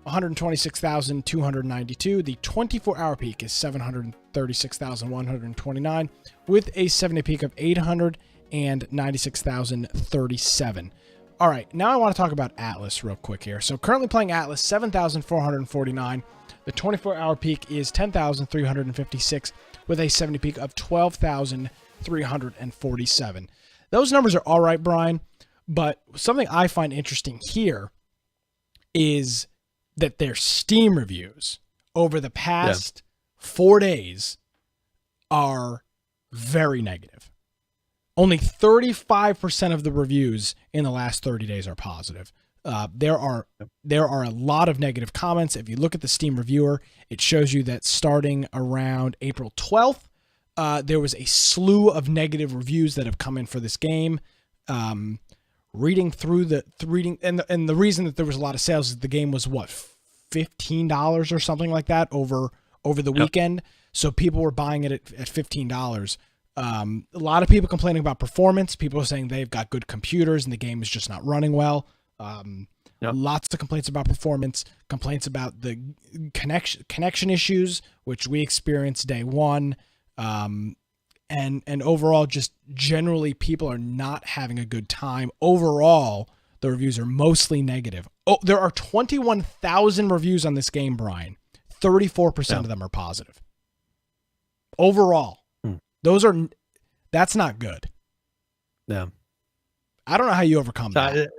126,292. The 24-hour peak is 736,129 with a 7-day peak of 896,037. All right, now I want to talk about Atlas real quick here. So currently playing Atlas, 7,449. The 24-hour peak is 10,356 with a 7-day peak of 12,347. Those numbers are all right, Brian, but something I find interesting here is that their Steam reviews over the past 4 days are very negative. Only 35% of the reviews in the last 30 days are positive. There are a lot of negative comments. If you look at the Steam reviewer, it shows you that starting around April 12th, there was a slew of negative reviews that have come in for this game. Reading through the reason that there was a lot of sales is the game was $15 or something like that over the weekend. So people were buying it at $15. A lot of people complaining about performance. People are saying they've got good computers and the game is just not running well. Lots of complaints about performance, complaints about the connection issues, which we experienced day one. And overall, just generally, people are not having a good time. Overall, the reviews are mostly negative. Oh, there are 21,000 reviews on this game, Brian. 34% of them are positive. Overall, that's not good. Yeah. I don't know how you overcome that.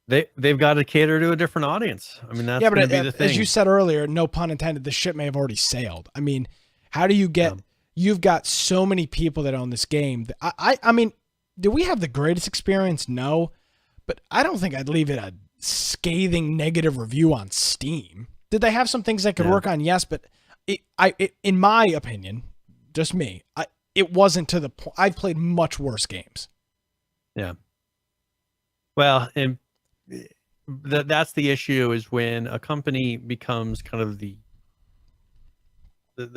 They've got to cater to a different audience. I mean, that's going to be the thing. As you said earlier, no pun intended, the ship may have already sailed. I mean, how do you get, you've got so many people that own this game. I mean, do we have the greatest experience? No, but I don't think I'd leave it a scathing negative review on Steam. Did they have some things I could work on? Yes, but in my opinion, just me, it wasn't to the point. I've played much worse games. Yeah. Well, and that's the issue, is when a company becomes kind of the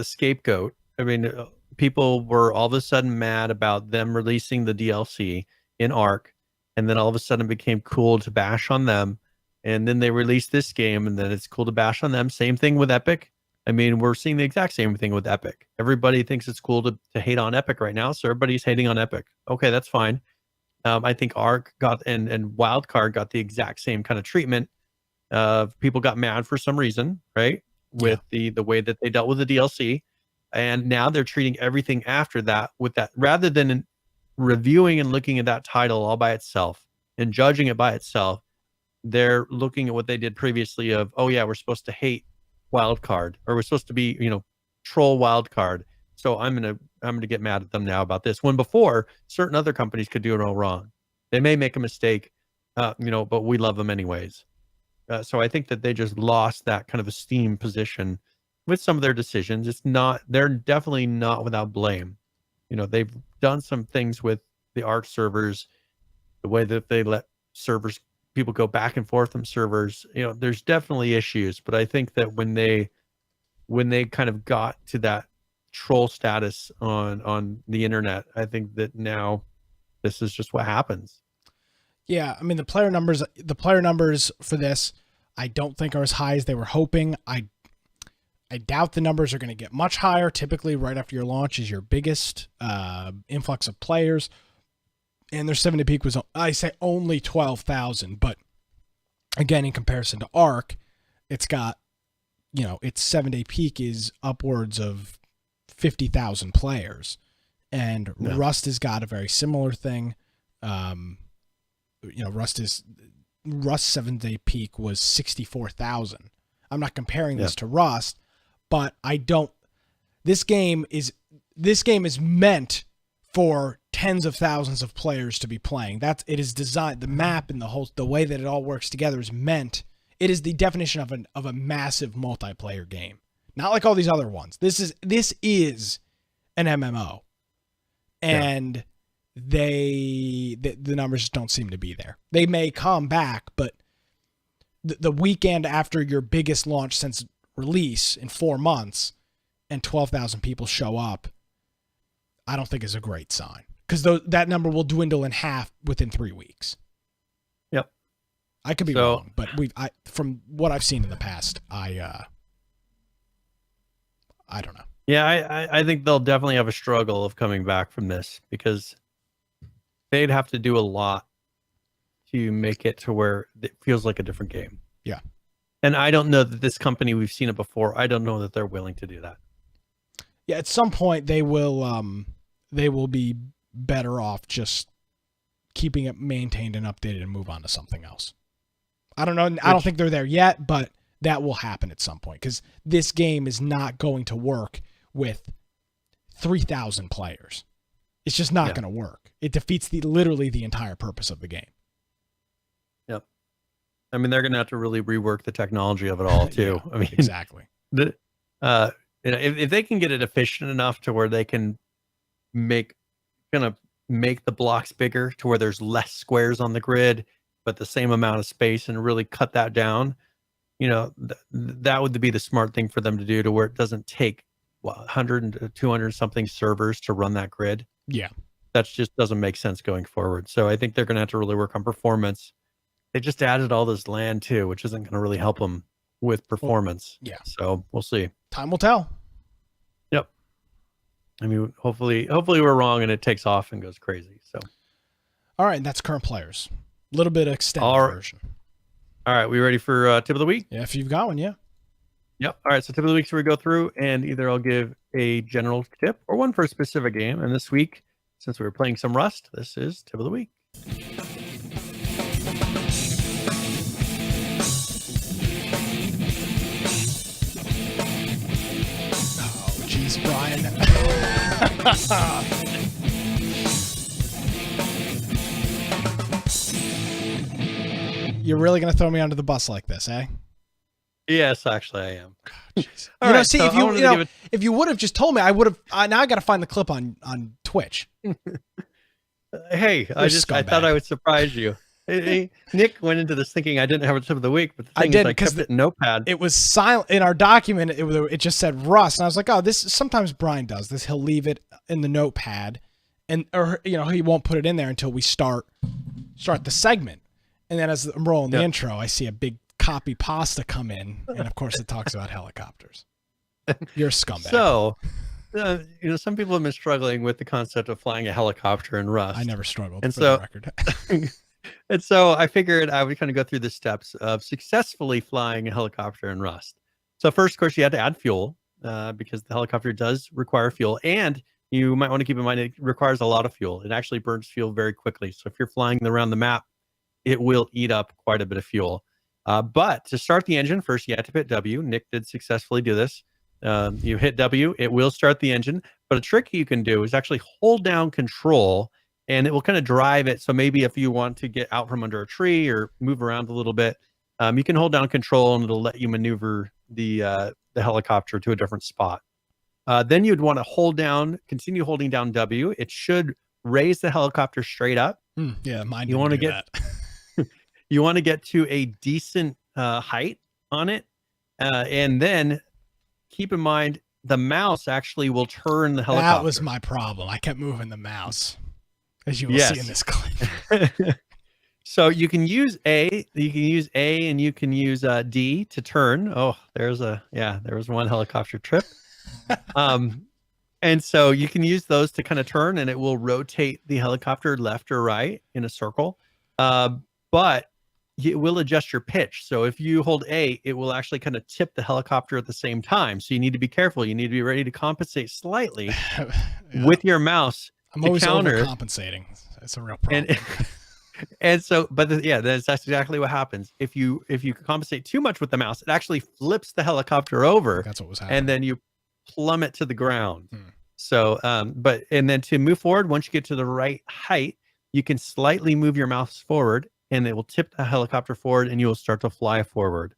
scapegoat. I mean, people were all of a sudden mad about them releasing the DLC in Ark, and then all of a sudden it became cool to bash on them. And then they released this game, and then it's cool to bash on them. Same thing with Epic. I mean, we're seeing the exact same thing with Epic. Everybody thinks it's cool to hate on Epic right now, so everybody's hating on Epic. Okay, that's fine. I think Ark got and Wildcard got the exact same kind of treatment. People got mad for some reason, right? With the way that they dealt with the DLC, and now they're treating everything after that with that, rather than reviewing and looking at that title all by itself and judging it by itself. They're looking at what they did previously of, oh yeah, we're supposed to hate Wildcard, or we're supposed to be, troll Wildcard. So I'm gonna get mad at them now about this. When before, certain other companies could do it all wrong. They may make a mistake, but we love them anyways. So I think that they just lost that kind of esteem position with some of their decisions. They're definitely not without blame. They've done some things with the Ark servers, the way that they let people go back and forth from servers. There's definitely issues, but I think that when they kind of got to that troll status on the internet, I think that now this is just what happens. Yeah, I mean, the player numbers for this, I don't think are as high as they were hoping. I doubt the numbers are going to get much higher. Typically, right after your launch is your biggest influx of players. And their 7-day peak was, I say, only 12,000. But again, in comparison to Ark, it's got, its 7-day peak is upwards of 50,000 players. And Rust has got a very similar thing. Rust's 7-day peak was 64,000. I'm not comparing this to Rust, but this game is meant for tens of thousands of players to be playing. It is designed, the map and the way that it all works together is meant. It is the definition of a massive multiplayer game. Not like all these other ones. This is an MMO. And the numbers just don't seem to be there. They may come back, but the weekend after your biggest launch since release in 4 months and 12,000 people show up, I don't think is a great sign, because that number will dwindle in half within 3 weeks. Yep. I could be wrong, but from what I've seen in the past, I don't know. Yeah, I think they'll definitely have a struggle of coming back from this, because they'd have to do a lot to make it to where it feels like a different game. Yeah. And I don't know that this company, we've seen it before, I don't know that they're willing to do that. Yeah, at some point they will be better off just keeping it maintained and updated and move on to something else. I don't know. I don't think they're there yet, but that will happen at some point, because this game is not going to work with 3,000 players. It's just not going to work. It defeats literally the entire purpose of the game. Yep. I mean, they're going to have to really rework the technology of it all too. I mean, exactly. If they can get it efficient enough to where they can make the blocks bigger to where there's less squares on the grid, but the same amount of space, and really cut that down, that would be the smart thing for them to do, to where it doesn't take 100 and 200 something servers to run that grid. Yeah. That just doesn't make sense going forward. So I think they're going to have to really work on performance. They just added all this land too, which isn't going to really help them with performance. Yeah. So we'll see. Time will tell. Yep. I mean, hopefully we're wrong and it takes off and goes crazy. So. All right. That's current players. little bit extended version. All right, we ready for tip of the week? Yeah, if you've got one, yeah. Yep. All right, so tip of the week, so we go through, and either I'll give a general tip or one for a specific game. And this week, since we were playing some Rust, this is tip of the week. Oh, jeez, Brian. You're really going to throw me under the bus like this, eh? Yes, actually, I am. All right, see, so if you would have just told me, I would have. Now I got to find the clip on Twitch. Hey, I thought I would surprise you. Hey, Nick went into this thinking I didn't have a tip of the week, but the thing is I kept it in Notepad. It was silent in our document. It just said Rust, and I was like, oh, this. Sometimes Brian does this. He'll leave it in the Notepad, or he won't put it in there until we start the segment. And then as I'm rolling the intro, I see a big copy pasta come in, and of course it talks about helicopters. You're a scumbag. So, some people have been struggling with the concept of flying a helicopter in Rust. I never struggled, and for the record. And so I figured I would kind of go through the steps of successfully flying a helicopter in Rust. So first, of course, you had to add fuel because the helicopter does require fuel, and you might want to keep in mind it requires a lot of fuel. It actually burns fuel very quickly. So if you're flying around the map, it will eat up quite a bit of fuel. But to start the engine, first you have to hit W. Nick did successfully do this. You hit W, it will start the engine. But a trick you can do is actually hold down Control, and it will kind of drive it. So maybe if you want to get out from under a tree or move around a little bit, you can hold down Control, and it'll let you maneuver the helicopter to a different spot. Then you'd want to continue holding down W. It should raise the helicopter straight up. Yeah, mine. You want to get that. You want to get to a decent height on it, and then keep in mind the mouse actually will turn the helicopter. That was my problem. I kept moving the mouse, as you will see in this clip. So you can use A, and you can use D to turn. Oh, there was one helicopter trip. And so you can use those to kind of turn, and it will rotate the helicopter left or right in a circle. But it will adjust your pitch. So if you hold A, it will actually kind of tip the helicopter at the same time. So you need to be careful. You need to be ready to compensate slightly with your mouse. I'm always overcompensating. It's a real problem. And so, that's exactly what happens. If you compensate too much with the mouse, it actually flips the helicopter over. That's what was happening. And then you plummet to the ground. So, and then to move forward, once you get to the right height, you can slightly move your mouse forward, and it will tip the helicopter forward, and you will start to fly forward.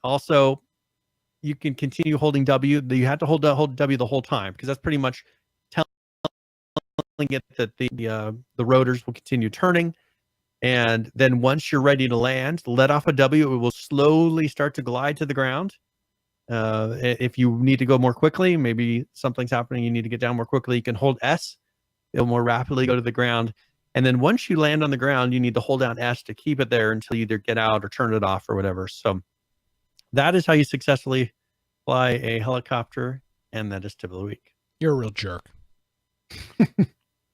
Also, you can continue holding W. You have to hold W the whole time, because that's pretty much telling it that the rotors will continue turning. And then once you're ready to land, let off a W. It will slowly start to glide to the ground. If you need to go more quickly, maybe something's happening, you need to get down more quickly, you can hold S. It'll more rapidly go to the ground. And then once you land on the ground, you need to hold down S to keep it there until you either get out or turn it off or whatever. So that is how you successfully fly a helicopter, and that is tip of the week. You're a real jerk.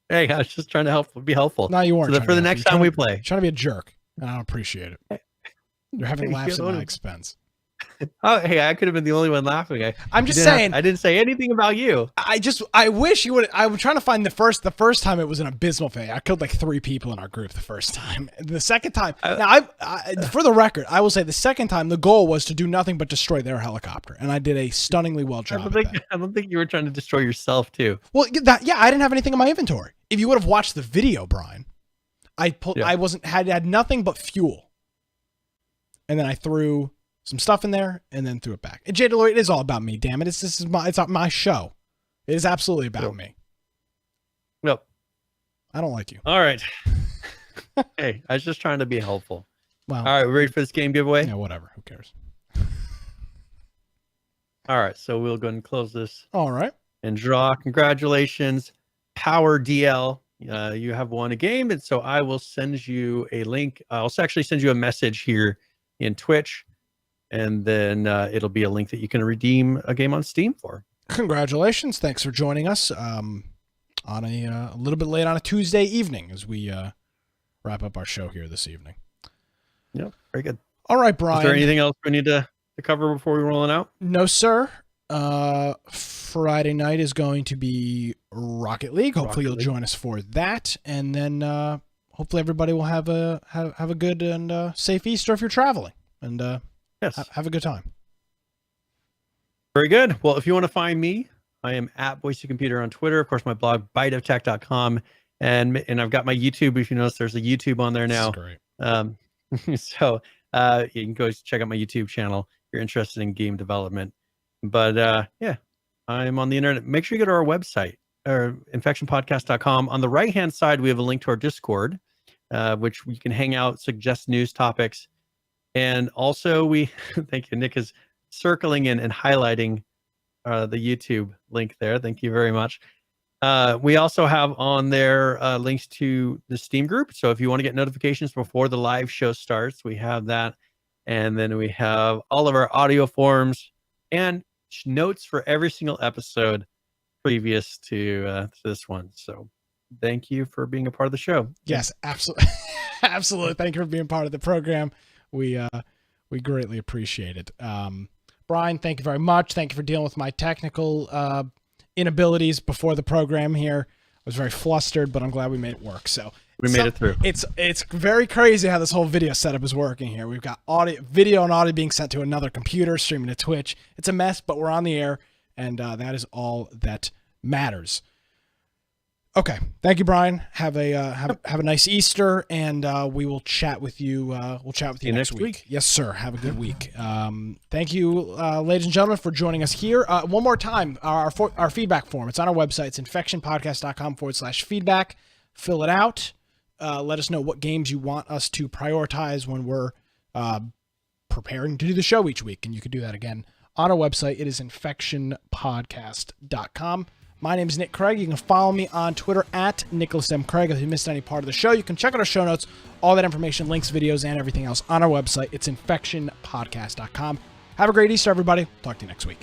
Hey, I was just trying to be helpful. No, you weren't. So for the next time we play. You're trying to be a jerk, and I don't appreciate it. You're having laughs at my expense. Oh, hey, I could have been the only one laughing. I'm just saying. I didn't say anything about you. I wish you would. I was trying to find the first time it was an abysmal failure. I killed like 3 people in our group the first time. The second time, now for the record, I will say the second time the goal was to do nothing but destroy their helicopter, and I did a stunningly well job. I don't think you were trying to destroy yourself too. Well, I didn't have anything in my inventory. If you would have watched the video, Brian, I had nothing but fuel, and then I threw some stuff in there, and then threw it back. And Jada Lloyd, it is all about me, damn it. It's my show. It is absolutely about me. Nope. I don't like you. All right. Hey, I was just trying to be helpful. Well, all right, we ready for this game giveaway? Yeah, whatever. Who cares? All right, so we'll go ahead and close this. All right. And draw. Congratulations, Power DL. You have won a game, and so I will send you a link. I'll actually send you a message here in Twitch. And then it'll be a link that you can redeem a game on Steam for. Congratulations. Thanks for joining us on a little bit late on a Tuesday evening as we wrap up our show here this evening. Yep, very good. All right, Brian. Is there anything else we need to cover before we roll it out? No, sir. Friday night is going to be Rocket League. Hopefully you'll join us for that. And then hopefully everybody will have a good and safe Easter if you're traveling. And yes, have a good time. Very good. Well, if you want to find me, I am at Boise Computer on Twitter. Of course, my blog, biteoftech.com. And I've got my YouTube. If you notice, there's a YouTube on there now. This is great. So you can go check out my YouTube channel if you're interested in game development. But yeah, I'm on the internet. Make sure you go to our website, or infectionpodcast.com. On the right-hand side, we have a link to our Discord, which you can hang out, suggest news topics. And also thank you, Nick is circling in and highlighting the YouTube link there. Thank you very much. We also have on there links to the Steam group. So if you want to get notifications before the live show starts, we have that. And then we have all of our audio forms and notes for every single episode previous to this one. So thank you for being a part of the show. Yes, absolutely. Absolutely. Thank you for being part of the program. We greatly appreciate it. Brian, thank you very much. Thank you for dealing with my technical inabilities before the program here. I was very flustered, but I'm glad we made it work. So we made it through. It's very crazy how this whole video setup is working here. We've got video and audio being sent to another computer, streaming to Twitch. It's a mess, but we're on the air, and that is all that matters. Okay, thank you, Brian. Have a nice Easter, and we will chat with you. We'll chat with you next week. Yes, sir. Have a good week. Thank you, ladies and gentlemen, for joining us here. One more time, our feedback form. It's on our website. It's infectionpodcast.com/feedback. Fill it out. Let us know what games you want us to prioritize when we're preparing to do the show each week, and you can do that again on our website. It is infectionpodcast.com. My name is Nick Craig. You can follow me on Twitter at Nicholas M. Craig. If you missed any part of the show, you can check out our show notes, all that information, links, videos, and everything else on our website. It's infectionpodcast.com. Have a great Easter, everybody. Talk to you next week.